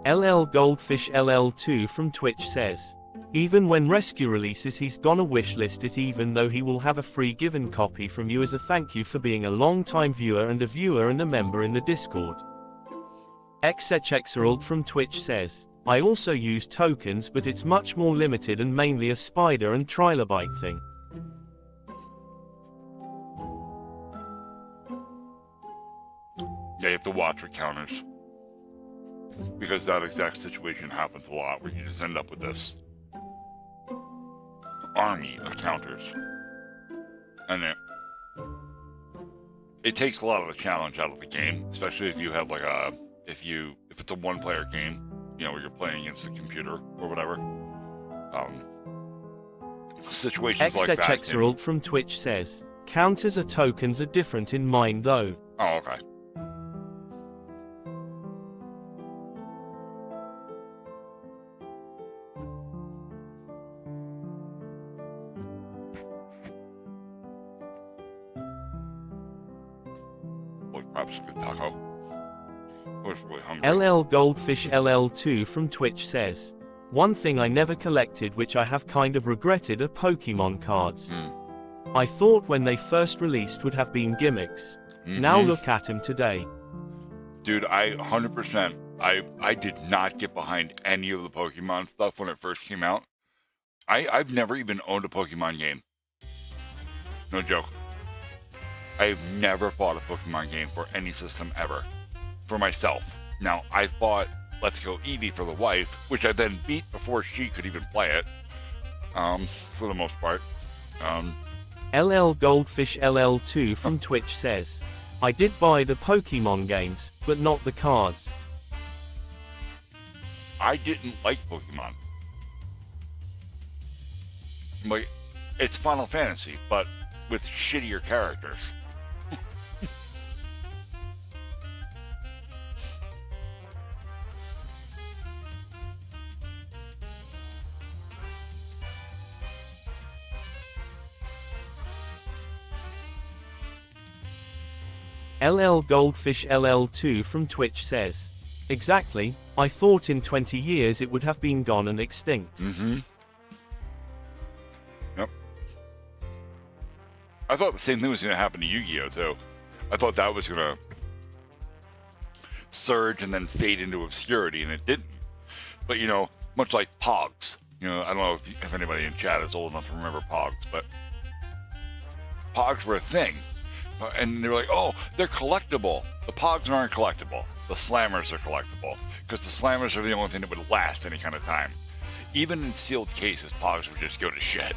LL Goldfish LL2 from Twitch says, even when Rescue releases he's gonna wishlist it even though he will have a free given copy from you as a thank you for being a long-time viewer and a member in the Discord. XHXerald from Twitch says, I also use tokens but it's much more limited and mainly a spider and trilobite thing. Yeah, you have to watch for counters. Because that exact situation happens a lot where you just end up with this army of counters. And it takes a lot of the challenge out of the game, especially if you have like if it's a one-player game, you know, where you're playing against the computer or whatever. Situations like that. XHXerald from Twitch says, counters or tokens are different in mine though. Oh, okay. Perhaps a good taco. I was really hungry. LL Goldfish LL2 from Twitch says, one thing I never collected which I have kind of regretted are Pokemon cards. I thought when they first released would have been gimmicks. Now look at him today. Dude, I 100%, I did not get behind any of the Pokemon stuff when it first came out. I've never even owned a Pokemon game. No joke. I've never bought a Pokemon game for any system ever. For myself. Now, I've bought Let's Go Eevee for the wife, which I then beat before she could even play it. For the most part. LL Goldfish LL2 from Twitch says, I did buy the Pokemon games, but not the cards. I didn't like Pokemon. Like, it's Final Fantasy, but with shittier characters. LL Goldfish LL2 from Twitch says, exactly, I thought in 20 years it would have been gone and extinct. Yep. I thought the same thing was going to happen to Yu-Gi-Oh! Too. I thought that was going to surge and then fade into obscurity, and it didn't. But, you know, much like Pogs. You know, I don't know if anybody in chat is old enough to remember Pogs, but Pogs were a thing. And they were like, oh, they're collectible. The Pogs aren't collectible. The Slammers are collectible. Because the Slammers are the only thing that would last any kind of time. Even in sealed cases, Pogs would just go to shit.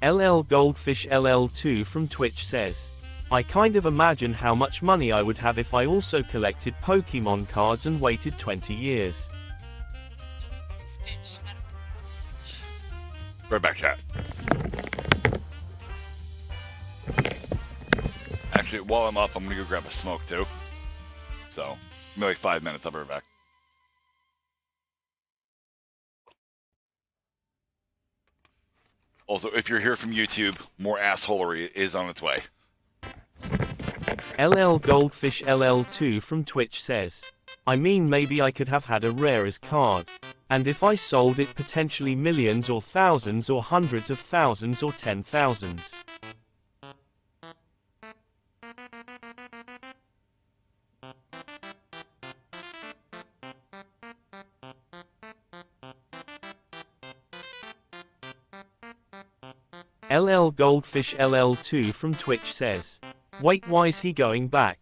LL Goldfish LL2 from Twitch says, I kind of imagine how much money I would have if I also collected Pokemon cards and waited 20 years. Stitch. I don't know. Stitch. Right back, chat. Actually, while I'm up, I'm gonna go grab a smoke too. So, maybe like 5 minutes, I'll be right back. Also, if you're here from YouTube, more assholery is on its way. LL Goldfish LL2 from Twitch says, I mean maybe I could have had a rarest card. And if I sold it potentially millions or thousands or hundreds of thousands or 10,000s. LL Goldfish LL2 from Twitch says, wait, why is he going back?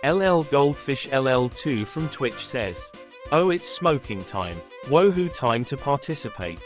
LL Goldfish LL2 from Twitch says, "Oh, it's smoking time. Woohoo, time to participate."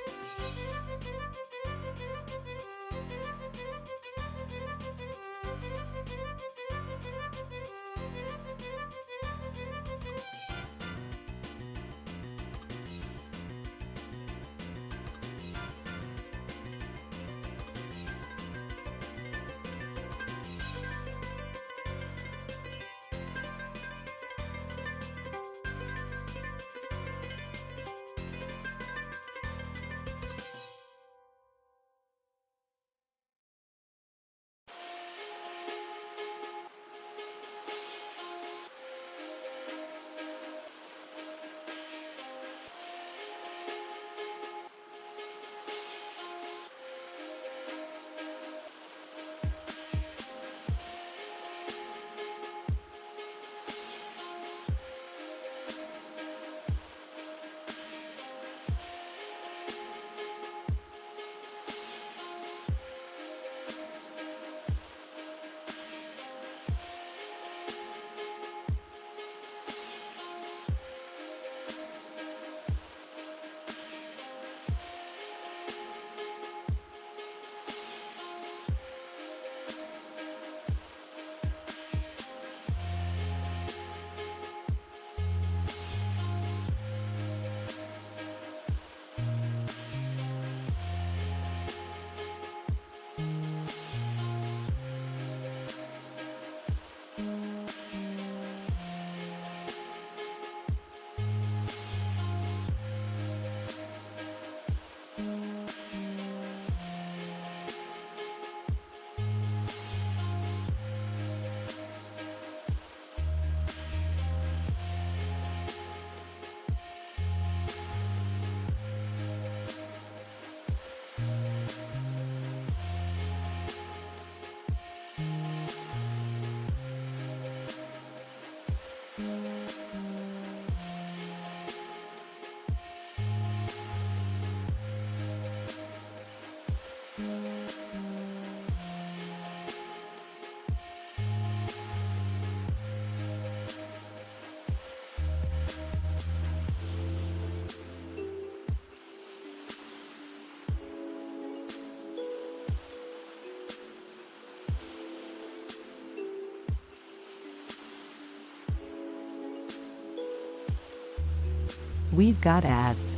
We've got ads.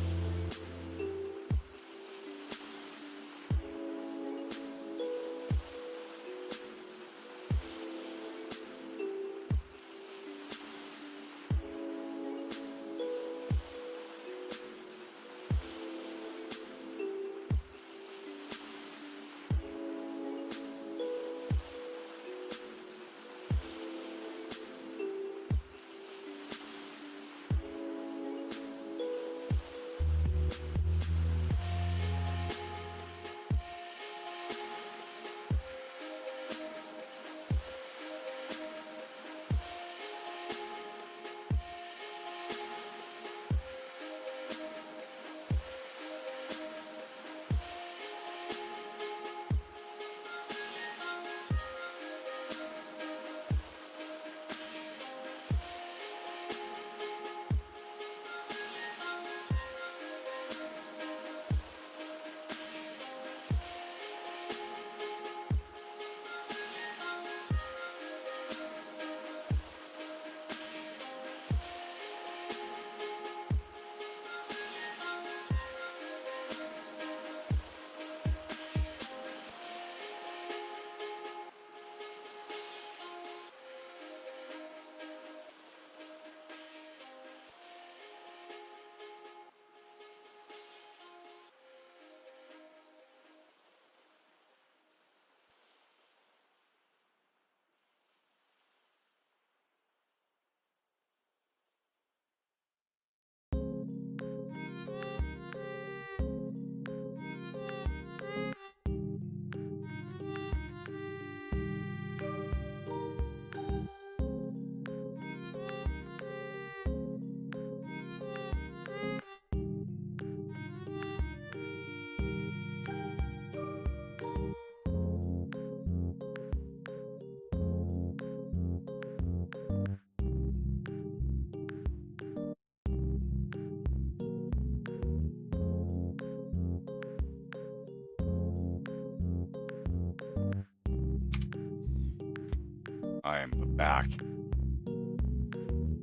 I am back.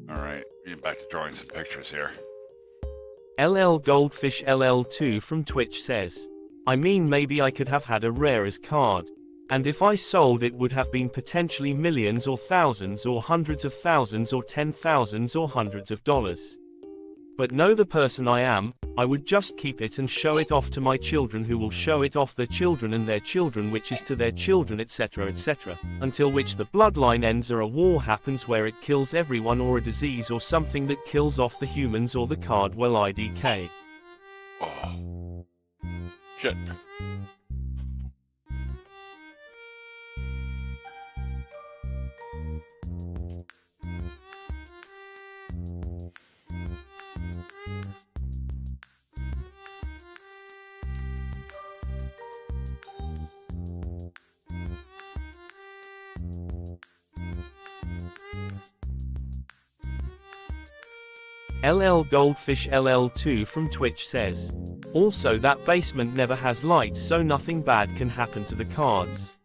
Alright, getting back to drawing some pictures here. LL Goldfish LL2 from Twitch says, I mean maybe I could have had a rarest card. And if I sold it would have been potentially millions or thousands or hundreds of thousands or 10,000s or hundreds of dollars. But know the person I am, I would just keep it and show it off to my children who will show it off their children and their children which is to their children etc, until which the bloodline ends or a war happens where it kills everyone or a disease or something that kills off the humans or the card well IDK. Oh. Shit. LL Goldfish LL2 from Twitch says, also that basement never has lights so nothing bad can happen to the cards.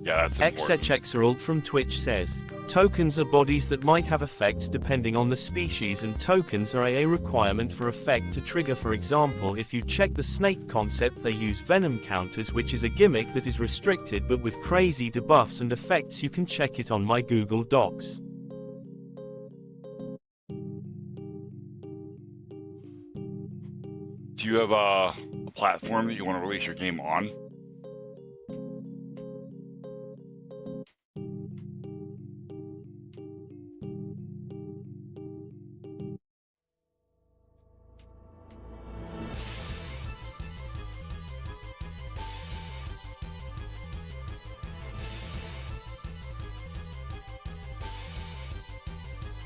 Yeah, that's important. XHXerald from Twitch says, tokens are bodies that might have effects depending on the species and tokens are a requirement for effect to trigger. For example, if you check the snake concept they use venom counters which is a gimmick that is restricted but with crazy debuffs and effects. You can check it on my Google Docs. Do you have a platform that you want to release your game on?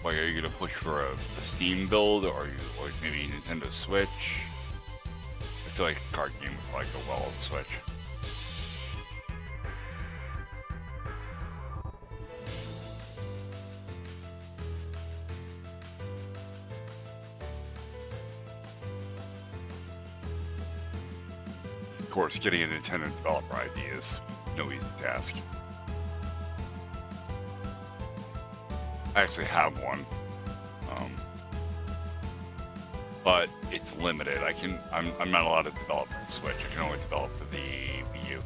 Like, are you gonna push for a Steam build, or maybe Nintendo Switch? I feel like a card game would probably go well on the Switch. Of course, getting a Nintendo developer ID is no easy task. I actually have one, but it's limited. I'm not allowed to develop for the Switch. I can only develop for the Wii U.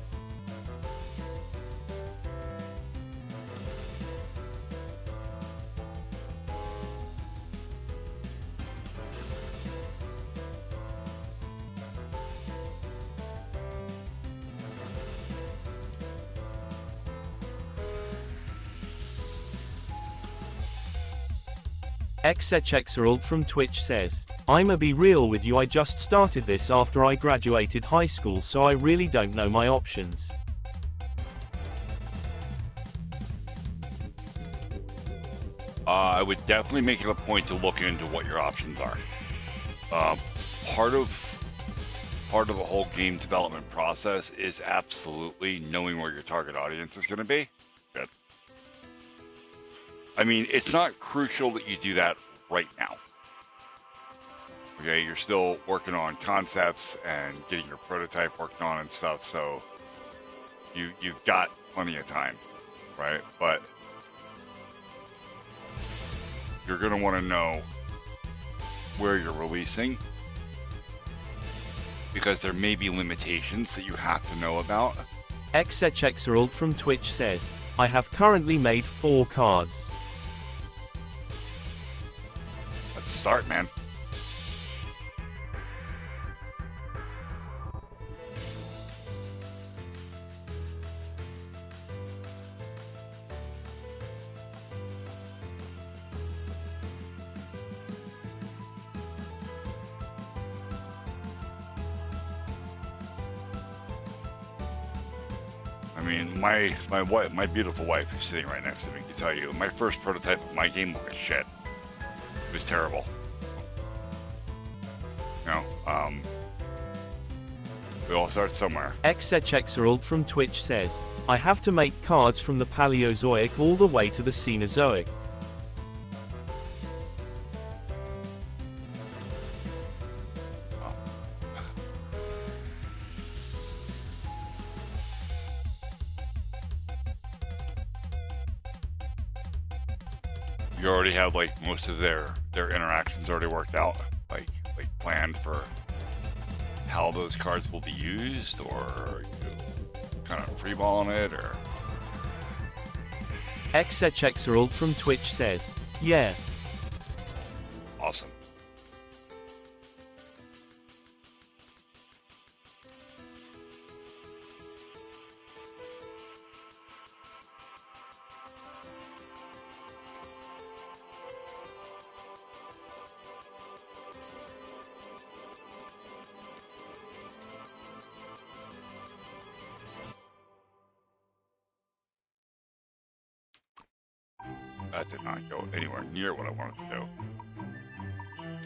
XHXerald from Twitch says, I'ma be real with you, I just started this after I graduated high school so I really don't know my options. I would definitely make it a point to look into what your options are. Part of the whole game development process is absolutely knowing where your target audience is going to be. Good. I mean, it's not crucial that you do that right now. Okay, you're still working on concepts and getting your prototype worked on and stuff, so you've got plenty of time, right? But you're going to want to know where you're releasing, because there may be limitations that you have to know about. XHXerald from Twitch says, I have currently made 4 cards. Let's start, man. I mean, my beautiful wife who's sitting right next to me can tell you, my first prototype of my game looked like shit. It was terrible. You know, we all start somewhere. XHXerald from Twitch says, I have to make cards from the Paleozoic all the way to the Cenozoic. you already have like most of their interactions already worked out, like planned for how those cards will be used, or kind of freeballing it, or XHXerald from Twitch says, yeah. awesome. That did not go anywhere near what I wanted to do.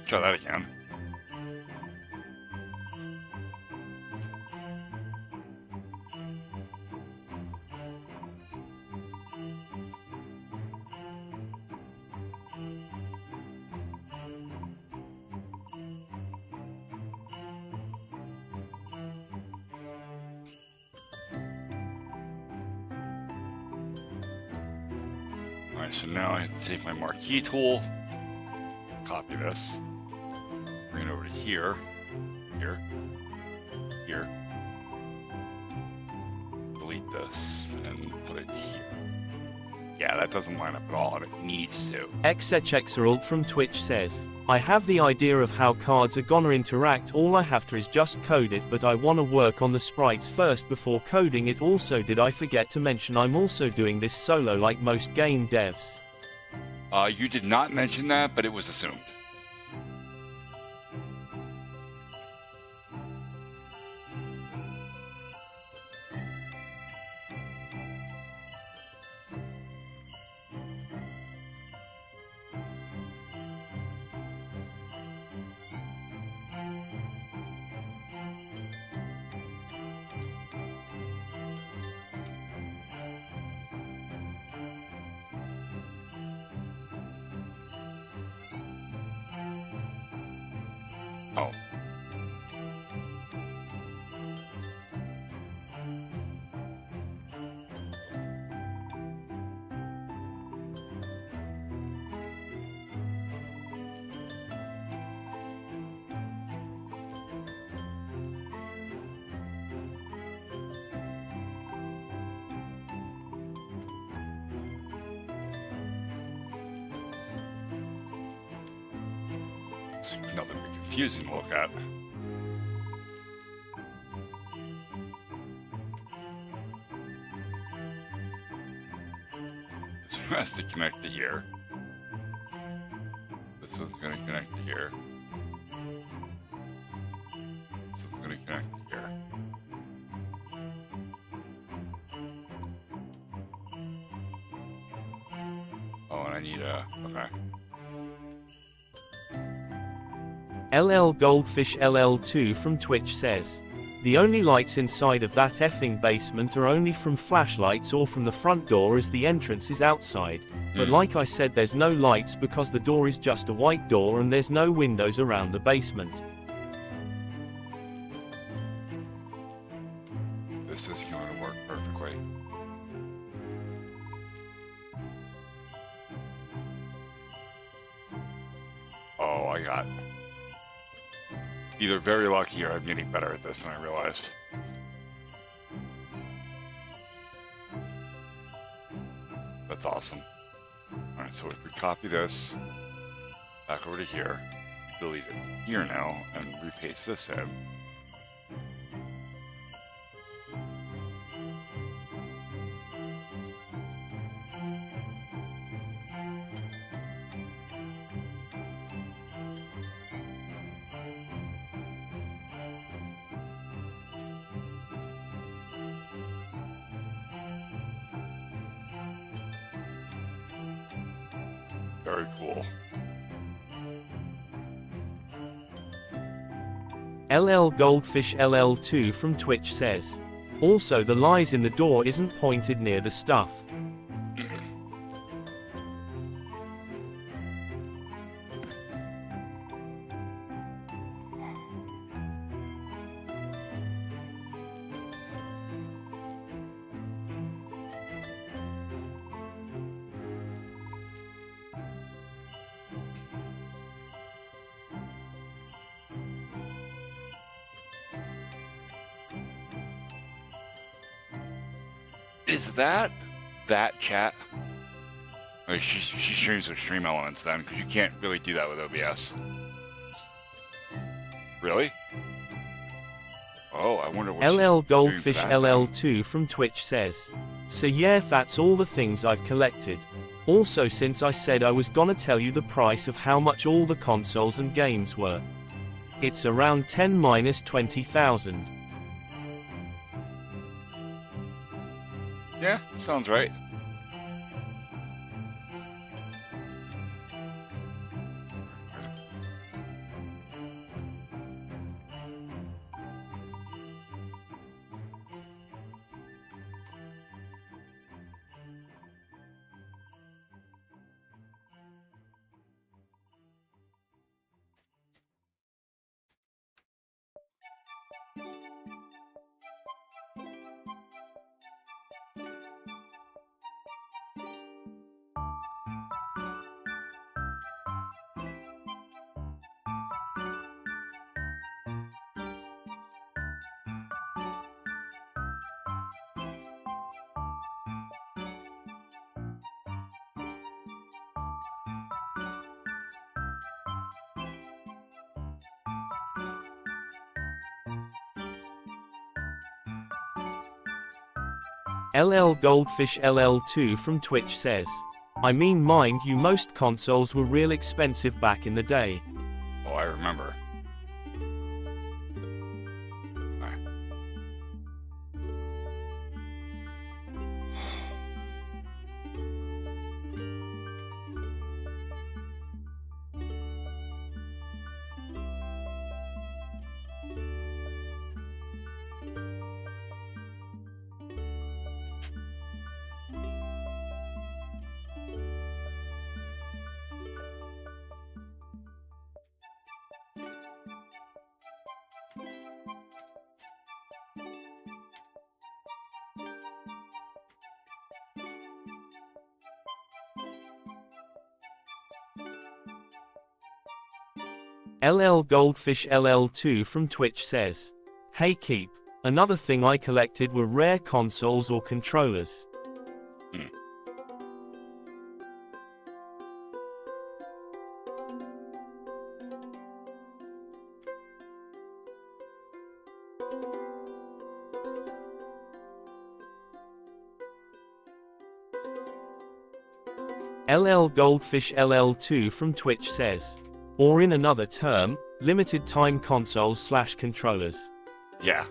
Try that again. Alright, so now I have to take my marquee tool, copy this, bring it over to here, here, here, delete this, and put it here. Yeah, that doesn't line up at all, and it needs to. XHXerald from Twitch says, I have the idea of how cards are gonna interact, all I have to is just code it, but I wanna work on the sprites first before coding it. Also, did I forget to mention I'm also doing this solo like most game devs? You did not mention that, but it was assumed. Oh. It's nothing but confusing to look at. This one has to connect to here. This one's going to connect to here. This one's going to connect to here. Oh, and I need a... okay. LL Goldfish LL2 from Twitch says, the only lights inside of that effing basement are only from flashlights or from the front door as the entrance is outside. But like I said, there's no lights because the door is just a white door and there's no windows around the basement. This is going to work perfectly. Oh, I got either very lucky or I'm getting better at this than I realized. That's awesome. Alright, so if we copy this back over to here, delete it here now, and repaste this in. Very cool. LL Goldfish LL2 from Twitch says, also the lies in the door isn't pointed near the stuff. Is that chat? Like she streams with Stream Elements then, because you can't really do that with OBS. Really? Oh, I wonder what LL she's doing for Goldfish that then. LL2 from Twitch says. So yeah, that's all the things I've collected. Also, since I said I was gonna tell you the price of how much all the consoles and games were. It's around 10 minus 20,000. Yeah, sounds right. LL Goldfish LL2 from Twitch says. I mean, mind you, most consoles were real expensive back in the day. Oh, I remember. Alright. LL Goldfish LL2 from Twitch says. Hey Keep, another thing I collected were rare consoles or controllers. LL Goldfish LL2 from Twitch says. Or in another term, limited time consoles / controllers. Yeah.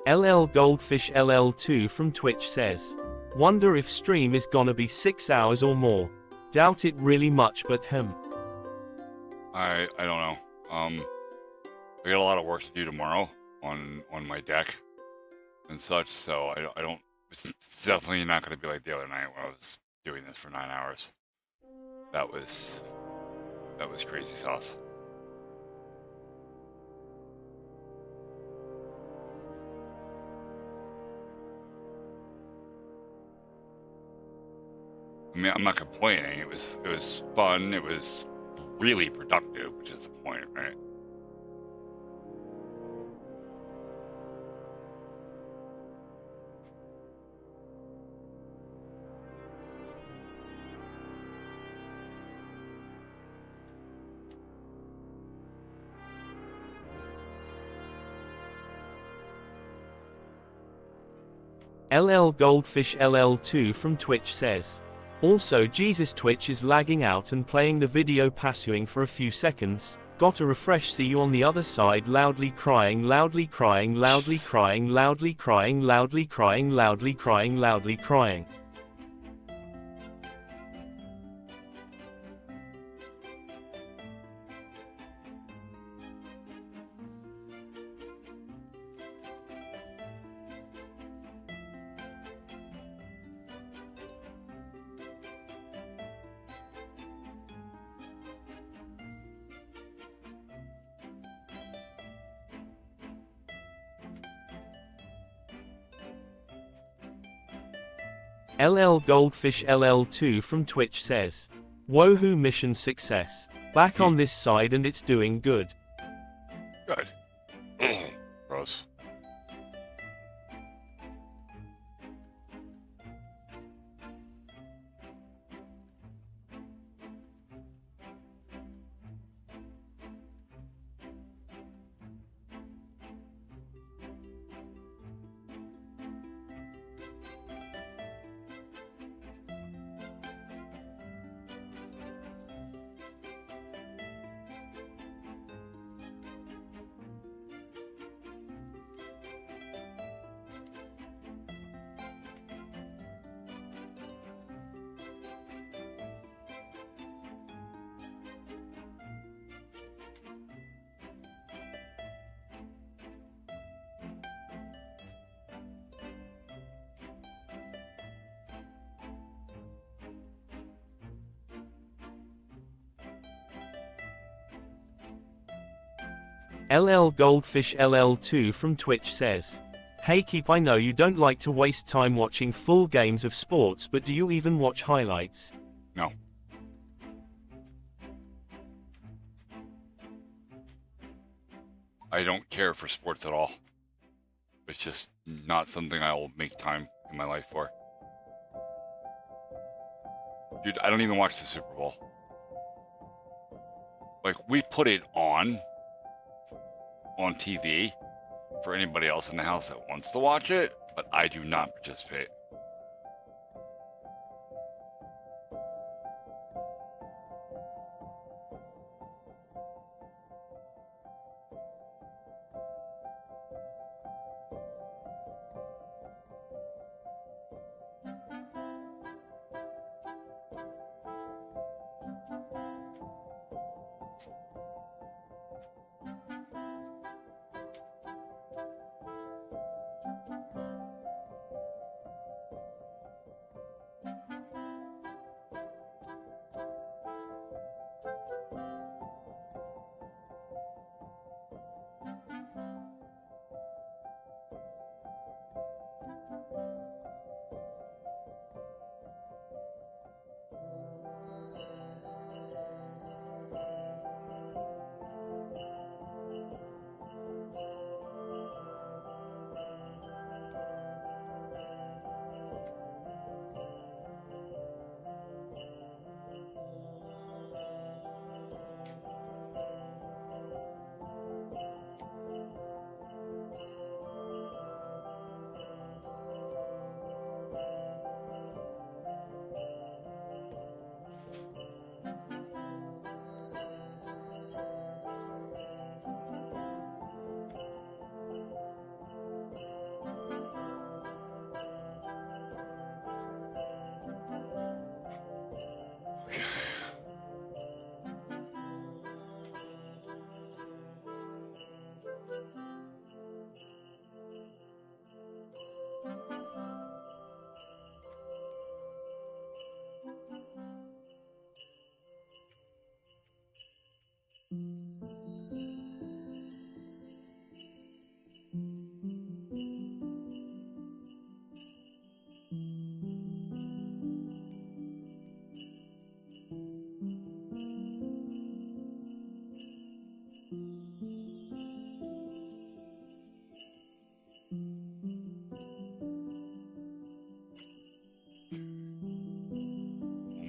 LL Goldfish LL2 from Twitch says. Wonder if stream is gonna be 6 hours or more. Doubt it really much, but I don't know. I got a lot of work to do tomorrow on my deck and such, so I don't. It's definitely not going to be like the other night when I was doing this for 9 hours. That was crazy sauce. I mean, I'm not complaining. It was fun. It was really productive, which is the point, right? LL Goldfish LL2 from Twitch says. Also, Jesus, Twitch is lagging out and playing the video passing for a few seconds. Got a refresh. See you on the other side. Loudly crying, loudly crying, loudly crying, loudly crying, loudly crying, loudly crying, loudly crying. LL Goldfish LL2 from Twitch says, "Woohoo, mission success. Back on this side and it's doing good." Good. Gross. LL Goldfish LL2 from Twitch says, "Hey Keep, I know you don't like to waste time watching full games of sports, but do you even watch highlights?" No. I don't care for sports at all. It's just not something I will make time in my life for. Dude, I don't even watch the Super Bowl. Like, we put it on TV for anybody else in the house that wants to watch it, but I do not participate.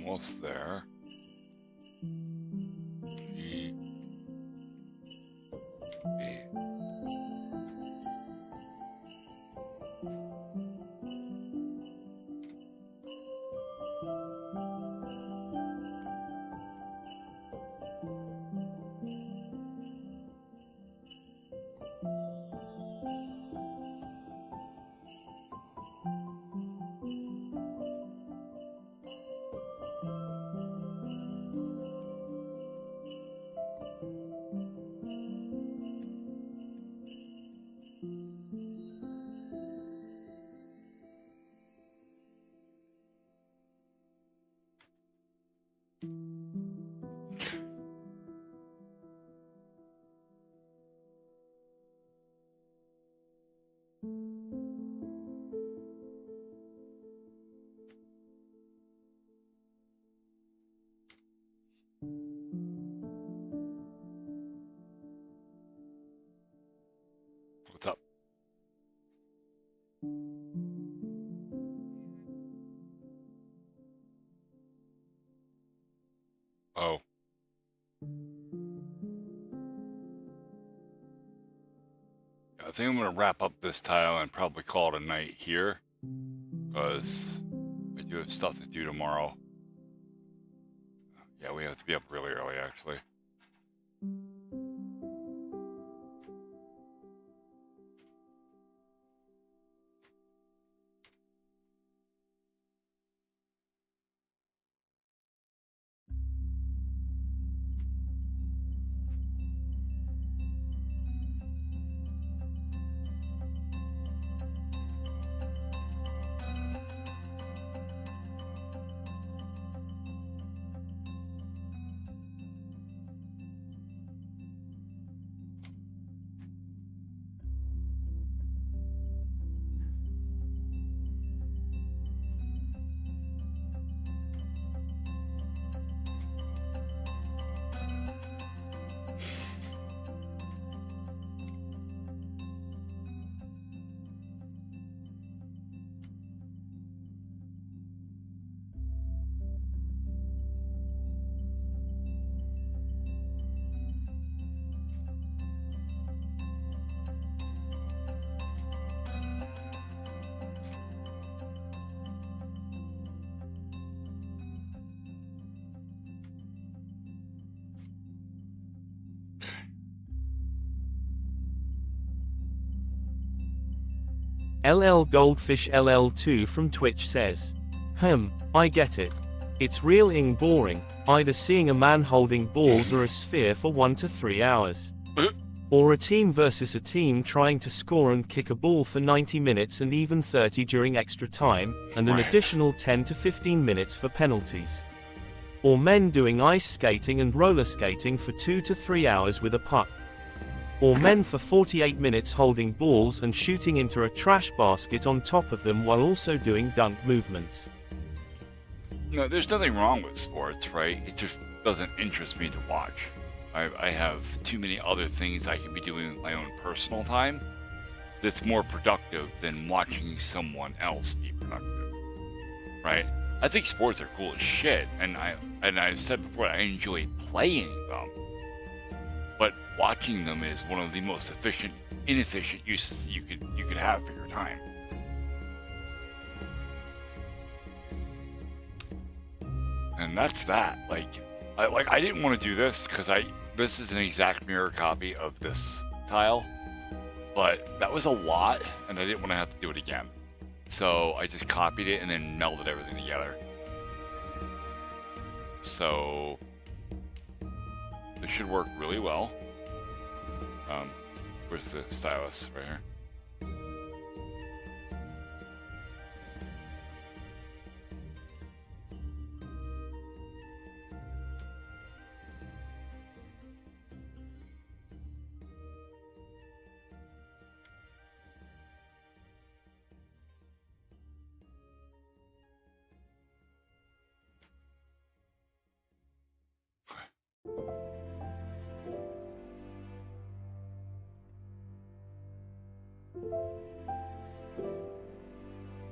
Almost there. G, B. Oh. I think I'm going to wrap up this tile and probably call it a night here, because I do have stuff to do tomorrow. Yeah, we have to be up really early, actually. LL Goldfish LL2 from Twitch says, I get it. It's real boring, either seeing a man holding balls or a sphere for 1 to 3 hours. Or a team versus a team trying to score and kick a ball for 90 minutes and even 30 during extra time, and an additional 10 to 15 minutes for penalties. Or men doing ice skating and roller skating for 2 to 3 hours with a puck. Or men for 48 minutes holding balls and shooting into a trash basket on top of them while also doing dunk movements. No, there's nothing wrong with sports, right? It just doesn't interest me to watch. I have too many other things I can be doing with my own personal time that's more productive than watching someone else be productive, right? I think sports are cool as shit, and I've said before, I enjoy playing them. But watching them is one of the most inefficient uses you could have for your time. And that's that. I didn't want to do this because this is an exact mirror copy of this tile, but that was a lot, and I didn't want to have to do it again. So I just copied it and then melded everything together. So this should work really well. Where's the stylus? Right here.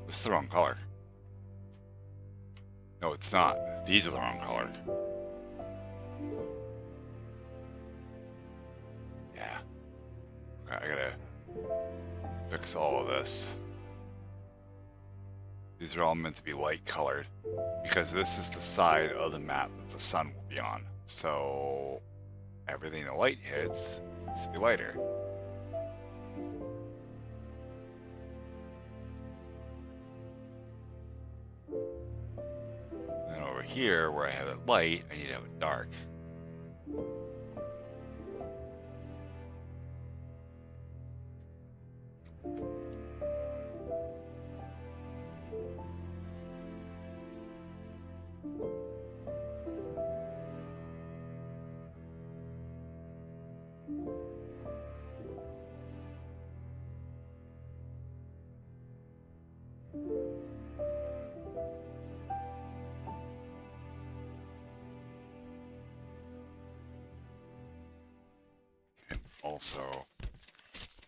This is the wrong color. No, it's not. These are the wrong color. Yeah. Okay, I gotta fix all of this. These are all meant to be light colored because this is the side of the map that the sun will be on. So everything the light hits needs to be lighter. Then over here, where I have it light, I need to have it dark. Also,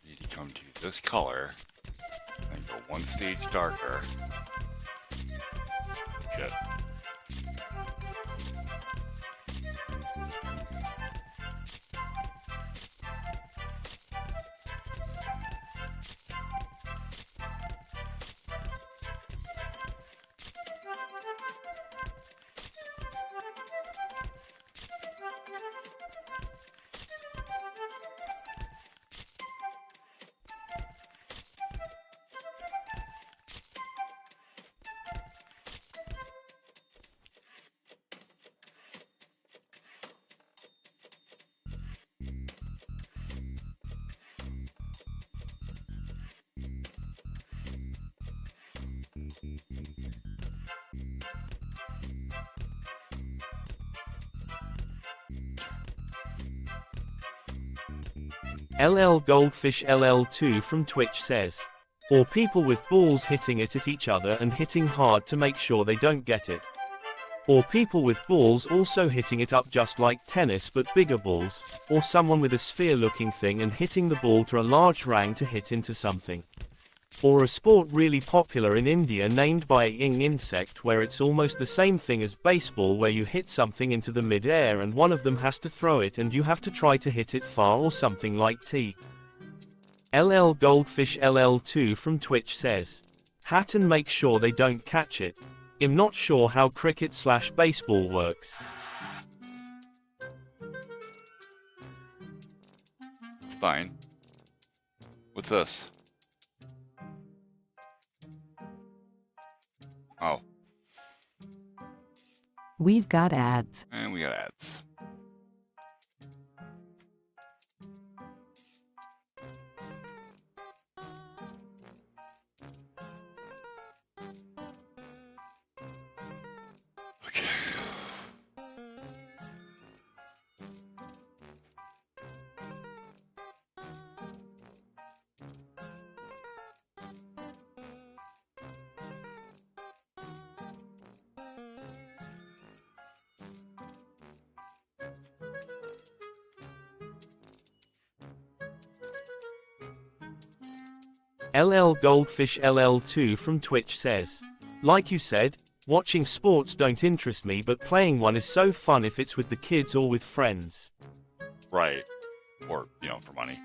you need to come to this color and go one stage darker. Shit. LL Goldfish LL2 from Twitch says. Or people with balls hitting it at each other and hitting hard to make sure they don't get it. Or people with balls also hitting it up just like tennis but bigger balls, or someone with a sphere-looking thing and hitting the ball to a large rang to hit into something. Or a sport really popular in India named by a ing insect where it's almost the same thing as baseball where you hit something into the mid-air and one of them has to throw it and you have to try to hit it far or something like T. LL Goldfish LL2 from Twitch says. Hat and make sure they don't catch it. I'm not sure how cricket/baseball works. It's fine. What's this? Oh, We've got ads. and we got ads. Okay. LL Goldfish LL2 from Twitch says. Like you said, watching sports don't interest me but playing one is so fun if it's with the kids or with friends. Right. Or, for money.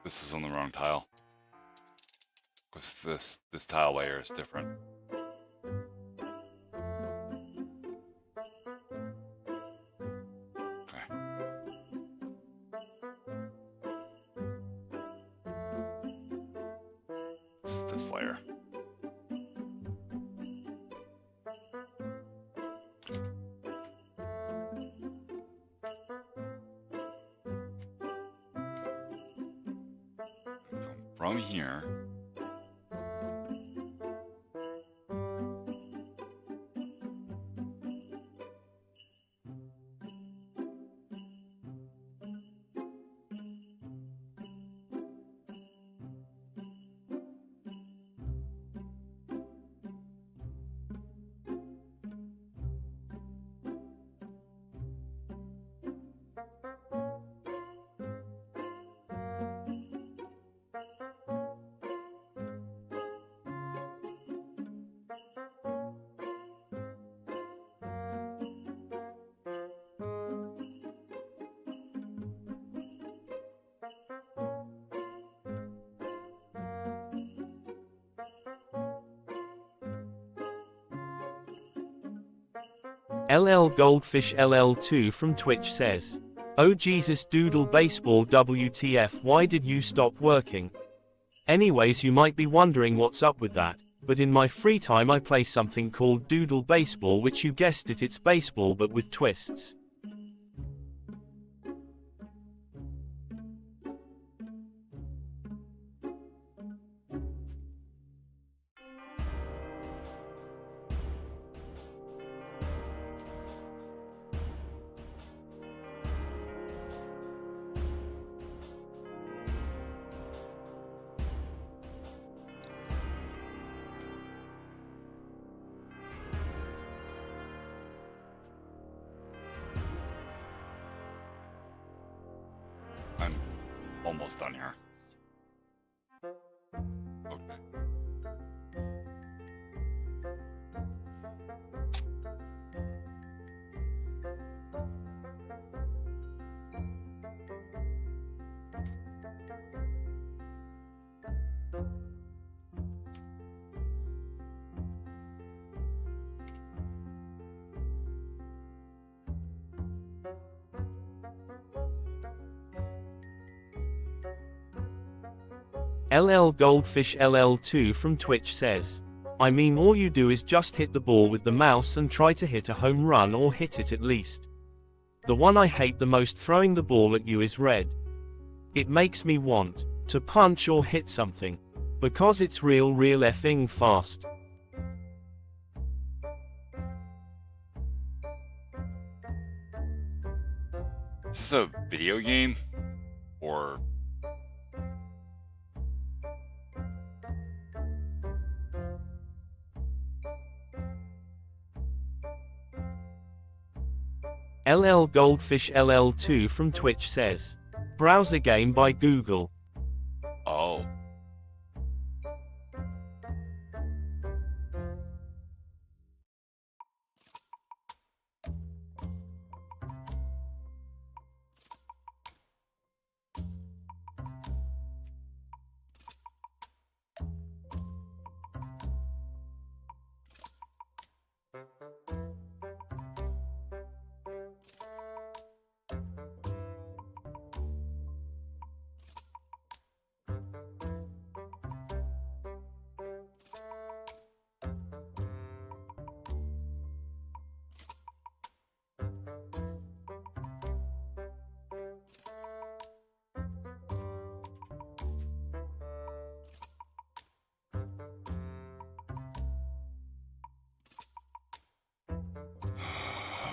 This is on the wrong tile. Because this tile layer is different. Okay. This is this layer. From here, LL Goldfish LL2 from Twitch says. Oh Jesus Doodle Baseball WTF, why did you stop working? Anyways, you might be wondering what's up with that, but in my free time I play something called Doodle Baseball, which you guessed it, it's baseball but with twists. I'm almost done here. Okay. LL Goldfish LL2 from Twitch says, I mean all you do is just hit the ball with the mouse and try to hit a home run or hit it at least. The one I hate the most throwing the ball at you is red. It makes me want to punch or hit something. Because it's real effing fast. Is this a video game? Or... LL Goldfish LL2 from Twitch says, browser game by Google. Oh.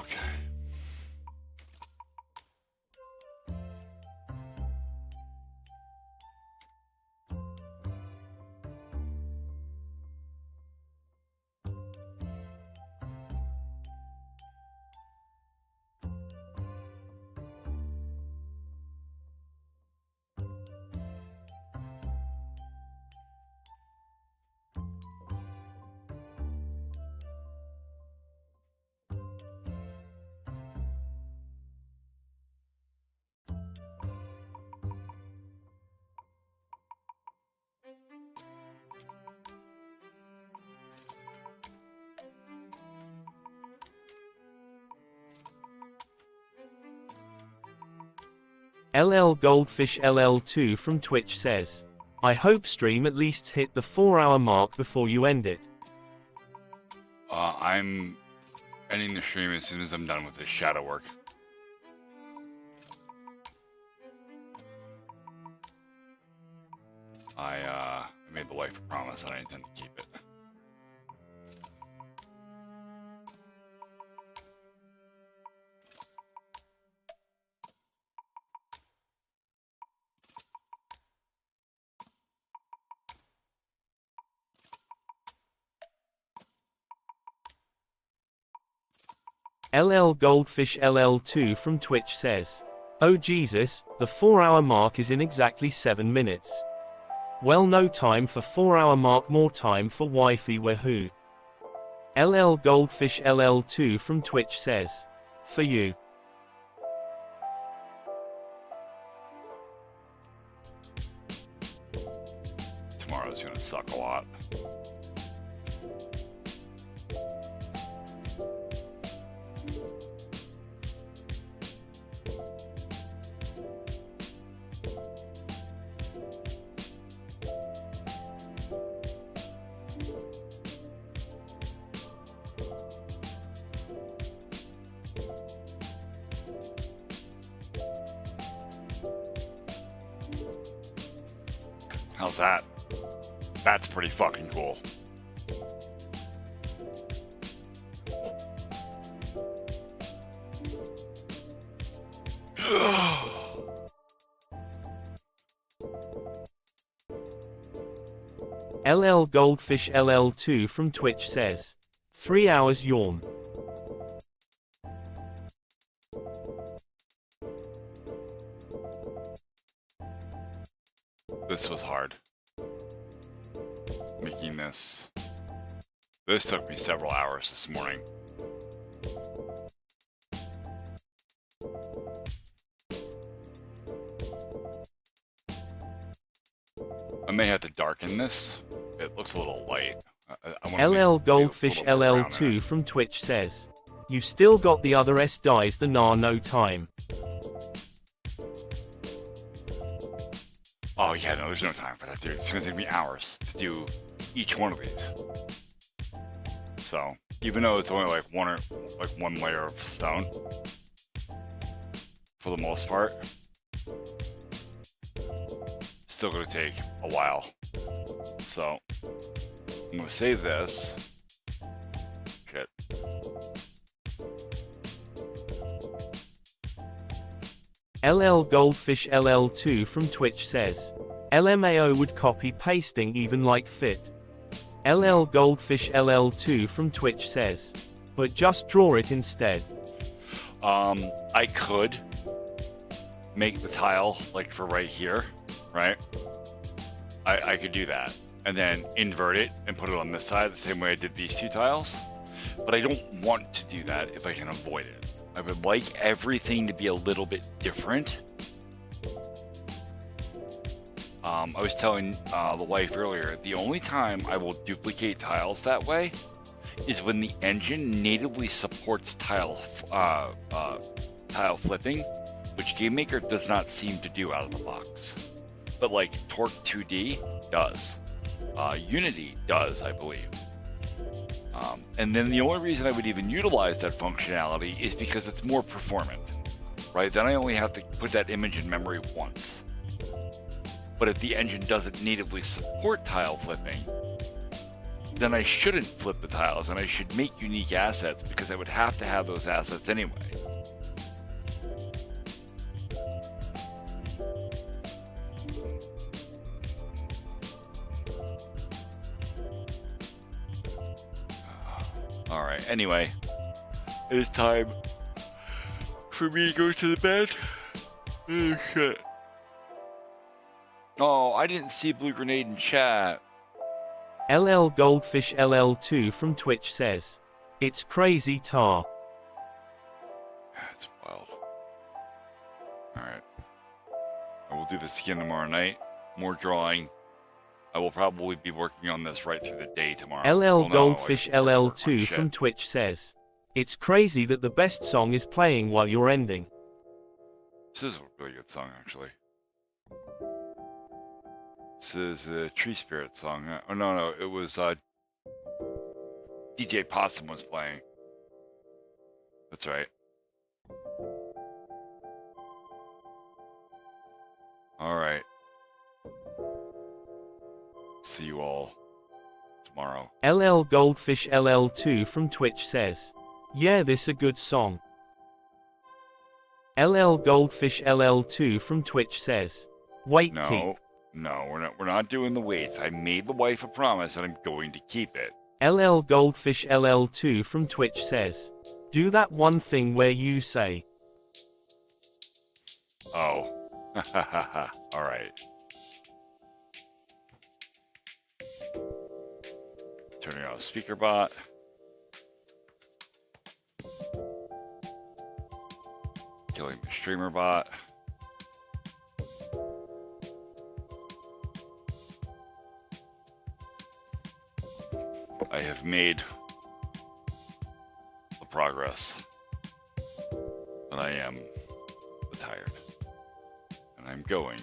Okay. LL Goldfish LL2 from Twitch says, I hope stream at least hit the 4-hour mark before you end it. I'm ending the stream as soon as I'm done with this shadow work. I made the wife a promise and I intend to keep it. LL Goldfish LL2 from Twitch says, oh Jesus, the 4-hour mark is in exactly 7 minutes. Well, no time for 4-hour mark, more time for wifey wahoo. LL Goldfish LL2 from Twitch says, for you. Tomorrow's gonna suck a lot. How's that? That's pretty fucking cool. LL Goldfish LL2 from Twitch says, 3 hours yawn. This was hard. Making this. This took me several hours this morning. I may have to darken this. It looks a little light. LL Goldfish LL2 from Twitch says, you still got the other S dies the nah no time. Oh yeah, no, there's no time for that, dude. It's gonna take me hours to do each one of these. So, even though it's only like one layer of stone, for the most part, still gonna take a while. So, I'm gonna save this. Shit. LL Goldfish LL2 from Twitch says, LMAO would copy pasting even like fit. LL Goldfish LL2 from Twitch says, but just draw it instead. I could make the tile like for right here, right? I could do that and then invert it and put it on this side the same way I did these two tiles. But I don't want to do that if I can avoid it. I would like everything to be a little bit different. I was telling the wife earlier, the only time I will duplicate tiles that way is when the engine natively supports tile flipping, which GameMaker does not seem to do out of the box. But like Torque 2D does. Unity does, I believe. And then the only reason I would even utilize that functionality is because it's more performant, right? Then I only have to put that image in memory once. But if the engine doesn't natively support tile flipping, then I shouldn't flip the tiles and I should make unique assets because I would have to have those assets anyway. Alright, anyway, it is time for me to go to the bed. Oh shit. Oh, I didn't see Blue Grenade in chat. LL Goldfish LL2 from Twitch says, it's crazy tar. That's wild. Alright. I will do this again tomorrow night. More drawing. I will probably be working on this right through the day tomorrow. LL Goldfish LL2 from Twitch says, it's crazy that the best song is playing while you're ending. This is a really good song, actually. This is a Tree Spirit song. Oh, no, it was DJ Possum was playing. That's right. Alright. See you all tomorrow. LL Goldfish LL2 from Twitch says, yeah, this a good song. LL Goldfish LL2 from Twitch says, wait, keep. No, we're not doing the weights. I made the wife a promise and I'm going to keep it. LL Goldfish LL2 from Twitch says, do that one thing where you say. Oh. Alright. Turning off speaker bot. Killing the streamer bot. I have made the progress, but I am tired, and I'm going